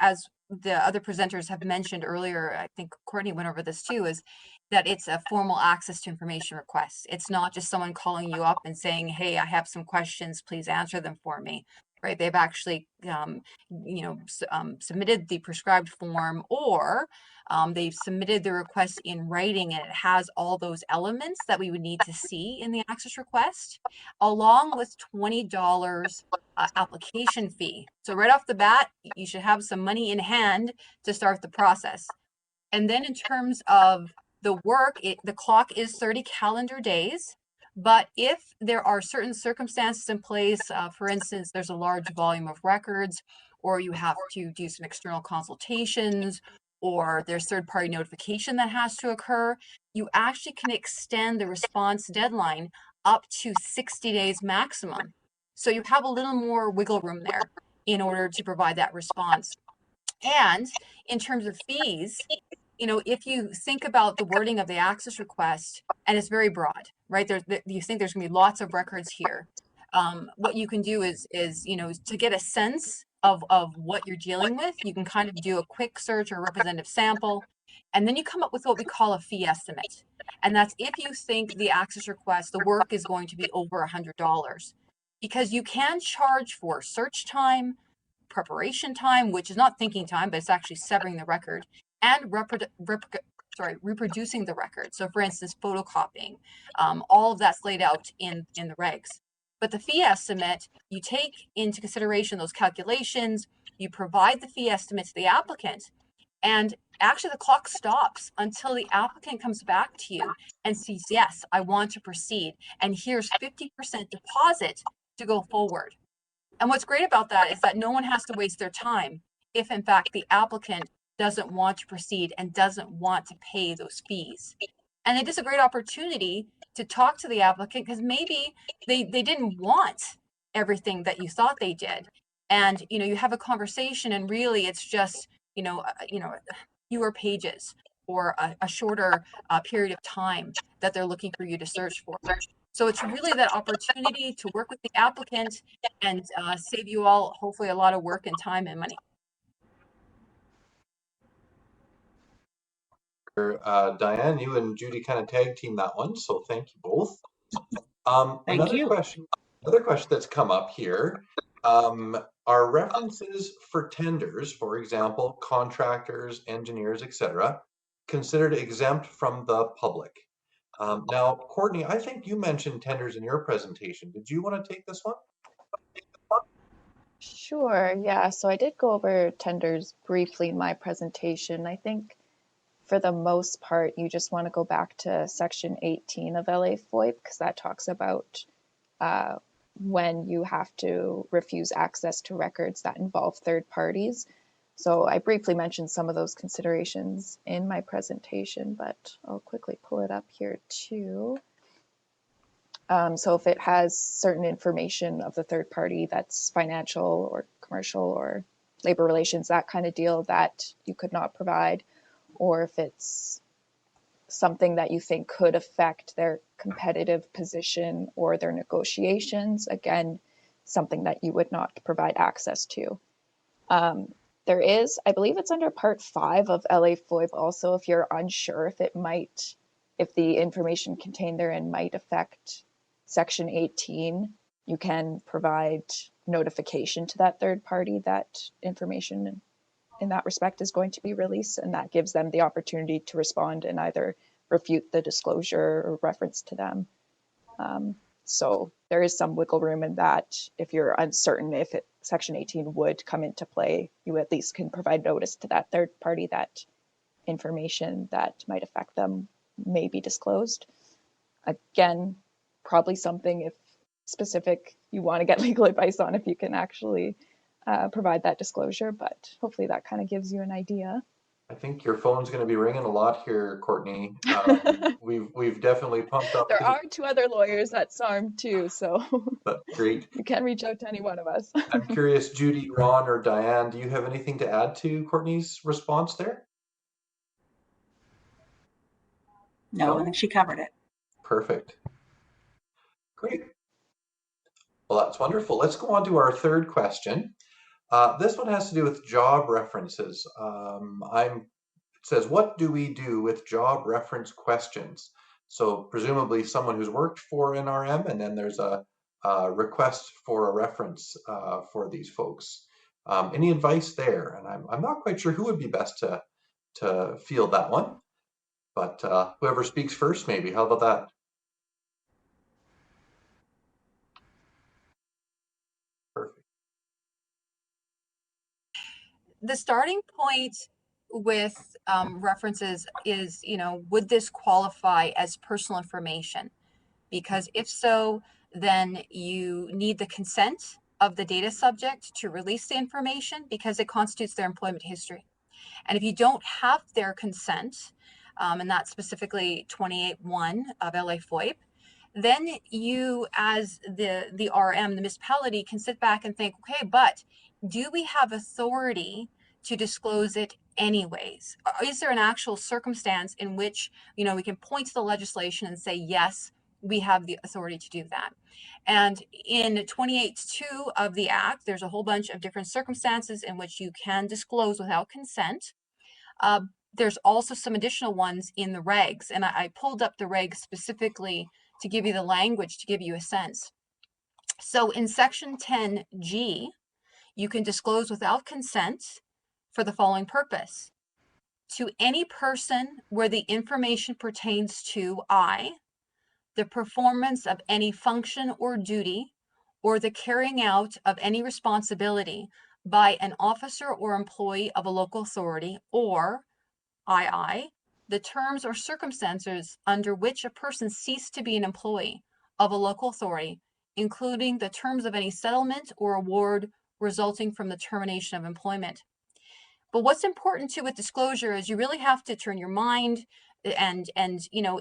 as the other presenters have mentioned earlier, I think Courtney went over this too, is that it's a formal access to information request. It's not just someone calling you up and saying, hey, I have some questions, please answer them for me. Right? They've actually, submitted the prescribed form, or they've submitted the request in writing, and it has all those elements that we would need to see in the access request, along with $20 application fee. So right off the bat, you should have some money in hand to start the process. And then in terms of The clock is 30 calendar days, but if there are certain circumstances in place, for instance, there's a large volume of records, or you have to do some external consultations, or there's third-party notification that has to occur, you actually can extend the response deadline up to 60 days maximum. So you have a little more wiggle room there in order to provide that response. And in terms of fees, if you think about the wording of the access request, and it's very broad, right? You think there's going to be lots of records here. What you can do is to get a sense of what you're dealing with, you can kind of do a quick search or representative sample, and then you come up with what we call a fee estimate. And that's if you think the access request, the work is going to be over $100, because you can charge for search time, preparation time, which is not thinking time, but it's actually severing the record, and reproducing the record. So for instance, photocopying, all of that's laid out in the regs. But the fee estimate, you take into consideration those calculations, you provide the fee estimate to the applicant, and actually the clock stops until the applicant comes back to you and says, yes, I want to proceed, and here's 50% deposit to go forward. And what's great about that is that no one has to waste their time if, in fact, the applicant doesn't want to proceed and doesn't want to pay those fees. And it is a great opportunity to talk to the applicant, because maybe they didn't want everything that you thought they did. And, you have a conversation, and really it's just, fewer pages or a shorter period of time that they're looking for you to search for. So it's really that opportunity to work with the applicant and save you all, hopefully, a lot of work and time and money. Diane, you and Judy kind of tag team that one, so thank you both. Thank you. Another question that's come up here, are references for tenders, for example, contractors, engineers, etc., considered exempt from the public? Now, Courtney, I think you mentioned tenders in your presentation. Did you want to take this one? Sure, yeah. So I did go over tenders briefly in my presentation. I think for the most part, you just want to go back to Section 18 of LA FOIP, because that talks about when you have to refuse access to records that involve third parties. So I briefly mentioned some of those considerations in my presentation, but I'll quickly pull it up here too. So if it has certain information of the third party that's financial or commercial or labor relations, that kind of deal that you could not provide, or if it's something that you think could affect their competitive position or their negotiations, again, something that you would not provide access to. There is, I believe it's under Part 5 of LA FOIP also, if you're unsure if the information contained therein might affect Section 18, you can provide notification to that third party that information in that respect is going to be released, and that gives them the opportunity to respond and either refute the disclosure or reference to them. So there is some wiggle room in that. If you're uncertain if Section 18 would come into play, you at least can provide notice to that third party that information that might affect them may be disclosed. Again, probably something, if specific, you want to get legal advice on if you can actually provide that disclosure, but hopefully that kind of gives you an idea. I think your phone's going to be ringing a lot here, Courtney. We've definitely pumped up. There are 2 other lawyers at SARM too, so That's great. You can reach out to any one of us. I'm curious, Judy, Ron, or Diane, do you have anything to add to Courtney's response there? No, I think she covered it. Perfect. Great. Well, that's wonderful. Let's go on to our third question. This one has to do with job references. It says, what do we do with job reference questions? So presumably someone who's worked for NRM, and then there's a request for a reference for these folks. Any advice there? And I'm not quite sure who would be best to field that one, but whoever speaks first, maybe. How about that? Perfect. The starting point with references is, would this qualify as personal information? Because if so, then you need the consent of the data subject to release the information because it constitutes their employment history. And if you don't have their consent, and that's specifically 28.1 of LA FOIP, then you, as the RM, the municipality, can sit back and think, okay, but do we have authority to disclose it anyways? Is there an actual circumstance in which, we can point to the legislation and say, yes, we have the authority to do that? And in 28.2 of the Act, there's a whole bunch of different circumstances in which you can disclose without consent. There's also some additional ones in the regs, and I pulled up the regs specifically to give you the language, to give you a sense. So in section 10G, you can disclose without consent for the following purpose: to any person where the information pertains to I, the performance of any function or duty, or the carrying out of any responsibility by an officer or employee of a local authority, or II, the terms or circumstances under which a person ceased to be an employee of a local authority, including the terms of any settlement or award resulting from the termination of employment. But what's important too with disclosure is you really have to turn your mind and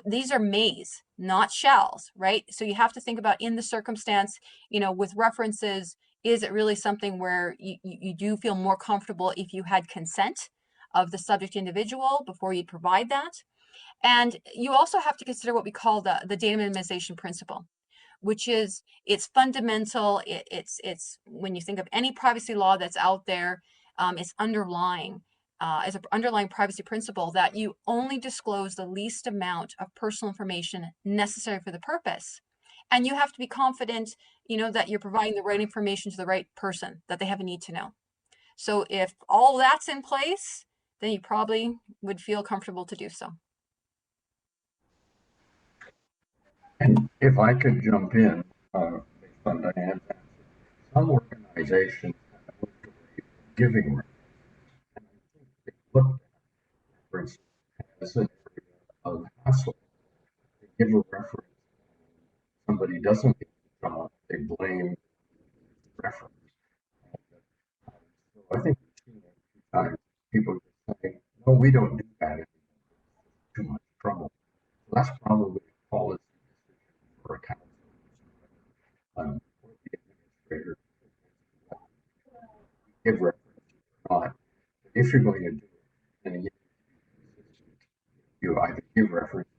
these are mays, not shalls, right? So you have to think about, in the circumstance, with references, is it really something where you do feel more comfortable if you had consent of the subject individual before you provide that? And you also have to consider what we call the data minimization principle, which is, it's fundamental. It's when you think of any privacy law that's out there, it's underlying as an underlying privacy principle that you only disclose the least amount of personal information necessary for the purpose. And you have to be confident, that you're providing the right information to the right person that they have a need to know. So if all that's in place, then you probably would feel comfortable to do so. And if I could jump in, based on Diane's answer, some organizations have moved away from giving references. And I think they look at references as an area of hassle. They give a reference, somebody doesn't get the job, they blame the reference. So I think we've seen it a few times. People just say, no, we don't do that anymore. It's too much trouble. So that's probably a policy decision for a council or the administrator. Give references or not. But if you're going to do it, then you need to be consistent. You either give references or you don't.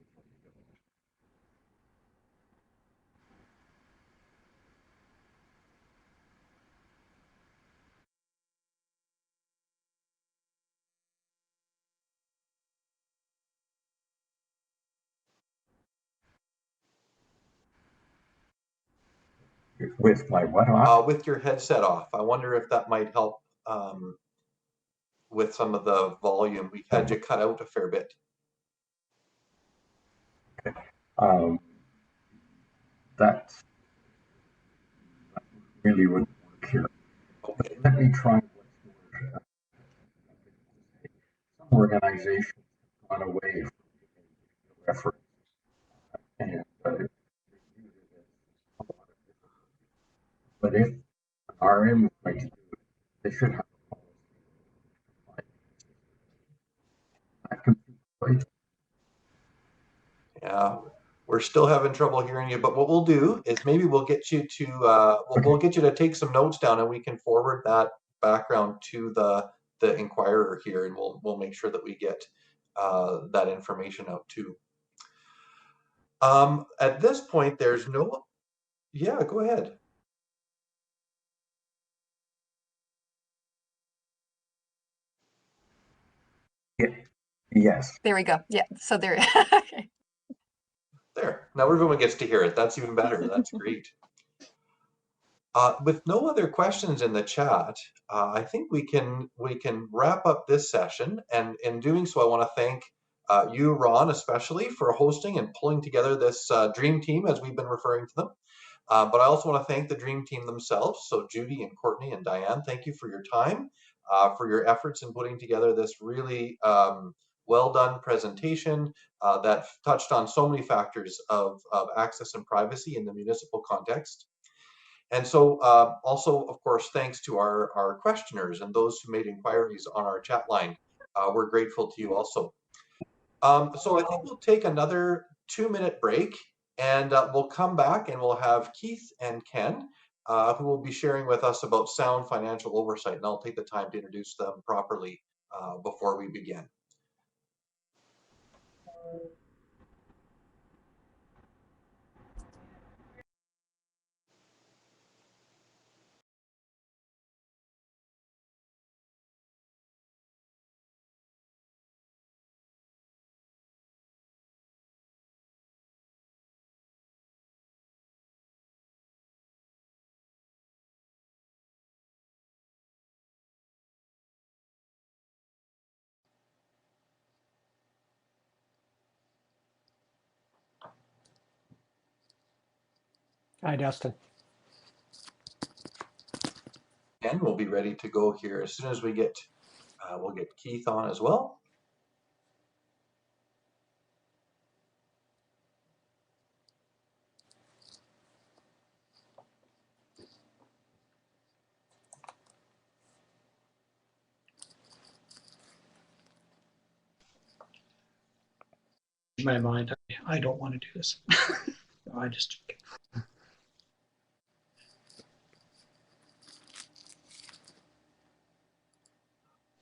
With my what off? With your headset off. I wonder if that might help with some of the volume. We've had you cut out a fair bit. That really wouldn't work here. Okay. Let me try what's more. Some organizations have gone away from giving the reference and they viewed it as a lot of different. But if an RM is going to do it, they should have a policy. That can be right. Yeah, we're still having trouble hearing you, but what we'll do is maybe we'll get you to we'll get you to take some notes down, and we can forward that background to the Inquirer here, and we'll make sure that we get that information out too. At this point, there's no. Yeah, go ahead. Yes. There we go. Yeah. So there. Okay. There. Now everyone gets to hear it. That's even better. That's great. With no other questions in the chat, I think we can wrap up this session. And in doing so, I want to thank you, Ron, especially for hosting and pulling together this dream team, as we've been referring to them. But I also want to thank the dream team themselves. So Judy and Courtney and Diane, thank you for your time. for your efforts in putting together this really well done presentation that touched on so many factors of access and privacy in the municipal context. And so also, of course, thanks to our questioners and those who made inquiries on our chat line. We're grateful to you also. So I think we'll take another 2-minute break, and we'll come back and we'll have Keith and Ken, who will be sharing with us about sound financial oversight. And I'll take the time to introduce them properly before we begin. Hi, Dustin. And we'll be ready to go here as soon as we get, we'll get Keith on as well. In my mind, I don't want to do this. I just.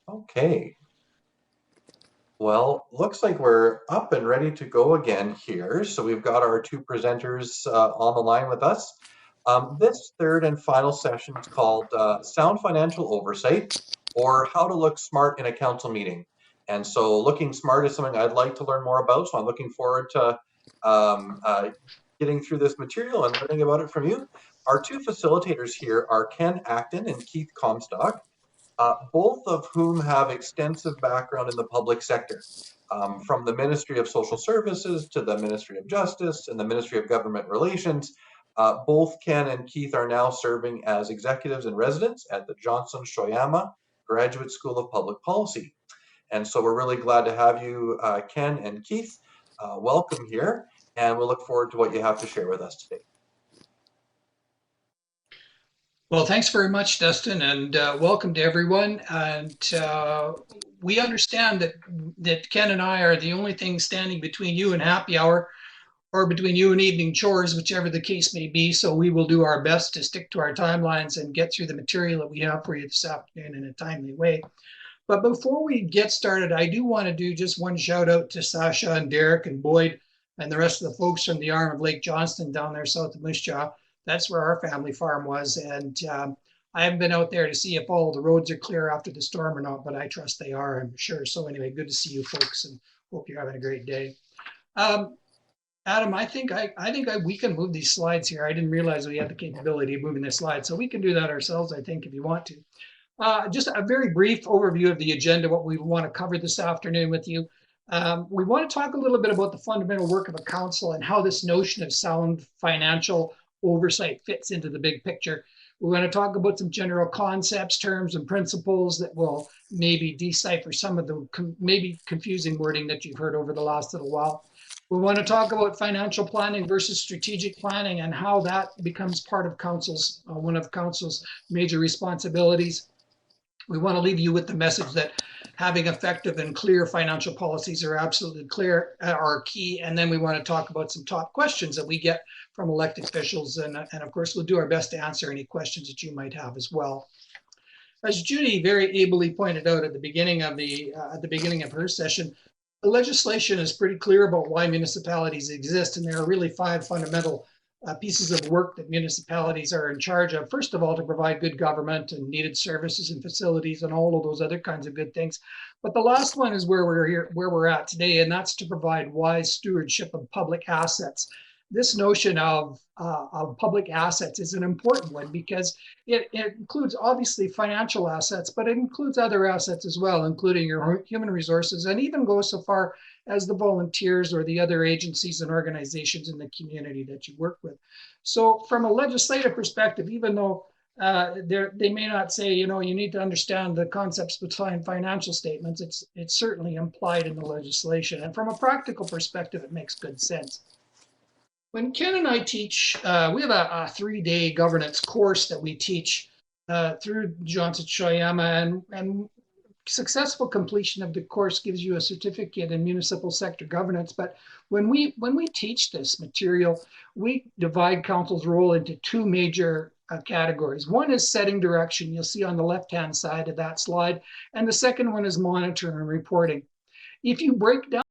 Okay. Well, looks like we're up and ready to go again here. So we've got our two presenters on the line with us. This third and final session is called Sound Financial Oversight, or How to Look Smart in a Council Meeting. And so looking smart is something I'd like to learn more about. So I'm looking forward to getting through this material and learning about it from you. Our two facilitators here are Ken Acton and Keith Comstock. Both of whom have extensive background in the public sector, from the Ministry of Social Services to the Ministry of Justice and the Ministry of Government Relations. Both Ken and Keith are now serving as executives in residence at the Johnson Shoyama Graduate School of Public Policy. And so we're really glad to have you, Ken and Keith. Welcome here, and we'll look forward to what you have to share with us today. Well, thanks very much, Dustin, and welcome to everyone. And we understand that Ken and I are the only thing standing between you and happy hour, or between you and evening chores, whichever the case may be. So we will do our best to stick to our timelines and get through the material that we have for you this afternoon in a timely way. But before we get started, I do want to do just one shout out to Sasha and Derek and Boyd and the rest of the folks from the arm of Lake Johnston down there south of Moose Jaw. That's where our family farm was. And I haven't been out there to see if all the roads are clear after the storm or not, but I trust they are, I'm sure. So anyway, good to see you folks and hope you're having a great day. Adam, I think we can move these slides here. I didn't realize we had the capability of moving the slides, so we can do that ourselves, I think, if you want to. Just a very brief overview of the agenda, what we want to cover this afternoon with you. We want to talk a little bit about the fundamental work of a council and how this notion of sound financial oversight fits into the big picture. We want to talk about some general concepts, terms, and principles that will maybe decipher some of the maybe confusing wording that you've heard over the last little while. We want to talk about financial planning versus strategic planning and how that becomes part of council's, one of council's major responsibilities. We want to leave you with the message that having effective and clear financial policies are absolutely are key. And then we want to talk about some top questions that we get from elected officials. And of course, we'll do our best to answer any questions that you might have as well. As Judy very ably pointed out at the beginning of her session, the legislation is pretty clear about why municipalities exist. And there are really 5 fundamental pieces of work that municipalities are in charge of. First of all, to provide good government and needed services and facilities and all of those other kinds of good things. But the last one is where we're at today, and that's to provide wise stewardship of public assets. This notion of public assets is an important one because it includes obviously financial assets, but it includes other assets as well, including your human resources, and even goes so far as the volunteers or the other agencies and organizations in the community that you work with. So from a legislative perspective, even though they may not say, you know, you need to understand the concepts behind financial statements. It's certainly implied in the legislation. And from a practical perspective, it makes good sense. When Ken and I teach, we have a 3-day governance course that we teach through Johnson Shoyama, and successful completion of the course gives you a certificate in municipal sector governance. But when we teach this material, we divide council's role into 2 major categories. One is setting direction, you'll see on the left-hand side of that slide, and the second one is monitoring and reporting. If you break down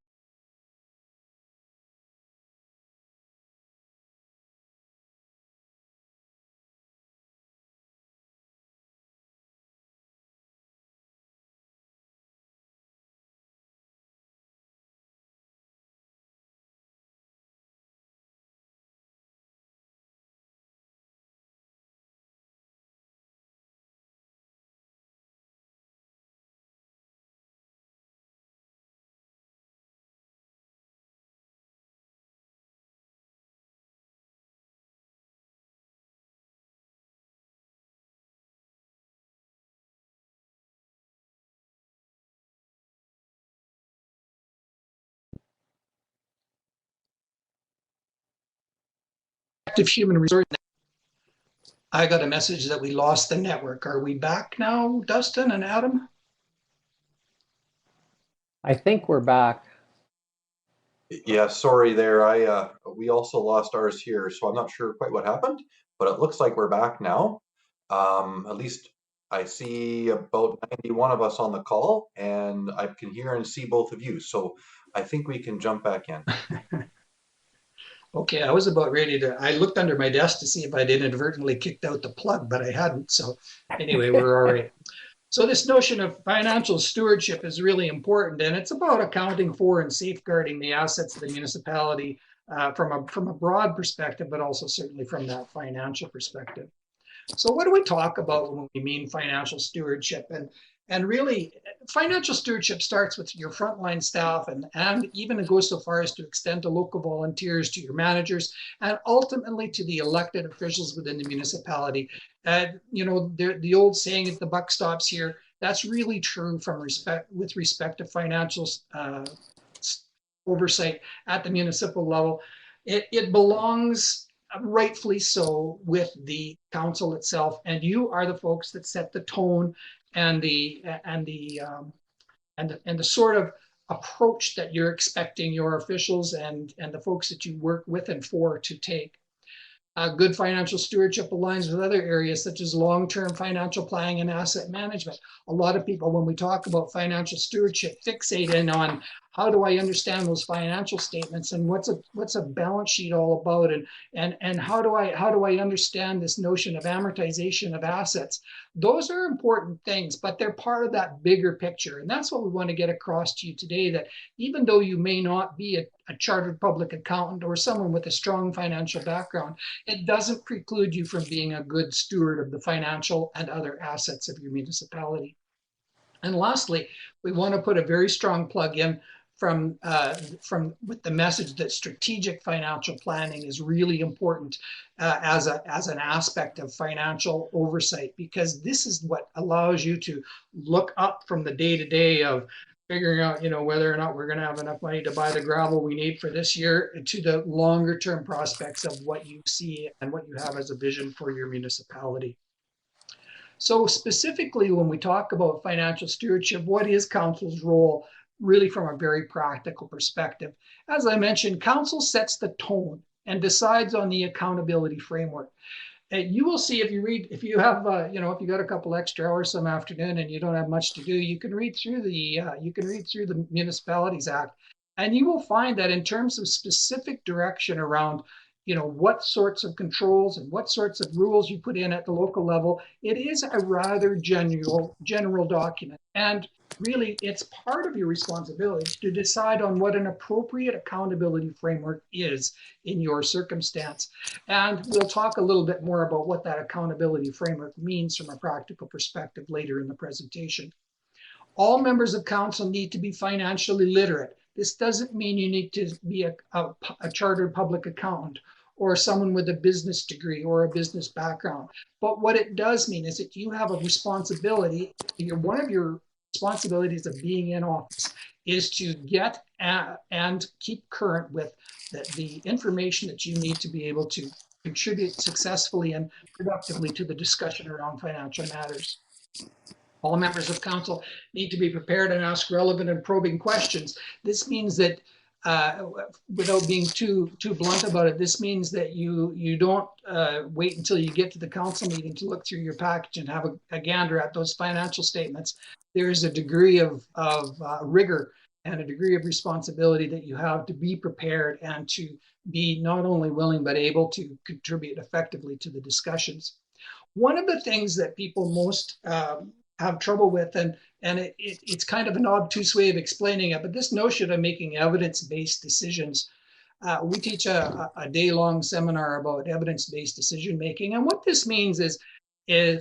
active human resource, I got a message that we lost the network. Are we back now, Dustin and Adam? I think we're back. Yeah, sorry there. We also lost ours here, so I'm not sure quite what happened, but it looks like we're back now. At least I see about 91 of us on the call, and I can hear and see both of you. So I think we can jump back in. Okay, I was about ready to, I looked under my desk to see if I'd inadvertently kicked out the plug, but I hadn't. So anyway, we're all right. So this notion of financial stewardship is really important, and it's about accounting for and safeguarding the assets of the municipality from a broad perspective, but also certainly from that financial perspective. So what do we talk about when we mean financial stewardship? And really, financial stewardship starts with your frontline staff, and even it goes so far as to extend to local volunteers, to your managers, and ultimately to the elected officials within the municipality. You know, the old saying is the buck stops here. That's really true with respect to financial oversight at the municipal level. It belongs, rightfully so, with the council itself, and you are the folks that set the tone and the sort of approach that you're expecting your officials and the folks that you work with and for to take. Good financial stewardship aligns with other areas such as long-term financial planning and asset management. A lot of people, when we talk about financial stewardship, fixate in on how do I understand those financial statements and what's a balance sheet all about, and how do I understand this notion of amortization of assets. Those are important things, but they're part of that bigger picture, and that's what we want to get across to you today, that even though you may not be a chartered public accountant or someone with a strong financial background, it doesn't preclude you from being a good steward of the financial and other assets of your municipality. And lastly, we want to put a very strong plug in with the message that strategic financial planning is really important as an aspect of financial oversight, because this is what allows you to look up from the day-to-day of figuring out, you know, whether or not we're going to have enough money to buy the gravel we need for this year, to the longer term prospects of what you see and what you have as a vision for your municipality. So specifically, when we talk about financial stewardship, what is council's role really from a very practical perspective? As I mentioned, council sets the tone and decides on the accountability framework. You will see if you have if you got a couple extra hours some afternoon and you don't have much to do, you can read through the Municipalities Act, and you will find that in terms of specific direction around, you know, what sorts of controls and what sorts of rules you put in at the local level, it is a rather general document. And really, it's part of your responsibility to decide on what an appropriate accountability framework is in your circumstance. And we'll talk a little bit more about what that accountability framework means from a practical perspective later in the presentation. All members of council need to be financially literate. This doesn't mean you need to be a chartered public accountant or someone with a business degree or a business background. But what it does mean is that you have a responsibility. One of your responsibilities of being in office is to get and keep current with the information that you need to be able to contribute successfully and productively to the discussion around financial matters. All members of council need to be prepared and ask relevant and probing questions. This means that, without being too blunt about it, this means that you don't wait until you get to the council meeting to look through your package and have a gander at those financial statements. There is a degree of rigor and a degree of responsibility that you have to be prepared and to be not only willing but able to contribute effectively to the discussions. One of the things that people most have trouble with, and it's kind of an obtuse way of explaining it, but this notion of making evidence-based decisions. We teach a day-long seminar about evidence-based decision-making, and what this means is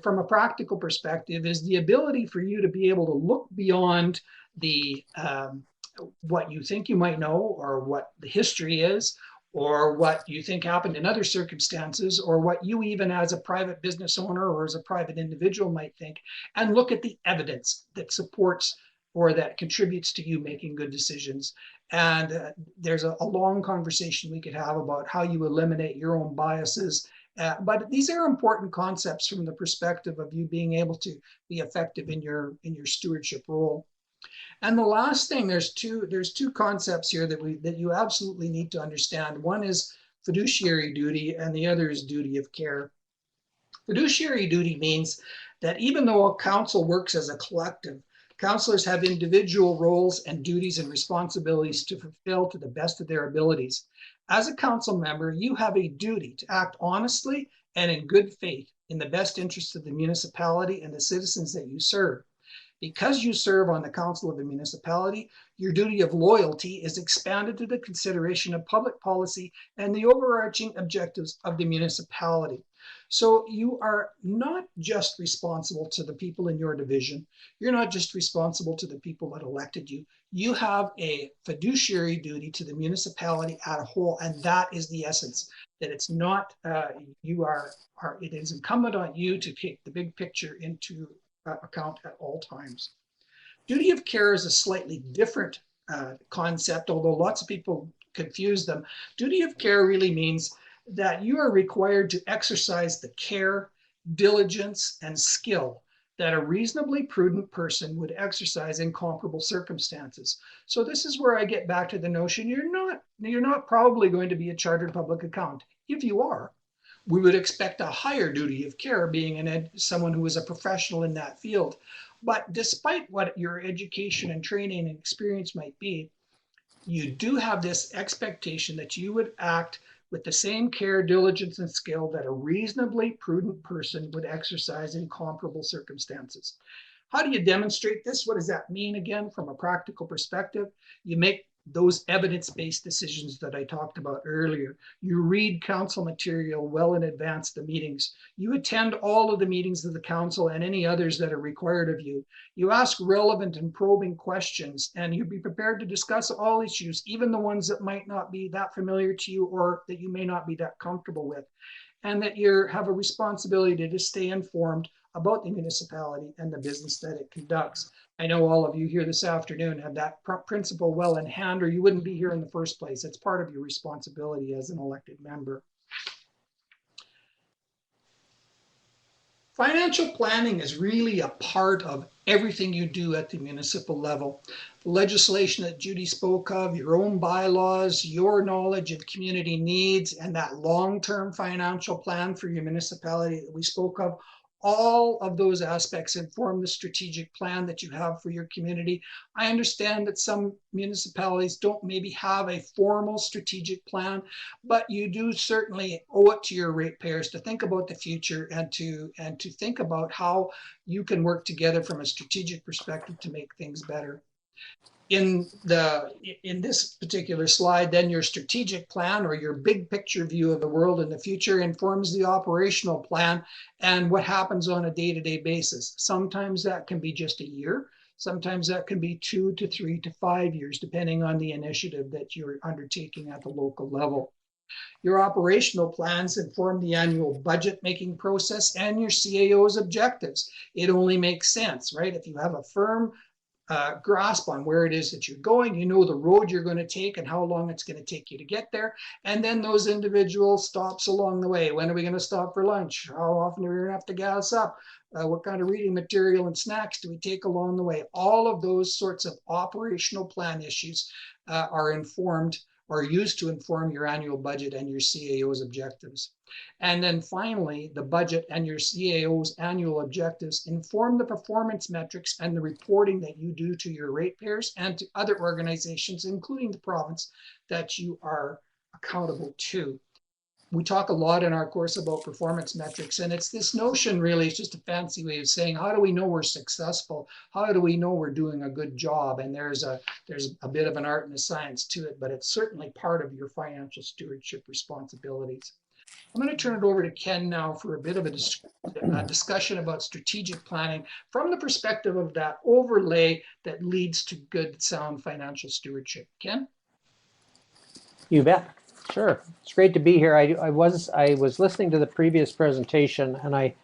from a practical perspective, is the ability for you to be able to look beyond the what you think you might know, or what the history is, or what you think happened in other circumstances, or what you even as a private business owner or as a private individual might think, and look at the evidence that supports or that contributes to you making good decisions. And there's a long conversation we could have about how you eliminate your own biases. But these are important concepts from the perspective of you being able to be effective in your stewardship role. And the last thing, there's two concepts here that you absolutely need to understand. One is fiduciary duty, and the other is duty of care. Fiduciary duty means that even though a council works as a collective, councillors have individual roles and duties and responsibilities to fulfill to the best of their abilities. As a council member, you have a duty to act honestly and in good faith in the best interests of the municipality and the citizens that you serve. Because you serve on the council of the municipality, your duty of loyalty is expanded to the consideration of public policy and the overarching objectives of the municipality. So you are not just responsible to the people in your division. You're not just responsible to the people that elected you. You have a fiduciary duty to the municipality as a whole, and that is the essence. That it's not, it is incumbent on you to take the big picture into account at all times. Duty of care is a slightly different concept, although lots of people confuse them. Duty of care really means that you are required to exercise the care, diligence, and skill that a reasonably prudent person would exercise in comparable circumstances. So this is where I get back to the notion you're not probably going to be a chartered public accountant. If you are, we would expect a higher duty of care, being someone who is a professional in that field. But despite what your education and training and experience might be, you do have this expectation that you would act with the same care, diligence, and skill that a reasonably prudent person would exercise in comparable circumstances. How do you demonstrate this? What does that mean again from a practical perspective? You make those evidence-based decisions that I talked about earlier. You read council material well in advance of the meetings. You attend all of the meetings of the council and any others that are required of you. You ask relevant and probing questions, and you be prepared to discuss all issues, even the ones that might not be that familiar to you or that you may not be that comfortable with. And that you have a responsibility to stay informed about the municipality and the business that it conducts. I know all of you here this afternoon have that principle well in hand, or you wouldn't be here in the first place. It's part of your responsibility as an elected member. Financial planning is really a part of everything you do at the municipal level. The legislation that Judy spoke of, your own bylaws, your knowledge of community needs, and that long-term financial plan for your municipality that we spoke of, all of those aspects inform the strategic plan that you have for your community. I understand that some municipalities don't maybe have a formal strategic plan, but you do certainly owe it to your ratepayers to think about the future and to think about how you can work together from a strategic perspective to make things better. In this particular slide, then your strategic plan or your big picture view of the world in the future informs the operational plan and what happens on a day-to-day basis. Sometimes that can be just a year. Sometimes that can be 2 to 3 to 5 years, depending on the initiative that you're undertaking at the local level. Your operational plans inform the annual budget making process and your CAO's objectives. It only makes sense, right? If you have a firm grasp on where it is that you're going, you know the road you're going to take and how long it's going to take you to get there. And then those individual stops along the way. When are we going to stop for lunch? How often are we going to have to gas up? What kind of reading material and snacks do we take along the way? All of those sorts of operational plan issues are informed or used to inform your annual budget and your CAO's objectives. And then finally, the budget and your CAO's annual objectives inform the performance metrics and the reporting that you do to your ratepayers and to other organizations, including the province, that you are accountable to. We talk a lot in our course about performance metrics, and it's this notion really, it's just a fancy way of saying, how do we know we're successful? How do we know we're doing a good job? And there's a bit of an art and a science to it, but it's certainly part of your financial stewardship responsibilities. I'm going to turn it over to Ken now for a bit of a discussion about strategic planning from the perspective of that overlay that leads to good, sound financial stewardship. Ken? You bet. Sure. It's great to be here. I was listening to the previous presentation, and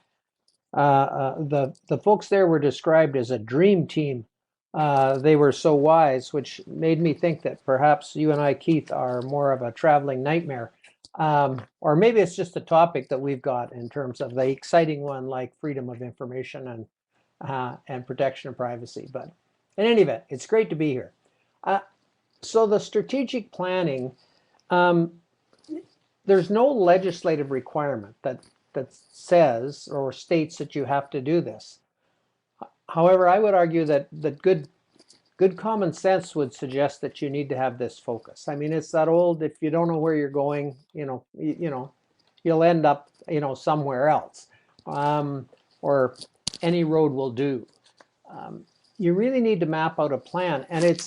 the folks there were described as a dream team. They were so wise, which made me think that perhaps you and I, Keith, are more of a traveling nightmare. Or maybe it's just a topic that we've got in terms of the exciting one, like freedom of information and protection of privacy. But in any event, it's great to be here. So the strategic planning, there's no legislative requirement that says or states that you have to do this. However, I would argue that good common sense would suggest that you need to have this focus. I mean, it's that old, if you don't know where you're going, you'll end up, somewhere else, or any road will do. You really need to map out a plan. And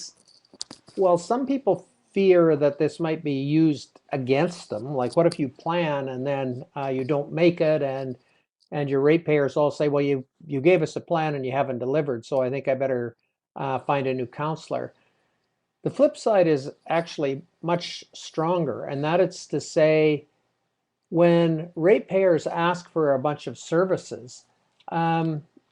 some people fear that this might be used against them. Like, what if you plan and then you don't make it, and your ratepayers all say, well, you gave us a plan and you haven't delivered, so I think I better find a new counselor. The flip side is actually much stronger, and that is to say, when ratepayers ask for a bunch of services,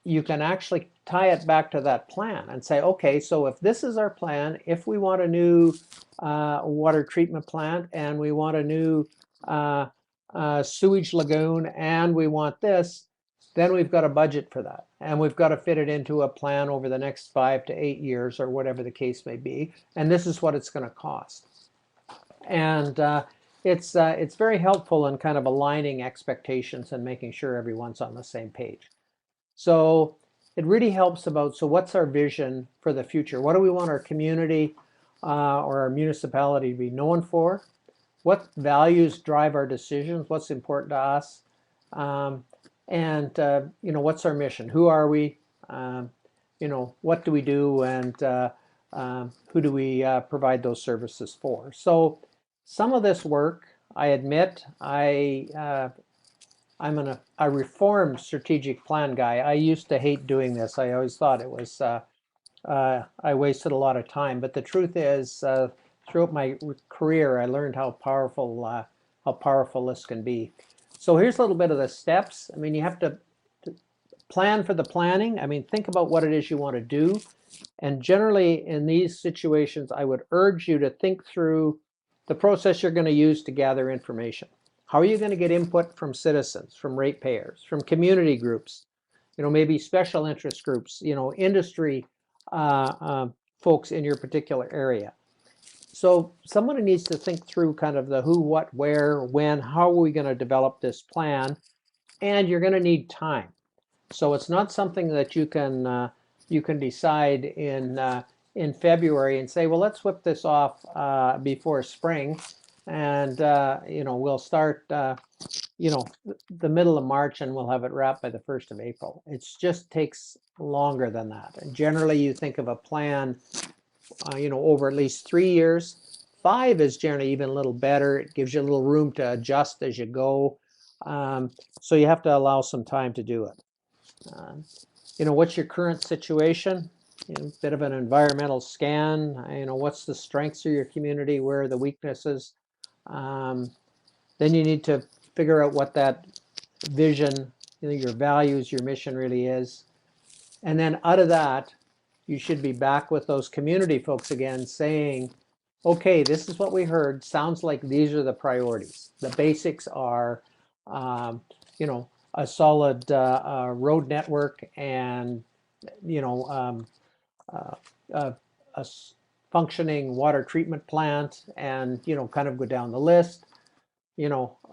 you can actually tie it back to that plan and say, okay, so if this is our plan, if we want a new water treatment plant, and we want a new sewage lagoon, and we want this, then we've got a budget for that, and we've got to fit it into a plan over the next 5 to 8 years, or whatever the case may be, and this is what it's going to cost. And it's very helpful in kind of aligning expectations and making sure everyone's on the same page. So it really helps about, so what's our vision for the future? What do we want our community or our municipality to be known for? What values drive our decisions? What's important to us? And what's our mission? Who are we? What do we do? And who do we provide those services for? So some of this work, I admit, I'm a reformed strategic plan guy. I used to hate doing this. I always thought it was, I wasted a lot of time. But the truth is, throughout my career, I learned how powerful this can be. So here's a little bit of the steps. I mean, you have to plan for the planning. I mean, think about what it is you want to do. And generally, in these situations, I would urge you to think through the process you're going to use to gather information. How are you going to get input from citizens, from ratepayers, from community groups, maybe special interest groups, industry folks in your particular area? So somebody needs to think through kind of the who, what, where, when, how are we going to develop this plan? And you're going to need time. So it's not something that you can decide in February and say, well, let's whip this off before spring, and we'll start the middle of March and we'll have it wrapped by the 1st of April. It just takes longer than that. And generally, you think of a plan over at least 3 years. 5 is generally even a little better. It gives you a little room to adjust as you go. So you have to allow some time to do it. What's your current situation? Bit of an environmental scan. What's the strengths of your community? Where are the weaknesses? Then you need to figure out what that vision, your values, your mission really is. And then out of that, you should be back with those community folks again saying, okay, this is what we heard. Sounds like these are the priorities. The basics are, a solid road network and, a functioning water treatment plant, and, kind of go down the list.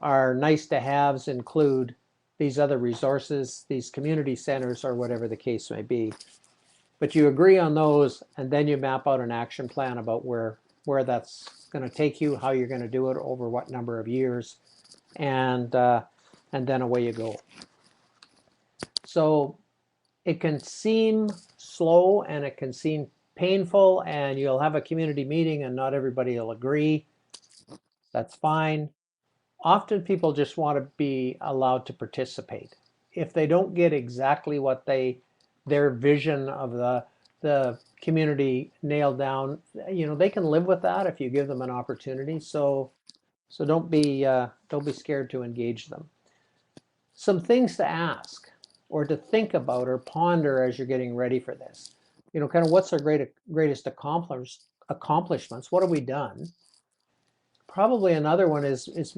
Our nice to haves include these other resources, these community centers, or whatever the case may be. But you agree on those, and then you map out an action plan about where that's going to take you, how you're going to do it, over what number of years, and then away you go. So it can seem slow and it can seem painful, and you'll have a community meeting and not everybody will agree. That's fine. Often people just want to be allowed to participate. If they don't get exactly what their vision of the community nailed down, they can live with that if you give them an opportunity. So don't be scared to engage them. Some things to ask or to think about or ponder as you're getting ready for this. Kind of what's our greatest accomplishments? What have we done? Probably another one is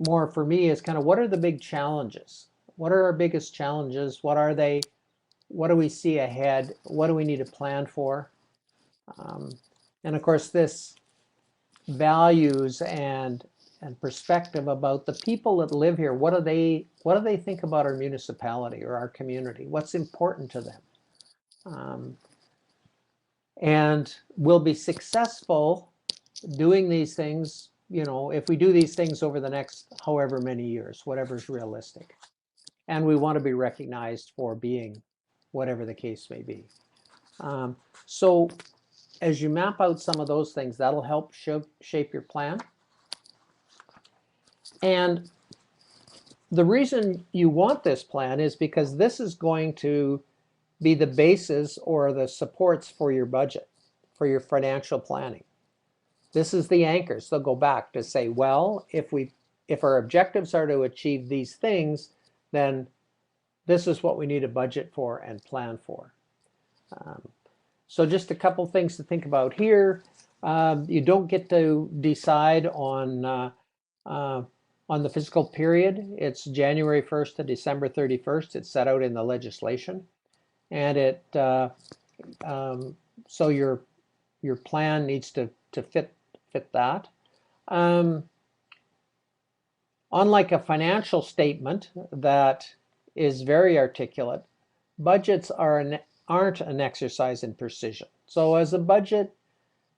more for me is kind of what are the big challenges? What are our biggest challenges? What are they? What do we see ahead? What do we need to plan for? And of course, this values and perspective about the people that live here. What do they think about our municipality or our community? What's important to them? And we'll be successful doing these things, if we do these things over the next however many years, whatever's realistic. And we want to be recognized for being whatever the case may be. So as you map out some of those things, that'll help shape your plan. And the reason you want this plan is because this is going to be the basis or the supports for your budget, for your financial planning. This is the anchors. They'll go back to say, well, if our objectives are to achieve these things, then this is what we need a budget for and plan for. So just a couple things to think about here. You don't get to decide on the fiscal period. It's January 1st to December 31st. It's set out in the legislation, and so your plan needs to fit that. Unlike a financial statement that is very articulate, budgets aren't an exercise in precision. So as a budget,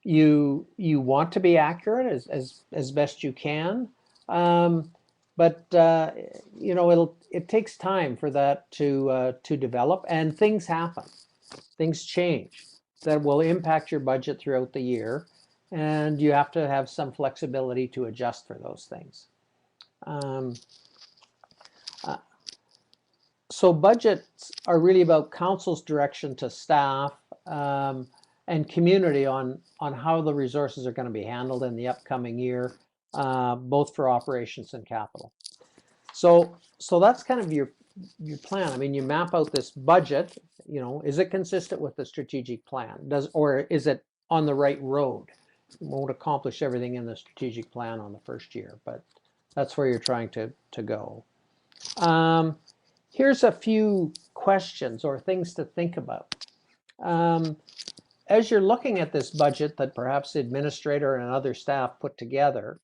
you want to be accurate as best you can, but it takes time for that to develop, and things happen, things change that will impact your budget throughout the year, and you have to have some flexibility to adjust for those things. So budgets are really about council's direction to staff and community on how the resources are going to be handled in the upcoming year, both for operations and capital. So that's kind of your plan. I mean, you map out this budget. Is it consistent with the strategic plan? Or is it on the right road? You won't accomplish everything in the strategic plan on the first year, but that's where you're trying to go. Here's a few questions or things to think about. As you're looking at this budget that perhaps the administrator and other staff put together,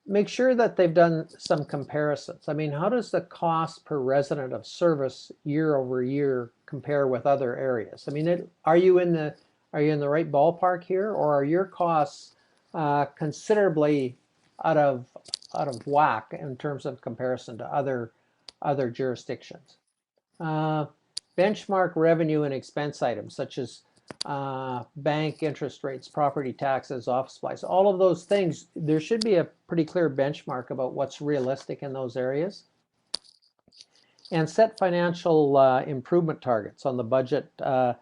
make sure that they've done some comparisons. I mean, how does the cost per resident of service year over year compare with other areas? I mean, are you in the right ballpark here, or are your costs considerably out of whack in terms of comparison to other jurisdictions? Benchmark revenue and expense items such as bank interest rates, property taxes, office supplies, all of those things. There should be a pretty clear benchmark about what's realistic in those areas. And set financial improvement targets on the budget to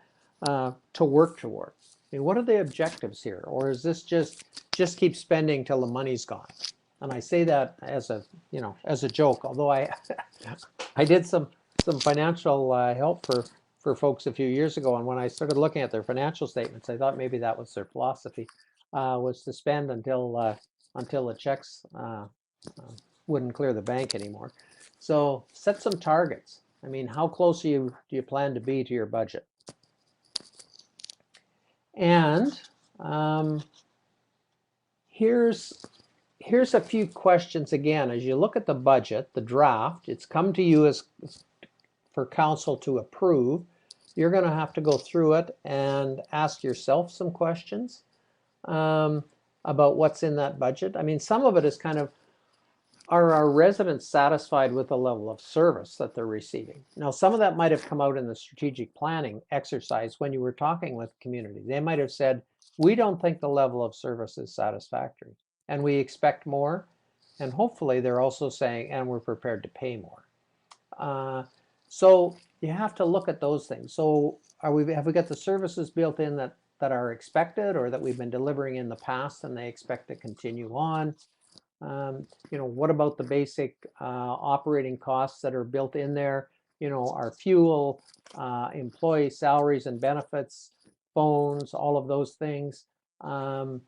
work towards. I mean, what are the objectives here? Or is this just keep spending till the money's gone? and I say that as a, you know, as a joke, although I I did some financial help for folks a few years ago, and when I started looking at their financial statements, I thought maybe that was their philosophy, was to spend until the checks wouldn't clear the bank anymore. So set some targets. I mean, how close do you plan to be to your budget? And here's a few questions again. As you look at the budget, the draft, it's come to you as for council to approve. You're going to have to go through it and ask yourself some questions about what's in that budget. I mean, some of it is kind of, are our residents satisfied with the level of service that they're receiving? Now, some of that might have come out in the strategic planning exercise when you were talking with the community. They might have said, we don't think the level of service is satisfactory, and we expect more. And hopefully they're also saying, and we're prepared to pay more. So you have to look at those things. So have we got the services built in that are expected, or that we've been delivering in the past and they expect to continue on? You know, what about the basic operating costs that are built in there? You know, our fuel, employee salaries and benefits, phones, all of those things. And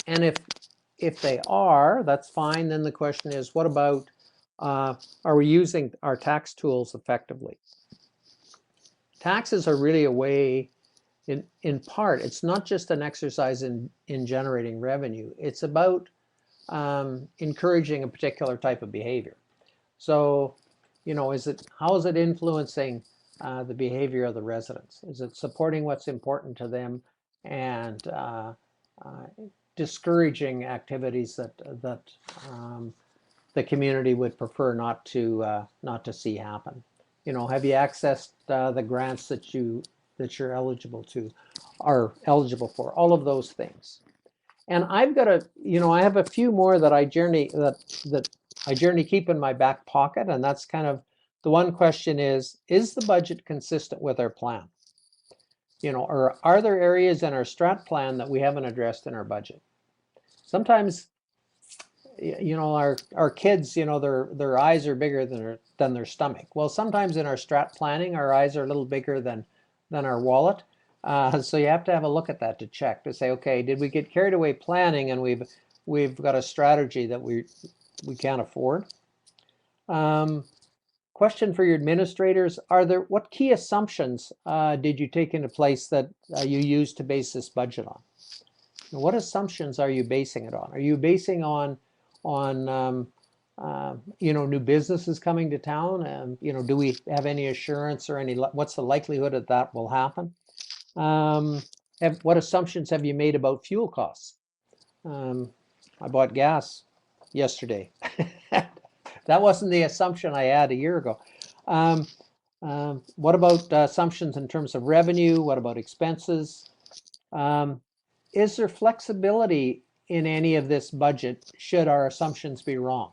if they are, that's fine. Then the question is, what about, are we using our tax tools effectively? Taxes are really a way, in part, it's not just an exercise in generating revenue. It's about encouraging a particular type of behavior. So, you know, how is it influencing the behavior of the residents? Is it supporting what's important to them and discouraging activities that the community would prefer not to see happen? You know, have you accessed the grants that you're eligible for? All of those things. And I've got I have a few more that I journey keep in my back pocket, and that's kind of the one question is the budget consistent with our plan? You know, or are there areas in our strat plan that we haven't addressed in our budget? Sometimes, you know, our kids, you know, their eyes are bigger than their stomach. Well, sometimes in our strat planning, our eyes are a little bigger than our wallet. So you have to have a look at that to check, to say, okay, did we get carried away planning and we've got a strategy that we can't afford? Question for your administrators: what key assumptions did you take into place that you used to base this budget on? What assumptions are you basing it on? Are you basing on you know, new businesses coming to town? And you know, do we have any assurance or what's the likelihood that will happen? What assumptions have you made about fuel costs? I bought gas yesterday. That wasn't the assumption I had a year ago. What about assumptions in terms of revenue? What about expenses? Is there flexibility in any of this budget should our assumptions be wrong?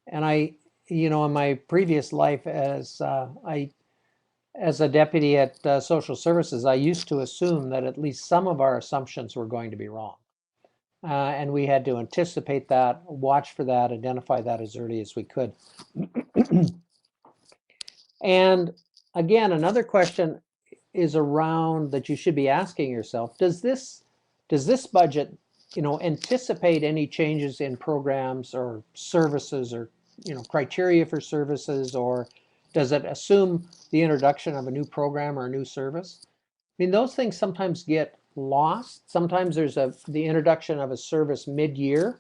And you know, in my previous life as a deputy at social services, I used to assume that at least some of our assumptions were going to be wrong. And we had to anticipate that, watch for that, identify that as early as we could. And again, another question is around that you should be asking yourself: does this budget, you know, anticipate any changes in programs or services, or you know, criteria for services, or does it assume the introduction of a new program or a new service? I mean, those things sometimes get lost. Sometimes there's the introduction of a service mid-year,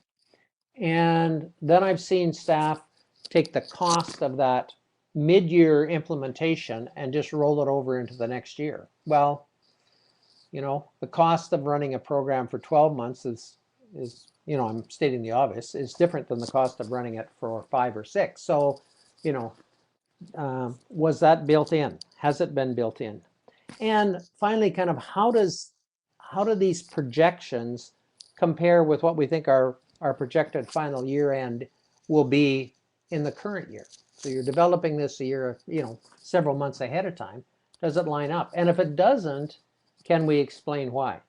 and then I've seen staff take the cost of that mid-year implementation and just roll it over into the next year. Well, you know, the cost of running a program for 12 months is, you know, I'm stating the obvious, is different than the cost of running it for 5 or 6. So, you know, was that built in? Has it been built in? And finally, kind of how do these projections compare with what we think our projected final year end will be in the current year? So you're developing this a year, you know, several months ahead of time. Does it line up? And if it doesn't, can we explain why?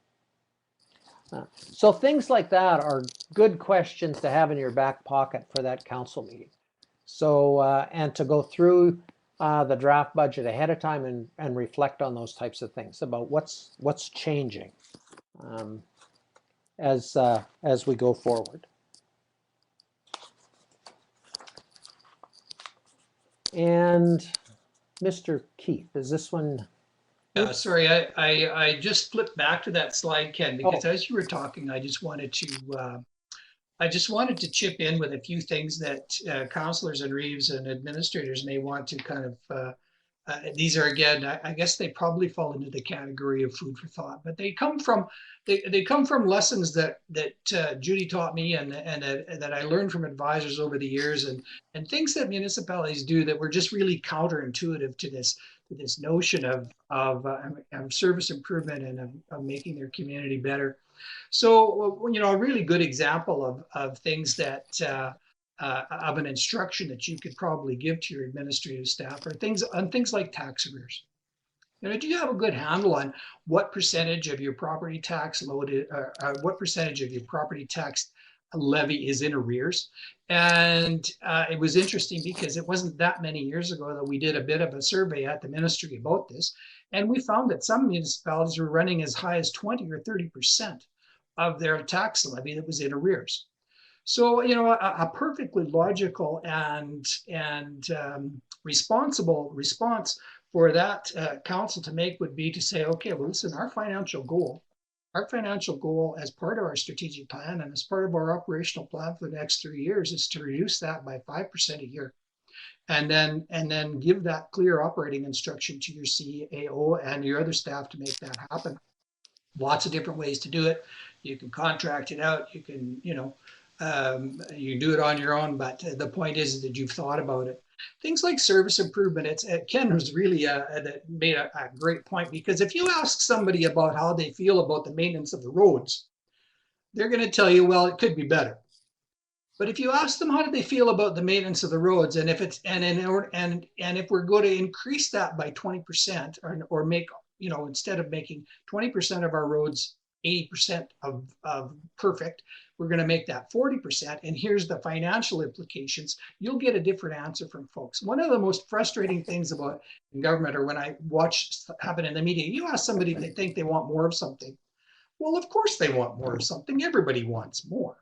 So things like that are good questions to have in your back pocket for that council meeting. So, and to go through the draft budget ahead of time and reflect on those types of things about what's changing as we go forward. And Mr. Keith, is this one? Sorry, I just flipped back to that slide, Ken, because as you were talking, I just wanted to chip in with a few things that councillors and Reeves and administrators may want to kind of, these are again, I guess they probably fall into the category of food for thought, but they come from lessons that Judy taught me and that I learned from advisors over the years, and things that municipalities do that were just really counterintuitive to this notion of service improvement and of making their community better. So, you know, a really good example of things that of an instruction that you could probably give to your administrative staff are things like tax arrears. You know, do you have a good handle on what percentage of your property tax loaded, what percentage of your property tax levy is in arrears? And it was interesting because it wasn't that many years ago that we did a bit of a survey at the ministry about this. And we found that some municipalities were running as high as 20 or 30% of their tax levy that was in arrears. So, you know, a perfectly logical and responsible response for that council to make would be to say, okay, well, listen, our financial goal as part of our strategic plan and as part of our operational plan for the next 3 years is to reduce that by 5% a year. And then give that clear operating instruction to your CAO and your other staff to make that happen. Lots of different ways to do it. You can contract it out. You can, you know, you do it on your own, but the point is that you've thought about it. Things like service improvement, Ken was really made a great point, because if you ask somebody about how they feel about the maintenance of the roads, they're going to tell you, well, it could be better. But if you ask them how do they feel about the maintenance of the roads, and if it's and if we're going to increase that by 20% or make, you know, instead of making 20% of our roads 80% of perfect, we're going to make that 40%, and here's the financial implications, you'll get a different answer from folks. One of the most frustrating things about government, or when I watch happen in the media, you ask somebody if they think they want more of something. Well, of course they want more of something. Everybody wants more.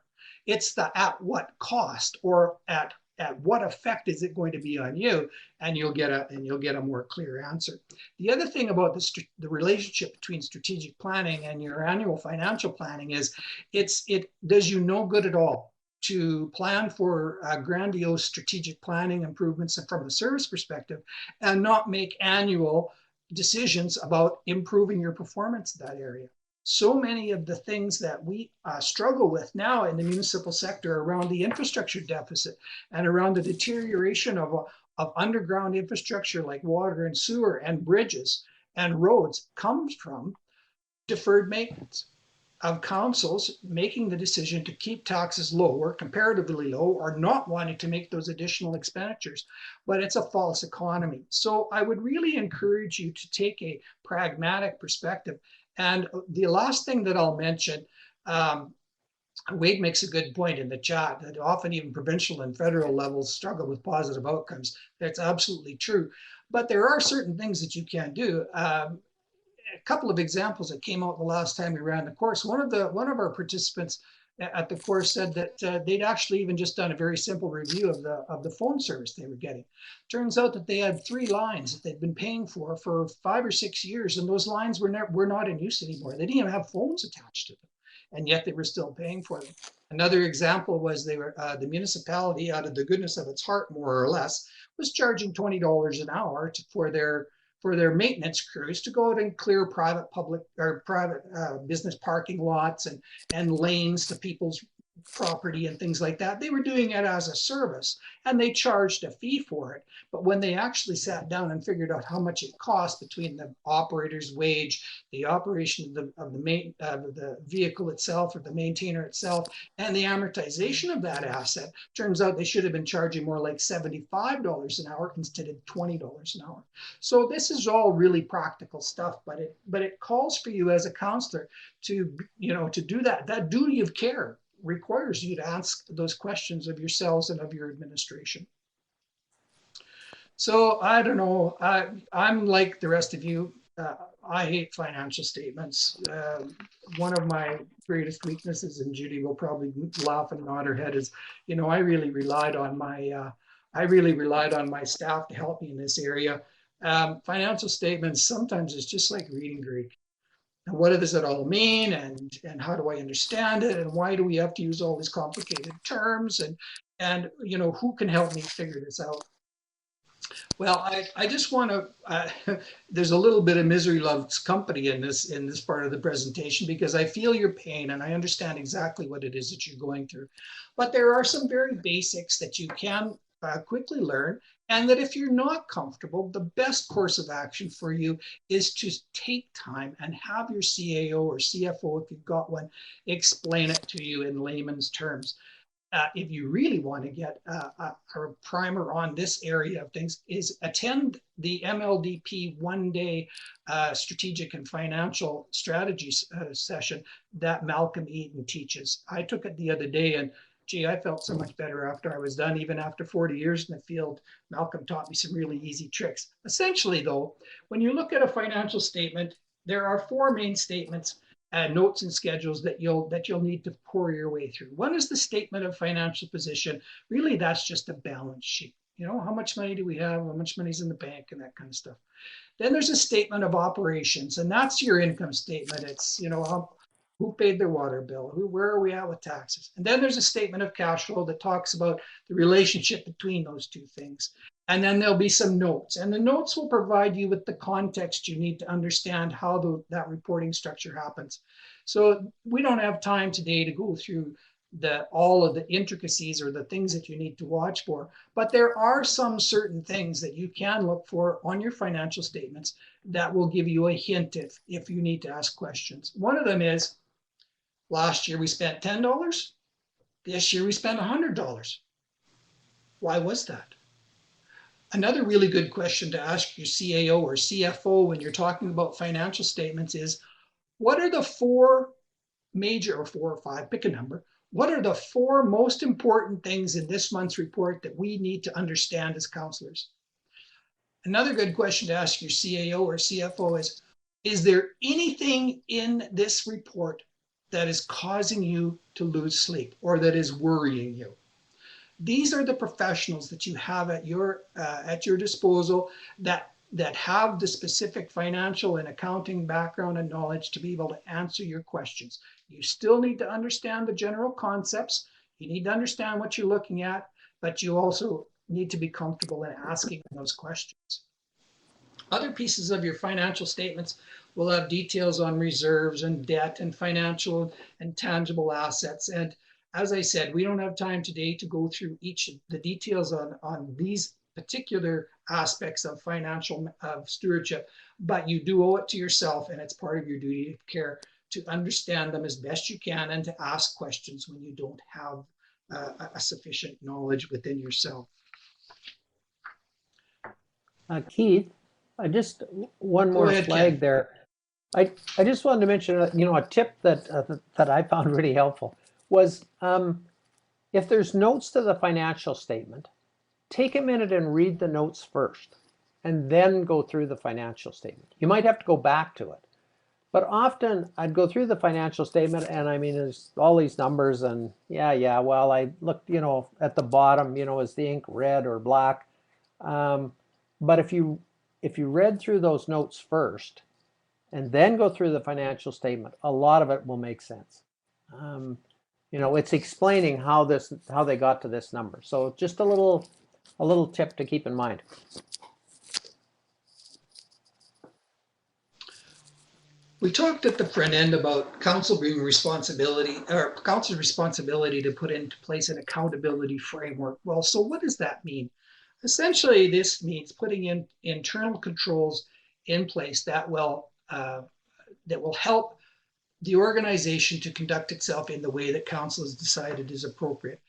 It's the at what cost, or at what effect is it going to be on you, and you'll get a more clear answer. The other thing about the relationship between strategic planning and your annual financial planning is it does you no good at all to plan for grandiose strategic planning improvements from a service perspective and not make annual decisions about improving your performance in that area. So many of the things that we struggle with now in the municipal sector around the infrastructure deficit and around the deterioration of underground infrastructure like water and sewer and bridges and roads comes from deferred maintenance of councils making the decision to keep taxes low or comparatively low, or not wanting to make those additional expenditures. But it's a false economy. So I would really encourage you to take a pragmatic perspective. And the last thing that I'll mention, Wade makes a good point in the chat that often even provincial and federal levels struggle with positive outcomes. That's absolutely true. But there are certain things that you can do. A couple of examples that came out the last time we ran the course. One of our participants at the course said that they'd actually even just done a very simple review of the phone service they were getting. Turns out that they had 3 lines that they'd been paying for 5 or 6 years, and those lines were not in use anymore. They didn't even have phones attached to them, and yet they were still paying for them. Another example was the municipality, out of the goodness of its heart, more or less, was charging $20 an hour for their maintenance crews to go out and clear private business parking lots and lanes to people's property and things like that. They were doing it as a service and they charged a fee for it. But when they actually sat down and figured out how much it cost between the operator's wage, the operation of the vehicle itself or the maintainer itself, and the amortization of that asset, turns out they should have been charging more like $75 an hour instead of $20 an hour. So this is all really practical stuff, but it calls for you as a counselor to, you know, to do that. That duty of care requires you to ask those questions of yourselves and of your administration. So I don't know, I'm like the rest of you. I hate financial statements. One of my greatest weaknesses, and Judy will probably laugh and nod her head, is, you know, I really relied on my staff to help me in this area. Financial statements sometimes it's just like reading Greek. And what does it all mean, and how do I understand it, and why do we have to use all these complicated terms, and you know, who can help me figure this out? Well, I just want to, there's a little bit of misery loves company in this part of the presentation, because I feel your pain and I understand exactly what it is that you're going through. But there are some very basics that you can quickly learn, and that if you're not comfortable, the best course of action for you is to take time and have your CAO or CFO, if you've got one, explain it to you in layman's terms. If you really want to get a primer on this area of things, is attend the MLDP one-day strategic and financial strategies session that Malcolm Eaton teaches. I took it the other day, and gee, I felt so much better after I was done. Even after 40 years in the field, Malcolm taught me some really easy tricks. Essentially though, when you look at a financial statement, there are four main statements, notes and schedules that you'll need to pour your way through. One is the statement of financial position. Really, that's just a balance sheet. You know, how much money do we have? How much money's in the bank and that kind of stuff. Then there's a statement of operations, and that's your income statement. It's, you know, who paid their water bill? Where are we at with taxes? And then there's a statement of cash flow that talks about the relationship between those two things. And then there'll be some notes, and the notes will provide you with the context you need to understand how that reporting structure happens. So we don't have time today to go through all of the intricacies or the things that you need to watch for, but there are some certain things that you can look for on your financial statements that will give you a hint if you need to ask questions. One of them is, last year we spent $10. This year we spent $100. Why was that? Another really good question to ask your CAO or CFO when you're talking about financial statements is, what are the four major, or four or five, pick a number, what are the four most important things in this month's report that we need to understand as counselors? Another good question to ask your CAO or CFO is there anything in this report that is causing you to lose sleep or that is worrying you? These are the professionals that you have at your disposal that have the specific financial and accounting background and knowledge to be able to answer your questions. You still need to understand the general concepts. You need to understand what you're looking at, but you also need to be comfortable in asking those questions. Other pieces of your financial statements will have details on reserves and debt and financial and tangible assets. And as I said, we don't have time today to go through each of the details on these particular aspects of financial stewardship, but you do owe it to yourself, and it's part of your duty of care to understand them as best you can and to ask questions when you don't have a sufficient knowledge within yourself. Keith, one more flag Ken. There. I just wanted to mention, a tip that I found really helpful was if there's notes to the financial statement, take a minute and read the notes first and then go through the financial statement. You might have to go back to it, but often I'd go through the financial statement and I mean, there's all these numbers and well, I looked, at the bottom, is the ink red or black? But if you read through those notes first and then go through the financial statement, a lot of it will make sense. It's explaining how they got to this number. So just a little tip to keep in mind. We talked at the front end about council being responsibility, or council's responsibility to put into place an accountability framework. Well, so what does that mean? Essentially, this means putting in internal controls in place that will help the organization to conduct itself in the way that council has decided is appropriate.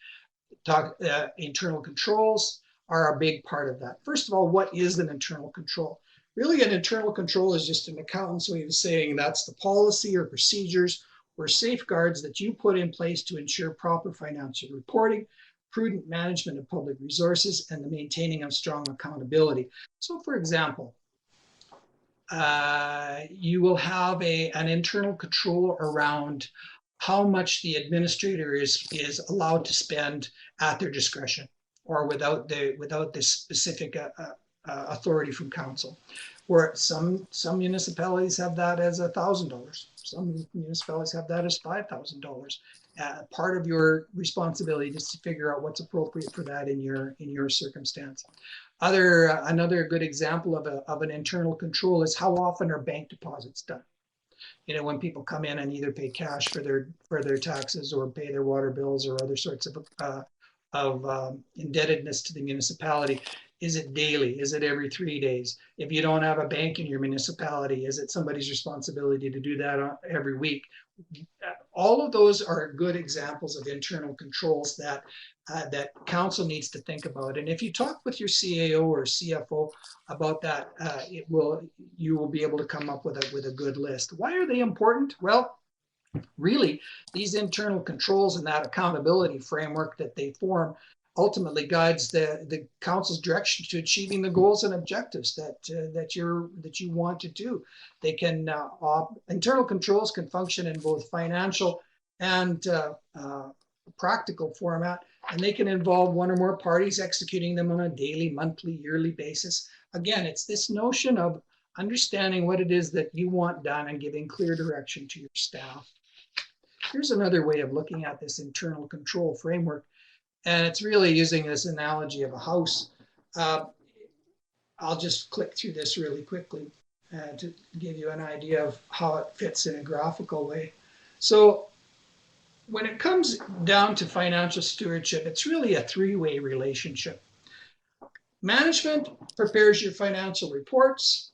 Internal controls are a big part of that. First of all, what is an internal control? Really, an internal control is just an accountant's way of saying that's the policy or procedures or safeguards that you put in place to ensure proper financial reporting, prudent management of public resources, and the maintaining of strong accountability. So, for example, you will have an internal control around how much the administrator is allowed to spend at their discretion or without the specific authority from council. Where some municipalities have that as $1,000. Some municipalities have that as $5,000. Part of your responsibility is to figure out what's appropriate for that in your circumstance. Another good example of an internal control is how often are bank deposits done. You know, when people come in and either pay cash for their taxes or pay their water bills or other sorts of indebtedness to the municipality. Is it daily? Is it every 3 days? If you don't have a bank in your municipality, is it somebody's responsibility to do that every week? All of those are good examples of internal controls that council needs to think about. And if you talk with your CAO or CFO about that, you will be able to come up with a good list. Why are they important? Well, really, these internal controls and that accountability framework that they form ultimately guides the council's direction to achieving the goals and objectives that you want to do. They can internal controls can function in both financial and practical format, and they can involve one or more parties executing them on a daily, monthly, yearly basis. Again, it's this notion of understanding what it is that you want done and giving clear direction to your staff. Here's another way of looking at this internal control framework. And it's really using this analogy of a house. I'll just click through this really quickly to give you an idea of how it fits in a graphical way. So when it comes down to financial stewardship, it's really a three-way relationship. Management prepares your financial reports.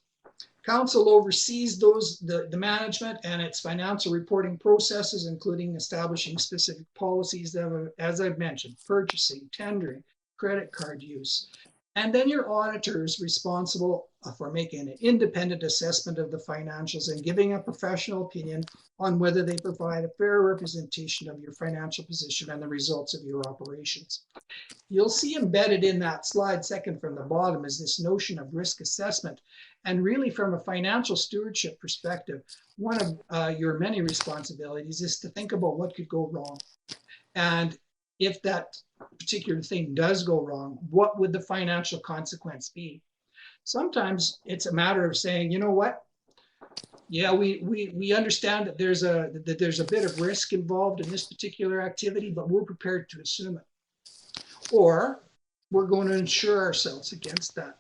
Council oversees the management and its financial reporting processes, including establishing specific policies that, as I've mentioned, purchasing, tendering, credit card use. And then your auditor is responsible for making an independent assessment of the financials and giving a professional opinion on whether they provide a fair representation of your financial position and the results of your operations. You'll see embedded in that slide, second from the bottom, is this notion of risk assessment. And really, from a financial stewardship perspective, one of your many responsibilities is to think about what could go wrong. And if that particular thing does go wrong, what would the financial consequence be? Sometimes it's a matter of saying, you know what? Yeah, we understand that there's a bit of risk involved in this particular activity, but we're prepared to assume it. Or we're going to insure ourselves against that.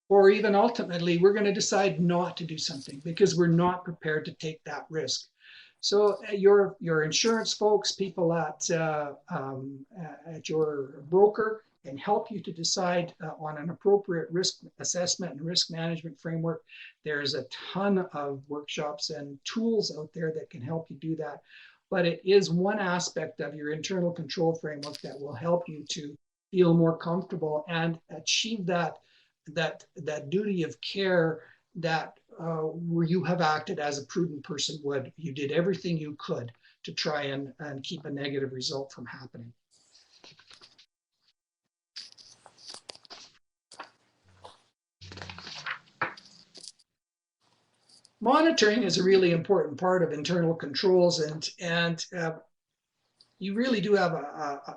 Or even ultimately, we're going to decide not to do something because we're not prepared to take that risk. So your insurance folks, people at your broker can help you to decide on an appropriate risk assessment and risk management framework. There's a ton of workshops and tools out there that can help you do that. But it is one aspect of your internal control framework that will help you to feel more comfortable and achieve that duty of care that where you have acted as a prudent person would. You did everything you could to try and keep a negative result from happening. Monitoring is a really important part of internal controls, and you really do have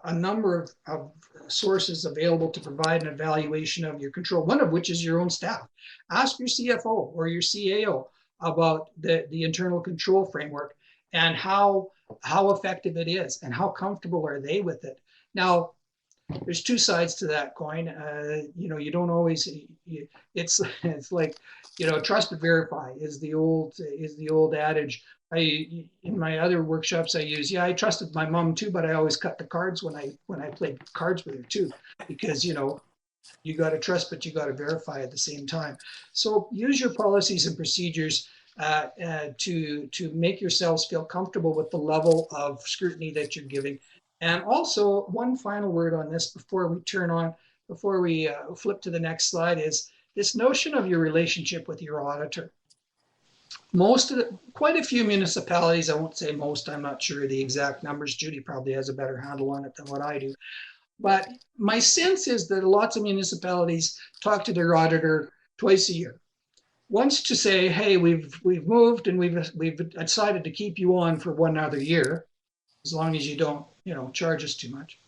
a number of sources available to provide an evaluation of your control, one of which is your own staff. Ask your CFO or your CAO about the internal control framework and how effective it is and how comfortable are they with it. Now, there's two sides to that coin. You know, you don't always. It's like, you know, trust but verify is the old adage. In my other workshops I use, yeah, I trusted my mom too, but I always cut the cards when I played cards with her too, because, you know, you got to trust, but you got to verify at the same time. So use your policies and procedures to make yourselves feel comfortable with the level of scrutiny that you're giving. And also, one final word on this before we flip to the next slide is this notion of your relationship with your auditor. Quite a few municipalities, I won't say most, I'm not sure the exact numbers. Judy probably has a better handle on it than what I do. But my sense is that lots of municipalities talk to their auditor twice a year. Once to say, hey, we've moved and we've decided to keep you on for one other year, as long as you don't, you know, charge us too much.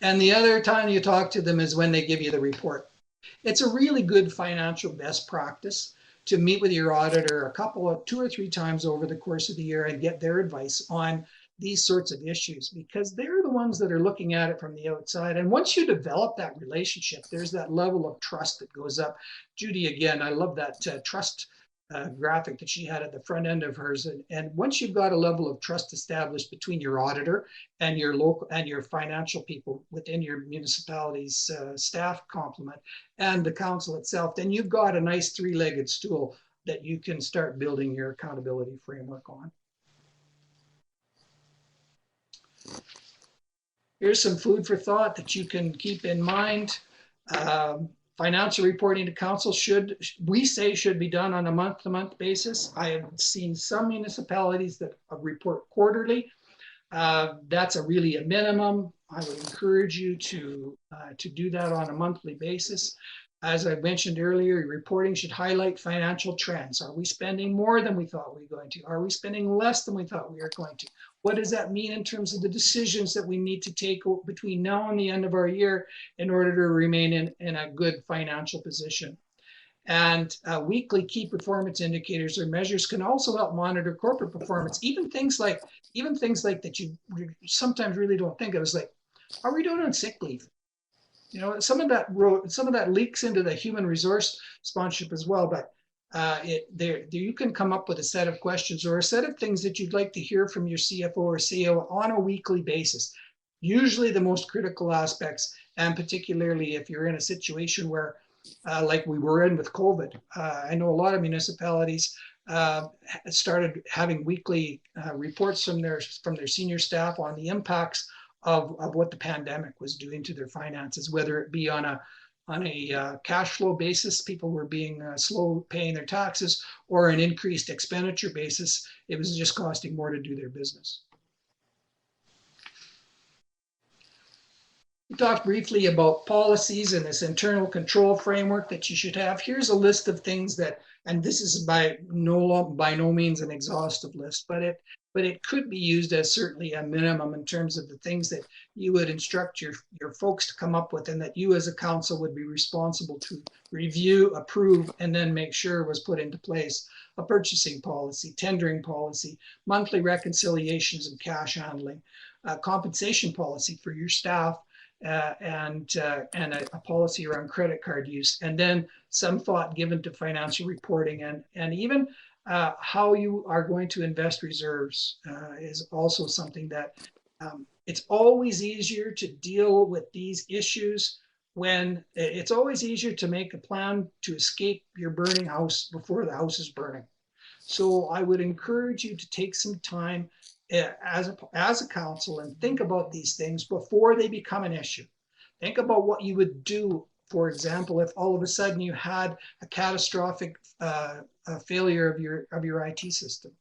And the other time you talk to them is when they give you the report. It's a really good financial best practice to meet with your auditor two or three times over the course of the year and get their advice on these sorts of issues, because they're the ones that are looking at it from the outside. And once you develop that relationship, there's that level of trust that goes up. Judy, again, I love that trust graphic that she had at the front end of hers. And once you've got a level of trust established between your auditor and your local and your financial people within your municipality's staff complement and the council itself, then you've got a nice three-legged stool that you can start building your accountability framework on. Here's some food for thought that you can keep in mind. Financial reporting to council should be done on a month-to-month basis. I have seen some municipalities that report quarterly. That's really a minimum. I would encourage you to do that on a monthly basis. As I mentioned earlier, your reporting should highlight financial trends. Are we spending more than we thought we were going to? Are we spending less than we thought we were going to? What does that mean in terms of the decisions that we need to take between now and the end of our year in order to remain in a good financial position? And weekly key performance indicators or measures can also help monitor corporate performance. Even things like that you sometimes really don't think of, is like, are we doing on sick leave? You know, some of that leaks into the human resource sponsorship as well. But you can come up with a set of questions or a set of things that you'd like to hear from your CFO or CEO on a weekly basis. Usually the most critical aspects, and particularly if you're in a situation where, like we were in with COVID, I know a lot of municipalities started having weekly reports from their senior staff on the impacts of what the pandemic was doing to their finances, whether it be on a cash flow basis, people were being slow paying their taxes, or an increased expenditure basis, it was just costing more to do their business. We talked briefly about policies and this internal control framework that you should have. Here's a list of things that, and this is by no means an exhaustive list, but it could be used as certainly a minimum in terms of the things that you would instruct your folks to come up with, and that you as a council would be responsible to review, approve, and then make sure was put into place. A purchasing policy, tendering policy, monthly reconciliations and cash handling, a compensation policy for your staff, and a policy around credit card use, and then some thought given to financial reporting, and even how you are going to invest reserves is also something that it's always easier to deal with these issues when it's always easier to make a plan to escape your burning house before the house is burning. So I would encourage you to take some time as a council and think about these things before they become an issue. Think about what you would do, for example, if all of a sudden you had a catastrophic failure of your IT system,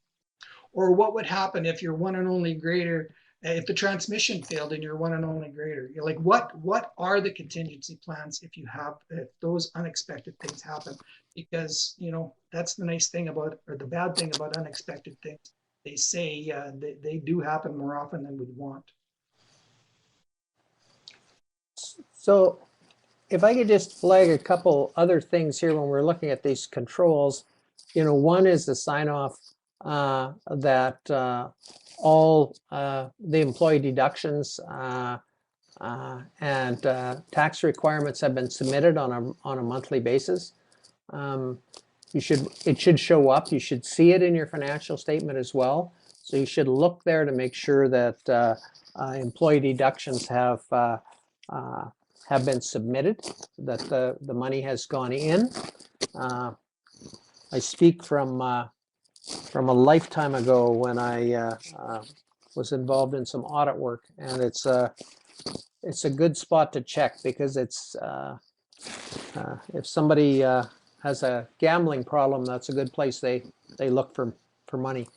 or what would happen if your one and only grader, if the transmission failed in your one and only grader. You're like, what are the contingency plans if those unexpected things happen? Because, you know, that's the nice thing about, or the bad thing about unexpected things. They say they do happen more often than we'd want. So if I could just flag a couple other things here when we're looking at these controls, you know, one is the sign off that all the employee deductions and tax requirements have been submitted on a monthly basis. It should show up. You should see it in your financial statement as well. So you should look there to make sure that employee deductions have been submitted, that the money has gone in. I speak from a lifetime ago when I was involved in some audit work, and it's a good spot to check, because it's if somebody has a gambling problem, that's a good place they look for money.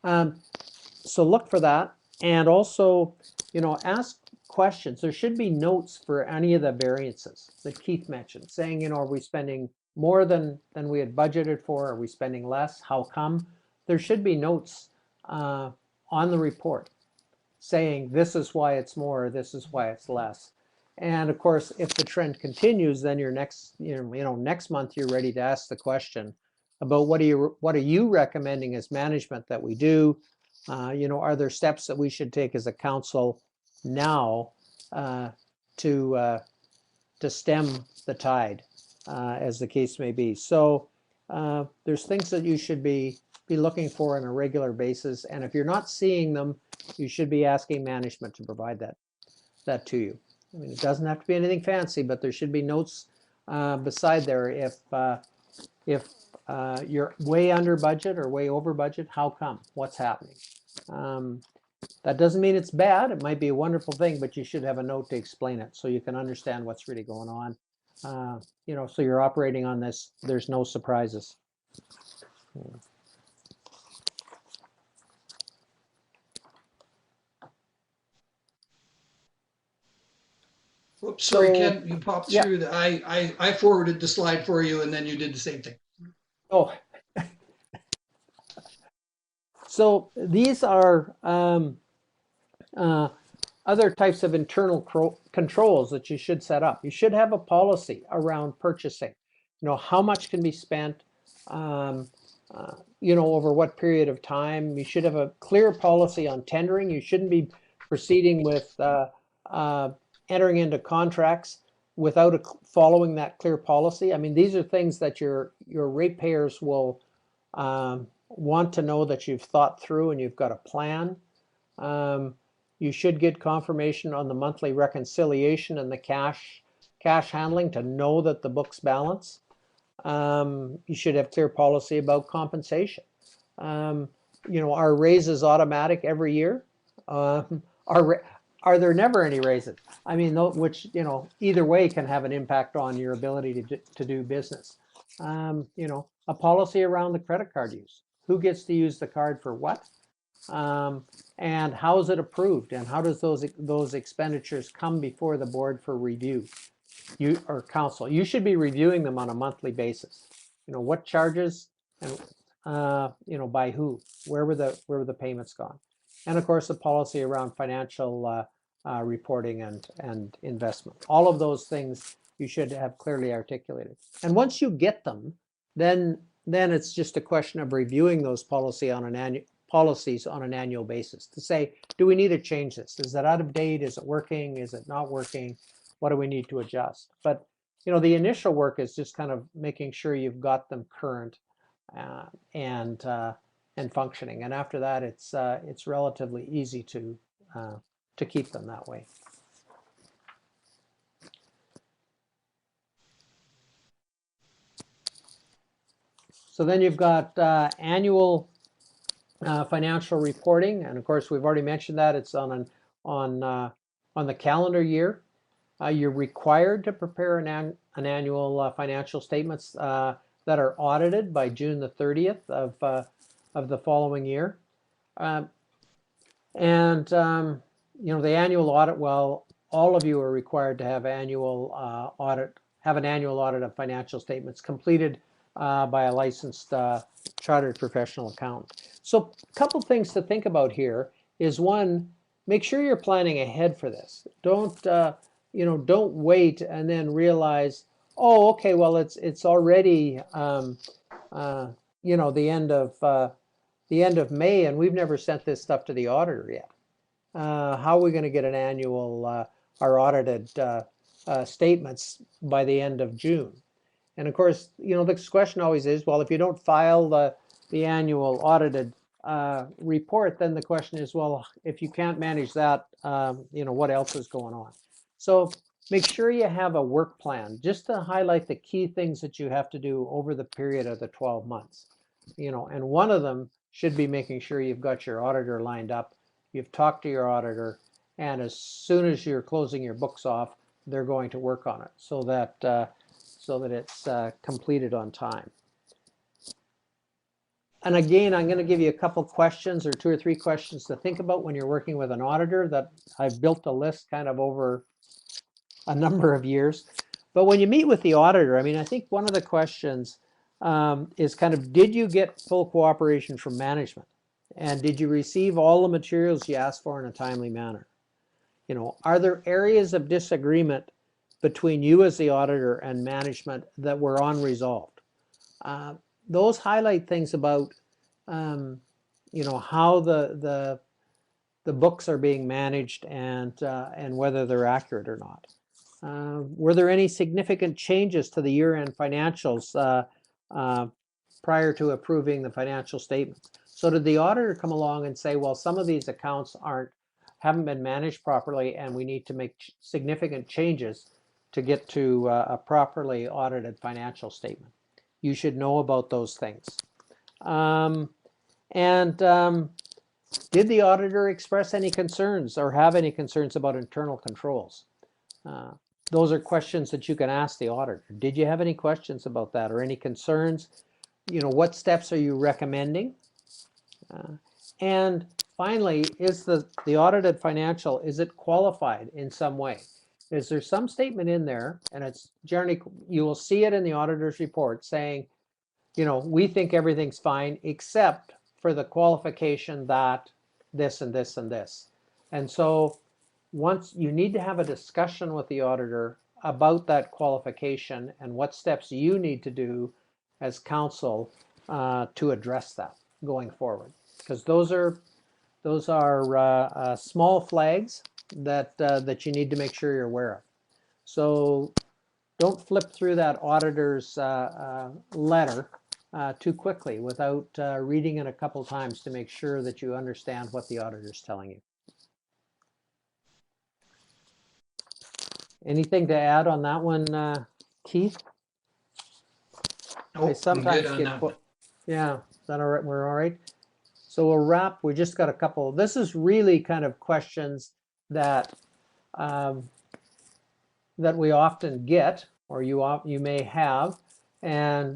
So look for that, and also, ask questions. There should be notes for any of the variances that Keith mentioned, saying, are we spending more than we had budgeted for? Are we spending less? How come? There should be notes on the report saying this is why it's more, this is why it's less. And of course, if the trend continues, then your next month you're ready to ask the question about what are you recommending as management that we do? Are there steps that we should take as a council now to stem the tide, as the case may be? So there's things that you should be looking for on a regular basis, and if you're not seeing them, you should be asking management to provide that to you. I mean, it doesn't have to be anything fancy, but there should be notes beside there if you're way under budget or way over budget. How come? What's happening? That doesn't mean it's bad. It might be a wonderful thing, but you should have a note to explain it so you can understand what's really going on. So you're operating on this. There's no surprises. Oops, sorry, So, Ken, you popped yeah. through. I forwarded the slide for you, and then you did the same thing. Oh, so these are other types of internal controls that you should set up. You should have a policy around purchasing. How much can be spent, over what period of time. You should have a clear policy on tendering. You shouldn't be proceeding with entering into contracts without following that clear policy. I mean, these are things that your ratepayers will want to know that you've thought through and you've got a plan. You should get confirmation on the monthly reconciliation and the cash handling to know that the books balance. You should have clear policy about compensation. Are raises automatic every year? Are there never any raises? I mean, which, either way can have an impact on your ability to do business. A policy around the credit card use. Who gets to use the card for what? And how is it approved? And how does those expenditures come before the board for review? You or council, you should be reviewing them on a monthly basis. What charges and by who? Where were the payments gone? And of course, the policy around financial reporting and investment. All of those things you should have clearly articulated. And once you get them, then it's just a question of reviewing those policies on an annual basis to say, do we need to change this? Is that out of date? Is it working? Is it not working? What do we need to adjust? But the initial work is just kind of making sure you've got them current and functioning. And after that, it's relatively easy to keep them that way. So then you've got annual financial reporting, and of course we've already mentioned that it's on the calendar year. You're required to prepare an annual financial statements that are audited by June the 30th of the following year. The annual audit, well, all of you are required to have an annual audit of financial statements completed by a licensed chartered professional accountant. So a couple things to think about here is, one, make sure you're planning ahead for this. Don't wait and then realize, oh, okay, well, it's already the end of May and we've never sent this stuff to the auditor yet. How are we going to get an annual our audited statements by the end of June. And of course, the question always is, well, if you don't file the annual audited report, then the question is, well, if you can't manage that, what else is going on? So make sure you have a work plan just to highlight the key things that you have to do over the period of the 12 months. And one of them should be making sure you've got your auditor lined up, you've talked to your auditor, and as soon as you're closing your books off, they're going to work on it so that it's completed on time. And again, I'm going to give you a couple questions or 2 or 3 questions to think about when you're working with an auditor that I've built a list kind of over a number of years. But when you meet with the auditor, I mean, I think one of the questions is kind of, did you get full cooperation from management? And did you receive all the materials you asked for in a timely manner? Are there areas of disagreement between you as the auditor and management that were unresolved? Those highlight things about, how the books are being managed and whether they're accurate or not. Were there any significant changes to the year-end financials prior to approving the financial statement? So did the auditor come along and say, well, some of these accounts haven't been managed properly and we need to make significant changes to get to a properly audited financial statement? You should know about those things. Did the auditor express any concerns or have any concerns about internal controls? Those are questions that you can ask the auditor. Did you have any questions about that or any concerns? What steps are you recommending? And finally, is the audited financial, is it qualified in some way? Is there some statement in there, and it's generally, you will see it in the auditor's report saying, we think everything's fine except for the qualification that this and this and this. And so once you need to have a discussion with the auditor about that qualification and what steps you need to do as counsel to address that going forward, because those are small flags that you need to make sure you're aware of. So don't flip through that auditor's letter too quickly without reading it a couple times to make sure that you understand what the auditor's telling you. Anything to add on that one, Keith? Nope, I'm good on that one. Yeah, is that all right? We're all right. So we'll wrap. We just got a couple. This is really kind of questions that that we often get, or you may have, and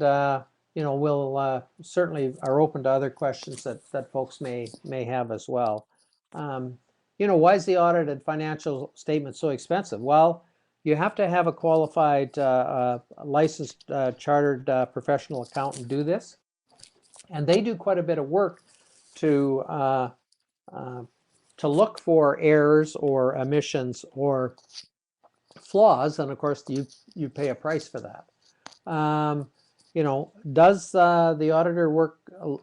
we'll certainly are open to other questions that folks may have as well. Why is the audited financial statement so expensive? Well, you have to have a qualified, licensed, chartered professional accountant do this, and they do quite a bit of work to look for errors or omissions or flaws, and of course you pay a price for that. Does the auditor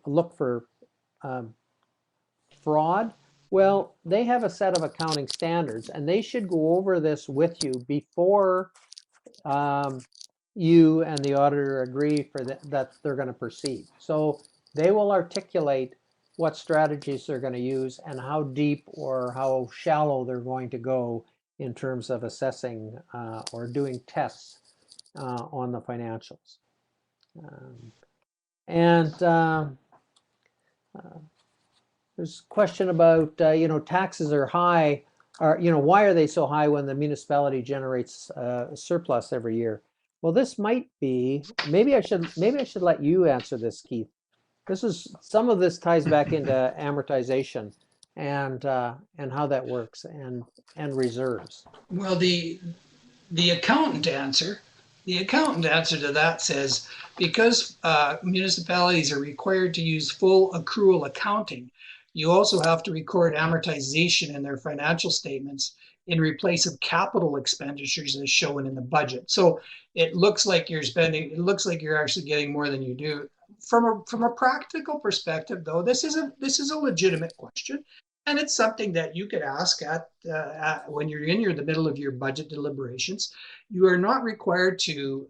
look for fraud? Well, they have a set of accounting standards, and they should go over this with you before you and the auditor agree that they're going to proceed. So they will articulate what strategies they're going to use and how deep or how shallow they're going to go in terms of assessing or doing tests on the financials. There's a question about, taxes are high, why are they so high when the municipality generates a surplus every year? Well, this might be, maybe I should let you answer this, Keith. Some of this ties back into amortization and how that works and reserves. Well, the accountant answer to that says, because municipalities are required to use full accrual accounting, you also have to record amortization in their financial statements in replace of capital expenditures as shown in the budget. So it looks like you're spending, it looks like you're actually getting more than you do. From a practical perspective, though, this is a legitimate question, And it's something that you could ask at when you're in the middle of your budget deliberations. You are not required to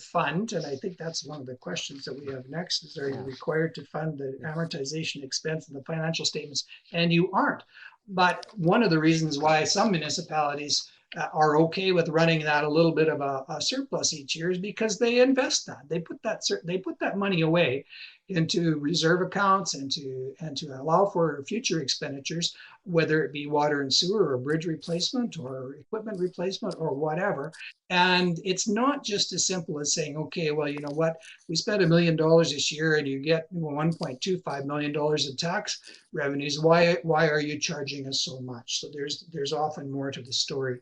fund, and I think that's one of the questions that we have next, is are you required to fund the amortization expense in the financial statements? And you aren't. But one of the reasons why some municipalities are okay with running that a little bit of a surplus each year is because they invest that. They put that money away into reserve accounts and to allow for future expenditures, whether it be water and sewer or bridge replacement or equipment replacement or whatever. And it's not just as simple as saying, okay, well, you know what, we spent $1 million this year and you get $1.25 million in tax revenues. Why are you charging us so much? So there's often more to the story.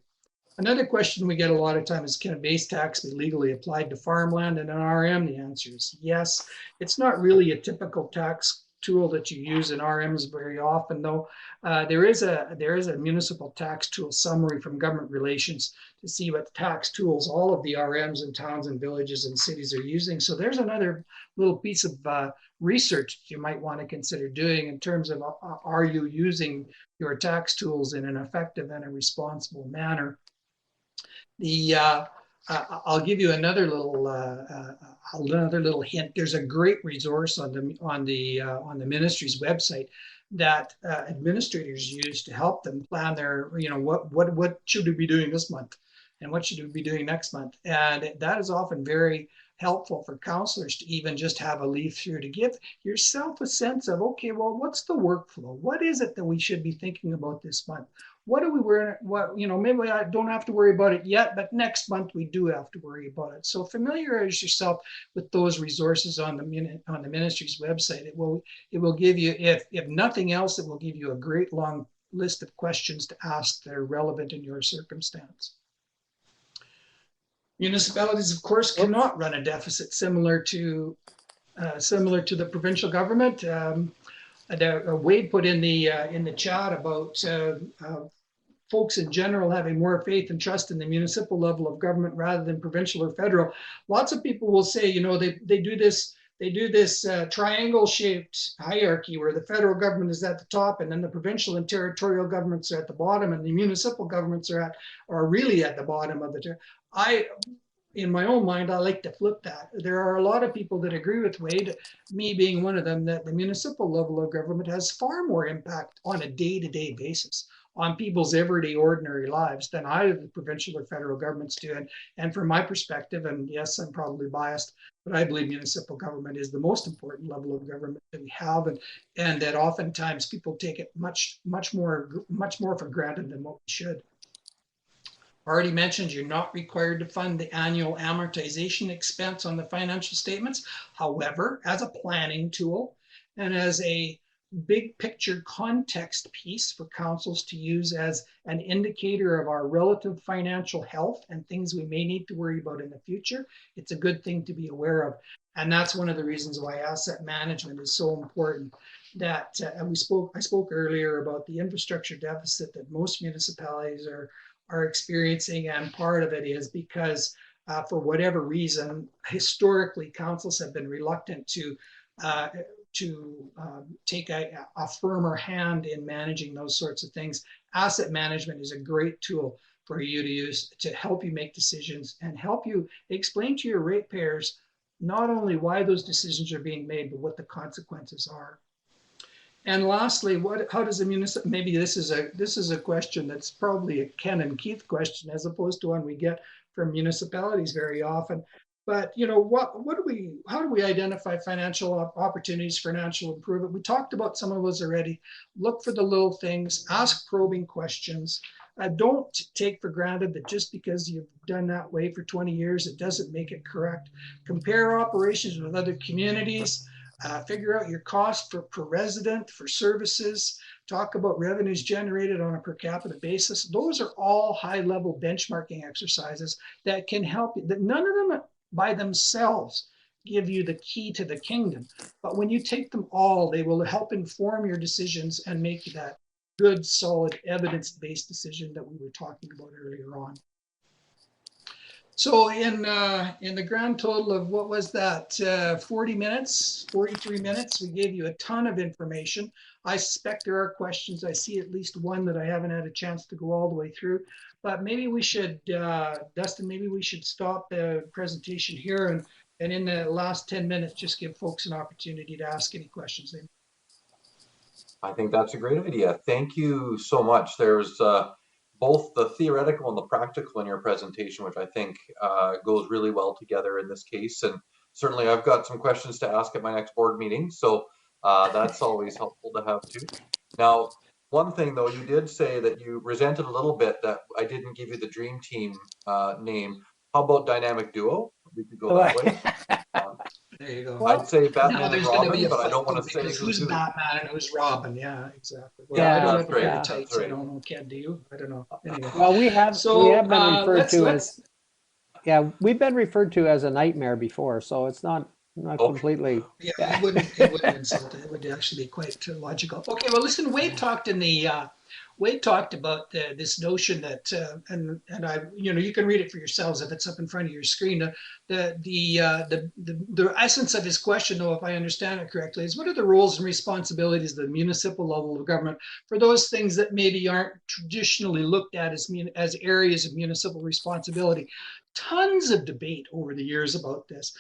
Another question we get a lot of time is, can a base tax be legally applied to farmland and an RM? The answer is yes. It's not really a typical tax tool that you use in RMs very often, though. There is a municipal tax tool summary from government relations to see what tax tools all of the RMs in towns and villages and cities are using. So there's another little piece of research you might want to consider doing in terms of are you using your tax tools in an effective and a responsible manner. I'll give you another little hint. There's a great resource on the ministry's website that administrators use to help them plan their, what should we be doing this month and what should we be doing next month. And that is often very helpful for counselors to even just have a leaf through to give yourself a sense of, okay, well, what's the workflow? What is it that we should be thinking about this month? What do we wear? What, maybe I don't have to worry about it yet, but next month we do have to worry about it. So familiarize yourself with those resources on the ministry's website. It will give you, if nothing else, it will give you a great long list of questions to ask that are relevant in your circumstance. Municipalities, of course, cannot run a deficit similar to the provincial government. Wade put in the chat about folks in general having more faith and trust in the municipal level of government rather than provincial or federal. Lots of people will say, they do this triangle-shaped hierarchy where the federal government is at the top and then the provincial and territorial governments are at the bottom and the municipal governments are really at the bottom of the. In my own mind, I like to flip that. There are a lot of people that agree with Wade, me being one of them, that the municipal level of government has far more impact on a day-to-day basis on people's everyday ordinary lives than either the provincial or federal governments do. And from my perspective, and yes, I'm probably biased, but I believe municipal government is the most important level of government that we have, and that oftentimes people take it much more for granted than what we should. Already mentioned, you're not required to fund the annual amortization expense on the financial statements. However, as a planning tool and as a big picture context piece for councils to use as an indicator of our relative financial health and things we may need to worry about in the future, it's a good thing to be aware of. And that's one of the reasons why asset management is so important. That I spoke earlier about the infrastructure deficit that most municipalities are experiencing, and part of it is because for whatever reason, historically, councils have been reluctant to take a firmer hand in managing those sorts of things. Asset management is a great tool for you to use to help you make decisions and help you explain to your ratepayers not only why those decisions are being made, but what the consequences are. And lastly, how does a municipal, maybe this is a question that's probably a Ken and Keith question as opposed to one we get from municipalities very often. But how do we identify financial opportunities, financial improvement? We talked about some of those already. Look for the little things, ask probing questions. Don't take for granted that just because you've done that way for 20 years, it doesn't make it correct. Compare operations with other communities. Figure out your cost per resident for services, talk about revenues generated on a per capita basis. Those are all high-level benchmarking exercises that can help you. That none of them by themselves give you the key to the kingdom, but when you take them all, they will help inform your decisions and make that good, solid, evidence-based decision that we were talking about earlier on. So in the grand total of what was that, 40 minutes, 43 minutes, we gave you a ton of information. I suspect there are questions. I see at least one that I haven't had a chance to go all the way through. But maybe we should, Dustin, maybe we should stop the presentation here and in the last 10 minutes, just give folks an opportunity to ask any questions. I think that's a great idea. Thank you so much. There's both the theoretical and the practical in your presentation, which I think goes really well together in this case. And certainly I've got some questions to ask at my next board meeting. So that's always helpful to have too. Now, one thing though, you did say that you resented a little bit that I didn't give you the dream team name. How about dynamic duo? We could go that way. There you go. I'd say Now Batman and there's going to be Robin, a but I fight don't want though, to say because who's who's who. Batman and who's Robin? Yeah, exactly. Well, Yeah, I don't that's have to wear right. tights. That's I right. don't know. Ken, do you? I don't know. Anyway. Well, we have So been referred to let's as, yeah, we've been referred to as a nightmare before, so it's not Okay. completely. yeah, it wouldn't insult it. It would actually be quite logical. Okay, well, listen, Wade talked about this notion that, and I, you can read it for yourselves if it's up in front of your screen. The essence of his question, though, if I understand it correctly, is what are the roles and responsibilities of the municipal level of government for those things that maybe aren't traditionally looked at as areas of municipal responsibility? Tons of debate over the years about this.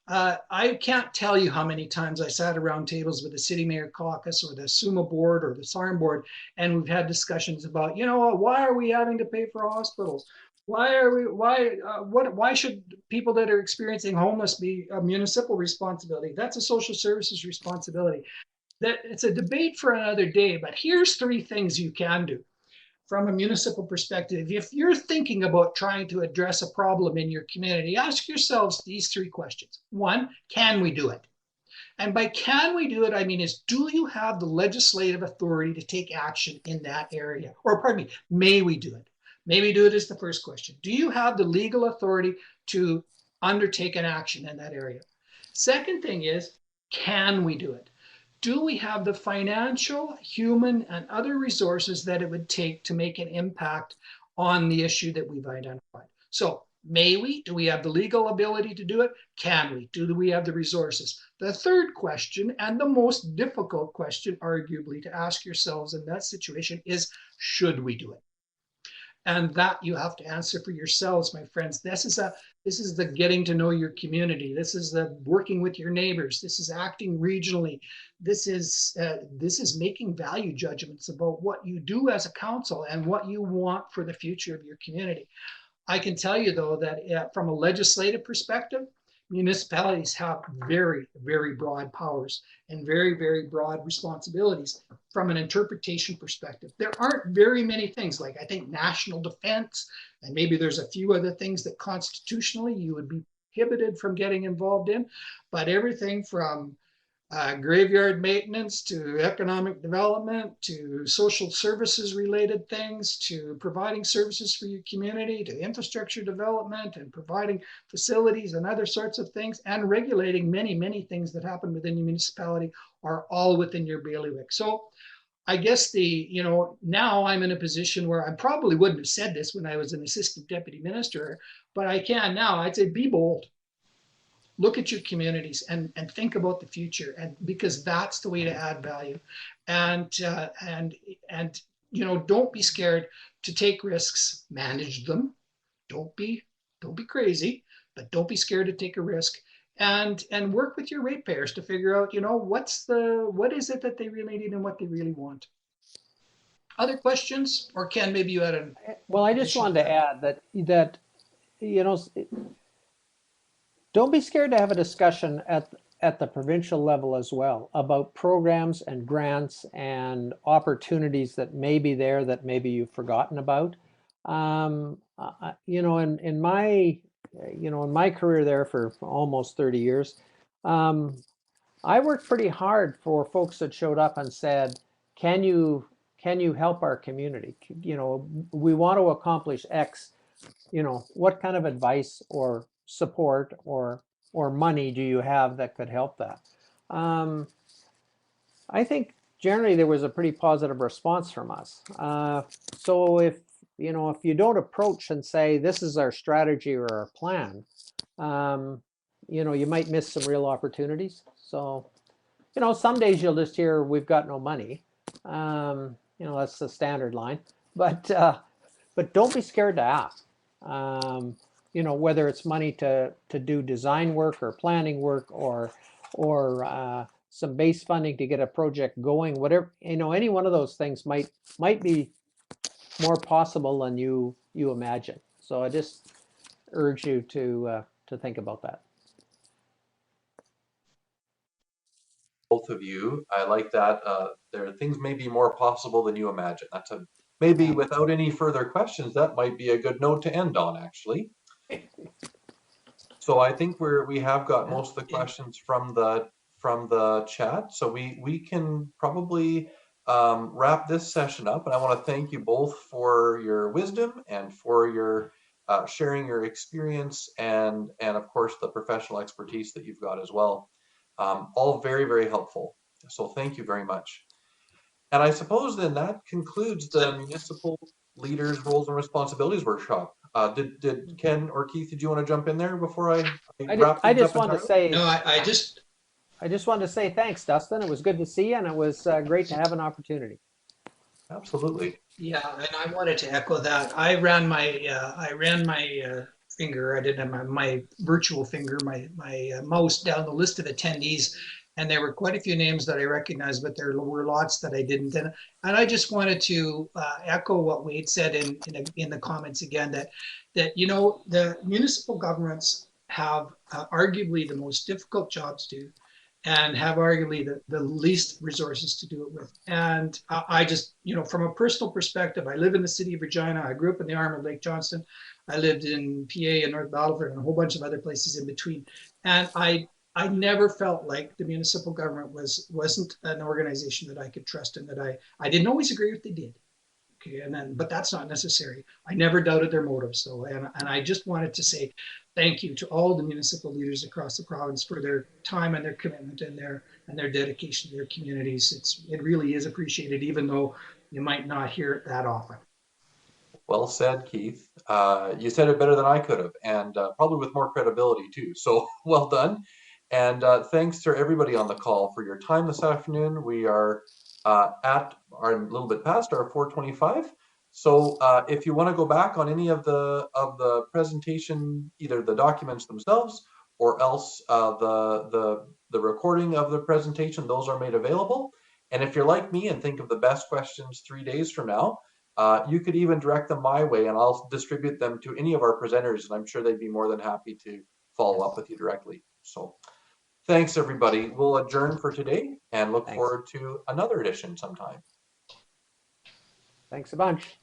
I can't tell you how many times I sat around tables with the City Mayor Caucus or the SUMA board or the SARM board, and we've had discussions about, why are we having to pay for hospitals? Why should people that are experiencing homeless be a municipal responsibility? That's a social services responsibility. That it's a debate for another day, but here's 3 things you can do. From a municipal perspective, if you're thinking about trying to address a problem in your community, ask yourselves these 3 questions. 1, can we do it? And by can we do it, I mean do you have the legislative authority to take action in that area? Or pardon me, may we do it? May we do it is the first question. Do you have the legal authority to undertake an action in that area? Second thing is, can we do it? Do we have the financial, human, and other resources that it would take to make an impact on the issue that we've identified? So may we? Do we have the legal ability to do it? Can we? Do we have the resources? The third question, and the most difficult question, arguably, to ask yourselves in that situation is, should we do it? And that you have to answer for yourselves, my friends. This is the getting to know your community. This is the working with your neighbors. This is acting regionally. This is making value judgments about what you do as a council and what you want for the future of your community. I can tell you though that from a legislative perspective, municipalities have very, very broad powers and very, very broad responsibilities from an interpretation perspective. There aren't very many things, like I think national defense, and maybe there's a few other things that constitutionally you would be prohibited from getting involved in, but everything from graveyard maintenance to economic development to social services related things to providing services for your community to infrastructure development and providing facilities and other sorts of things and regulating many, many things that happen within your municipality are all within your bailiwick. So I guess now I'm in a position where I probably wouldn't have said this when I was an assistant deputy minister, but I can now. I'd say be bold. Look at your communities and think about the future, and because that's the way to add value, and don't be scared to take risks. Manage them. Don't be crazy, but don't be scared to take a risk, and work with your ratepayers to figure out what is it that they really need and what they really want. Other questions, or Ken, maybe you had an. Well, I just wanted to add that don't be scared to have a discussion at the provincial level as well about programs and grants and opportunities that may be there that maybe you've forgotten about. In my career there for almost 30 years, I worked pretty hard for folks that showed up and said, can you help our community? We want to accomplish X. What kind of advice or support or money do you have that could help that? I think generally there was a pretty positive response from us. So you know, if you don't approach and say, this is our strategy or our plan, you know, you might miss some real opportunities. So, you know, some days you'll just hear, we've got no money. You know, that's the standard line. But don't be scared to ask. You know, whether it's money to do design work or planning work or some base funding to get a project going, whatever, you know, any one of those things might be more possible than you imagine. So I just urge you to think about that. Both of you, I like that. There things may be more possible than you imagine. That's a maybe without any further questions, that might be a good note to end on, actually. So I think we have got most of the questions from the chat, so we can probably wrap this session up. And I want to thank you both for your wisdom and for your sharing your experience and of course the professional expertise that you've got as well. All very, very helpful. So thank you very much. And I suppose then that concludes the Municipal Leaders Roles and Responsibilities Workshop. Did Ken or Keith, did you want to jump in there before I wrap I things just up wanted to entirely? say, No, I just wanted to say thanks, Dustin. It was good to see you, and it was great to have an opportunity. Absolutely. Yeah, and I wanted to echo that. I ran my finger. I didn't have my virtual finger, my mouse down the list of attendees, and there were quite a few names that I recognized, but there were lots that I didn't. And I just wanted to echo what Wade said in the comments again, that you know, the municipal governments have arguably the most difficult job to do, and have arguably the least resources to do it with. And I just, you know, from a personal perspective, I live in the city of Regina. I grew up in the arm of Lake Johnston. I lived in PA and North Battleford and a whole bunch of other places in between. And I never felt like the municipal government wasn't an organization that I could trust, and that I didn't always agree with what they did. Okay, but that's not necessary. I never doubted their motives, though, and I just wanted to say thank you to all the municipal leaders across the province for their time and their commitment and their dedication to their communities. It really is appreciated, even though you might not hear it that often. Well said, Keith. You said it better than I could have, and probably with more credibility too. So well done. And thanks to everybody on the call for your time this afternoon. We are a little bit past our 4:25. So if you want to go back on any of the presentation, either the documents themselves or else the recording of the presentation, those are made available. And if you're like me and think of the best questions 3 days from now, you could even direct them my way, and I'll distribute them to any of our presenters, and I'm sure they'd be more than happy to follow up with you directly. So thanks, everybody. We'll adjourn for today and look forward to another edition sometime. Thanks a bunch.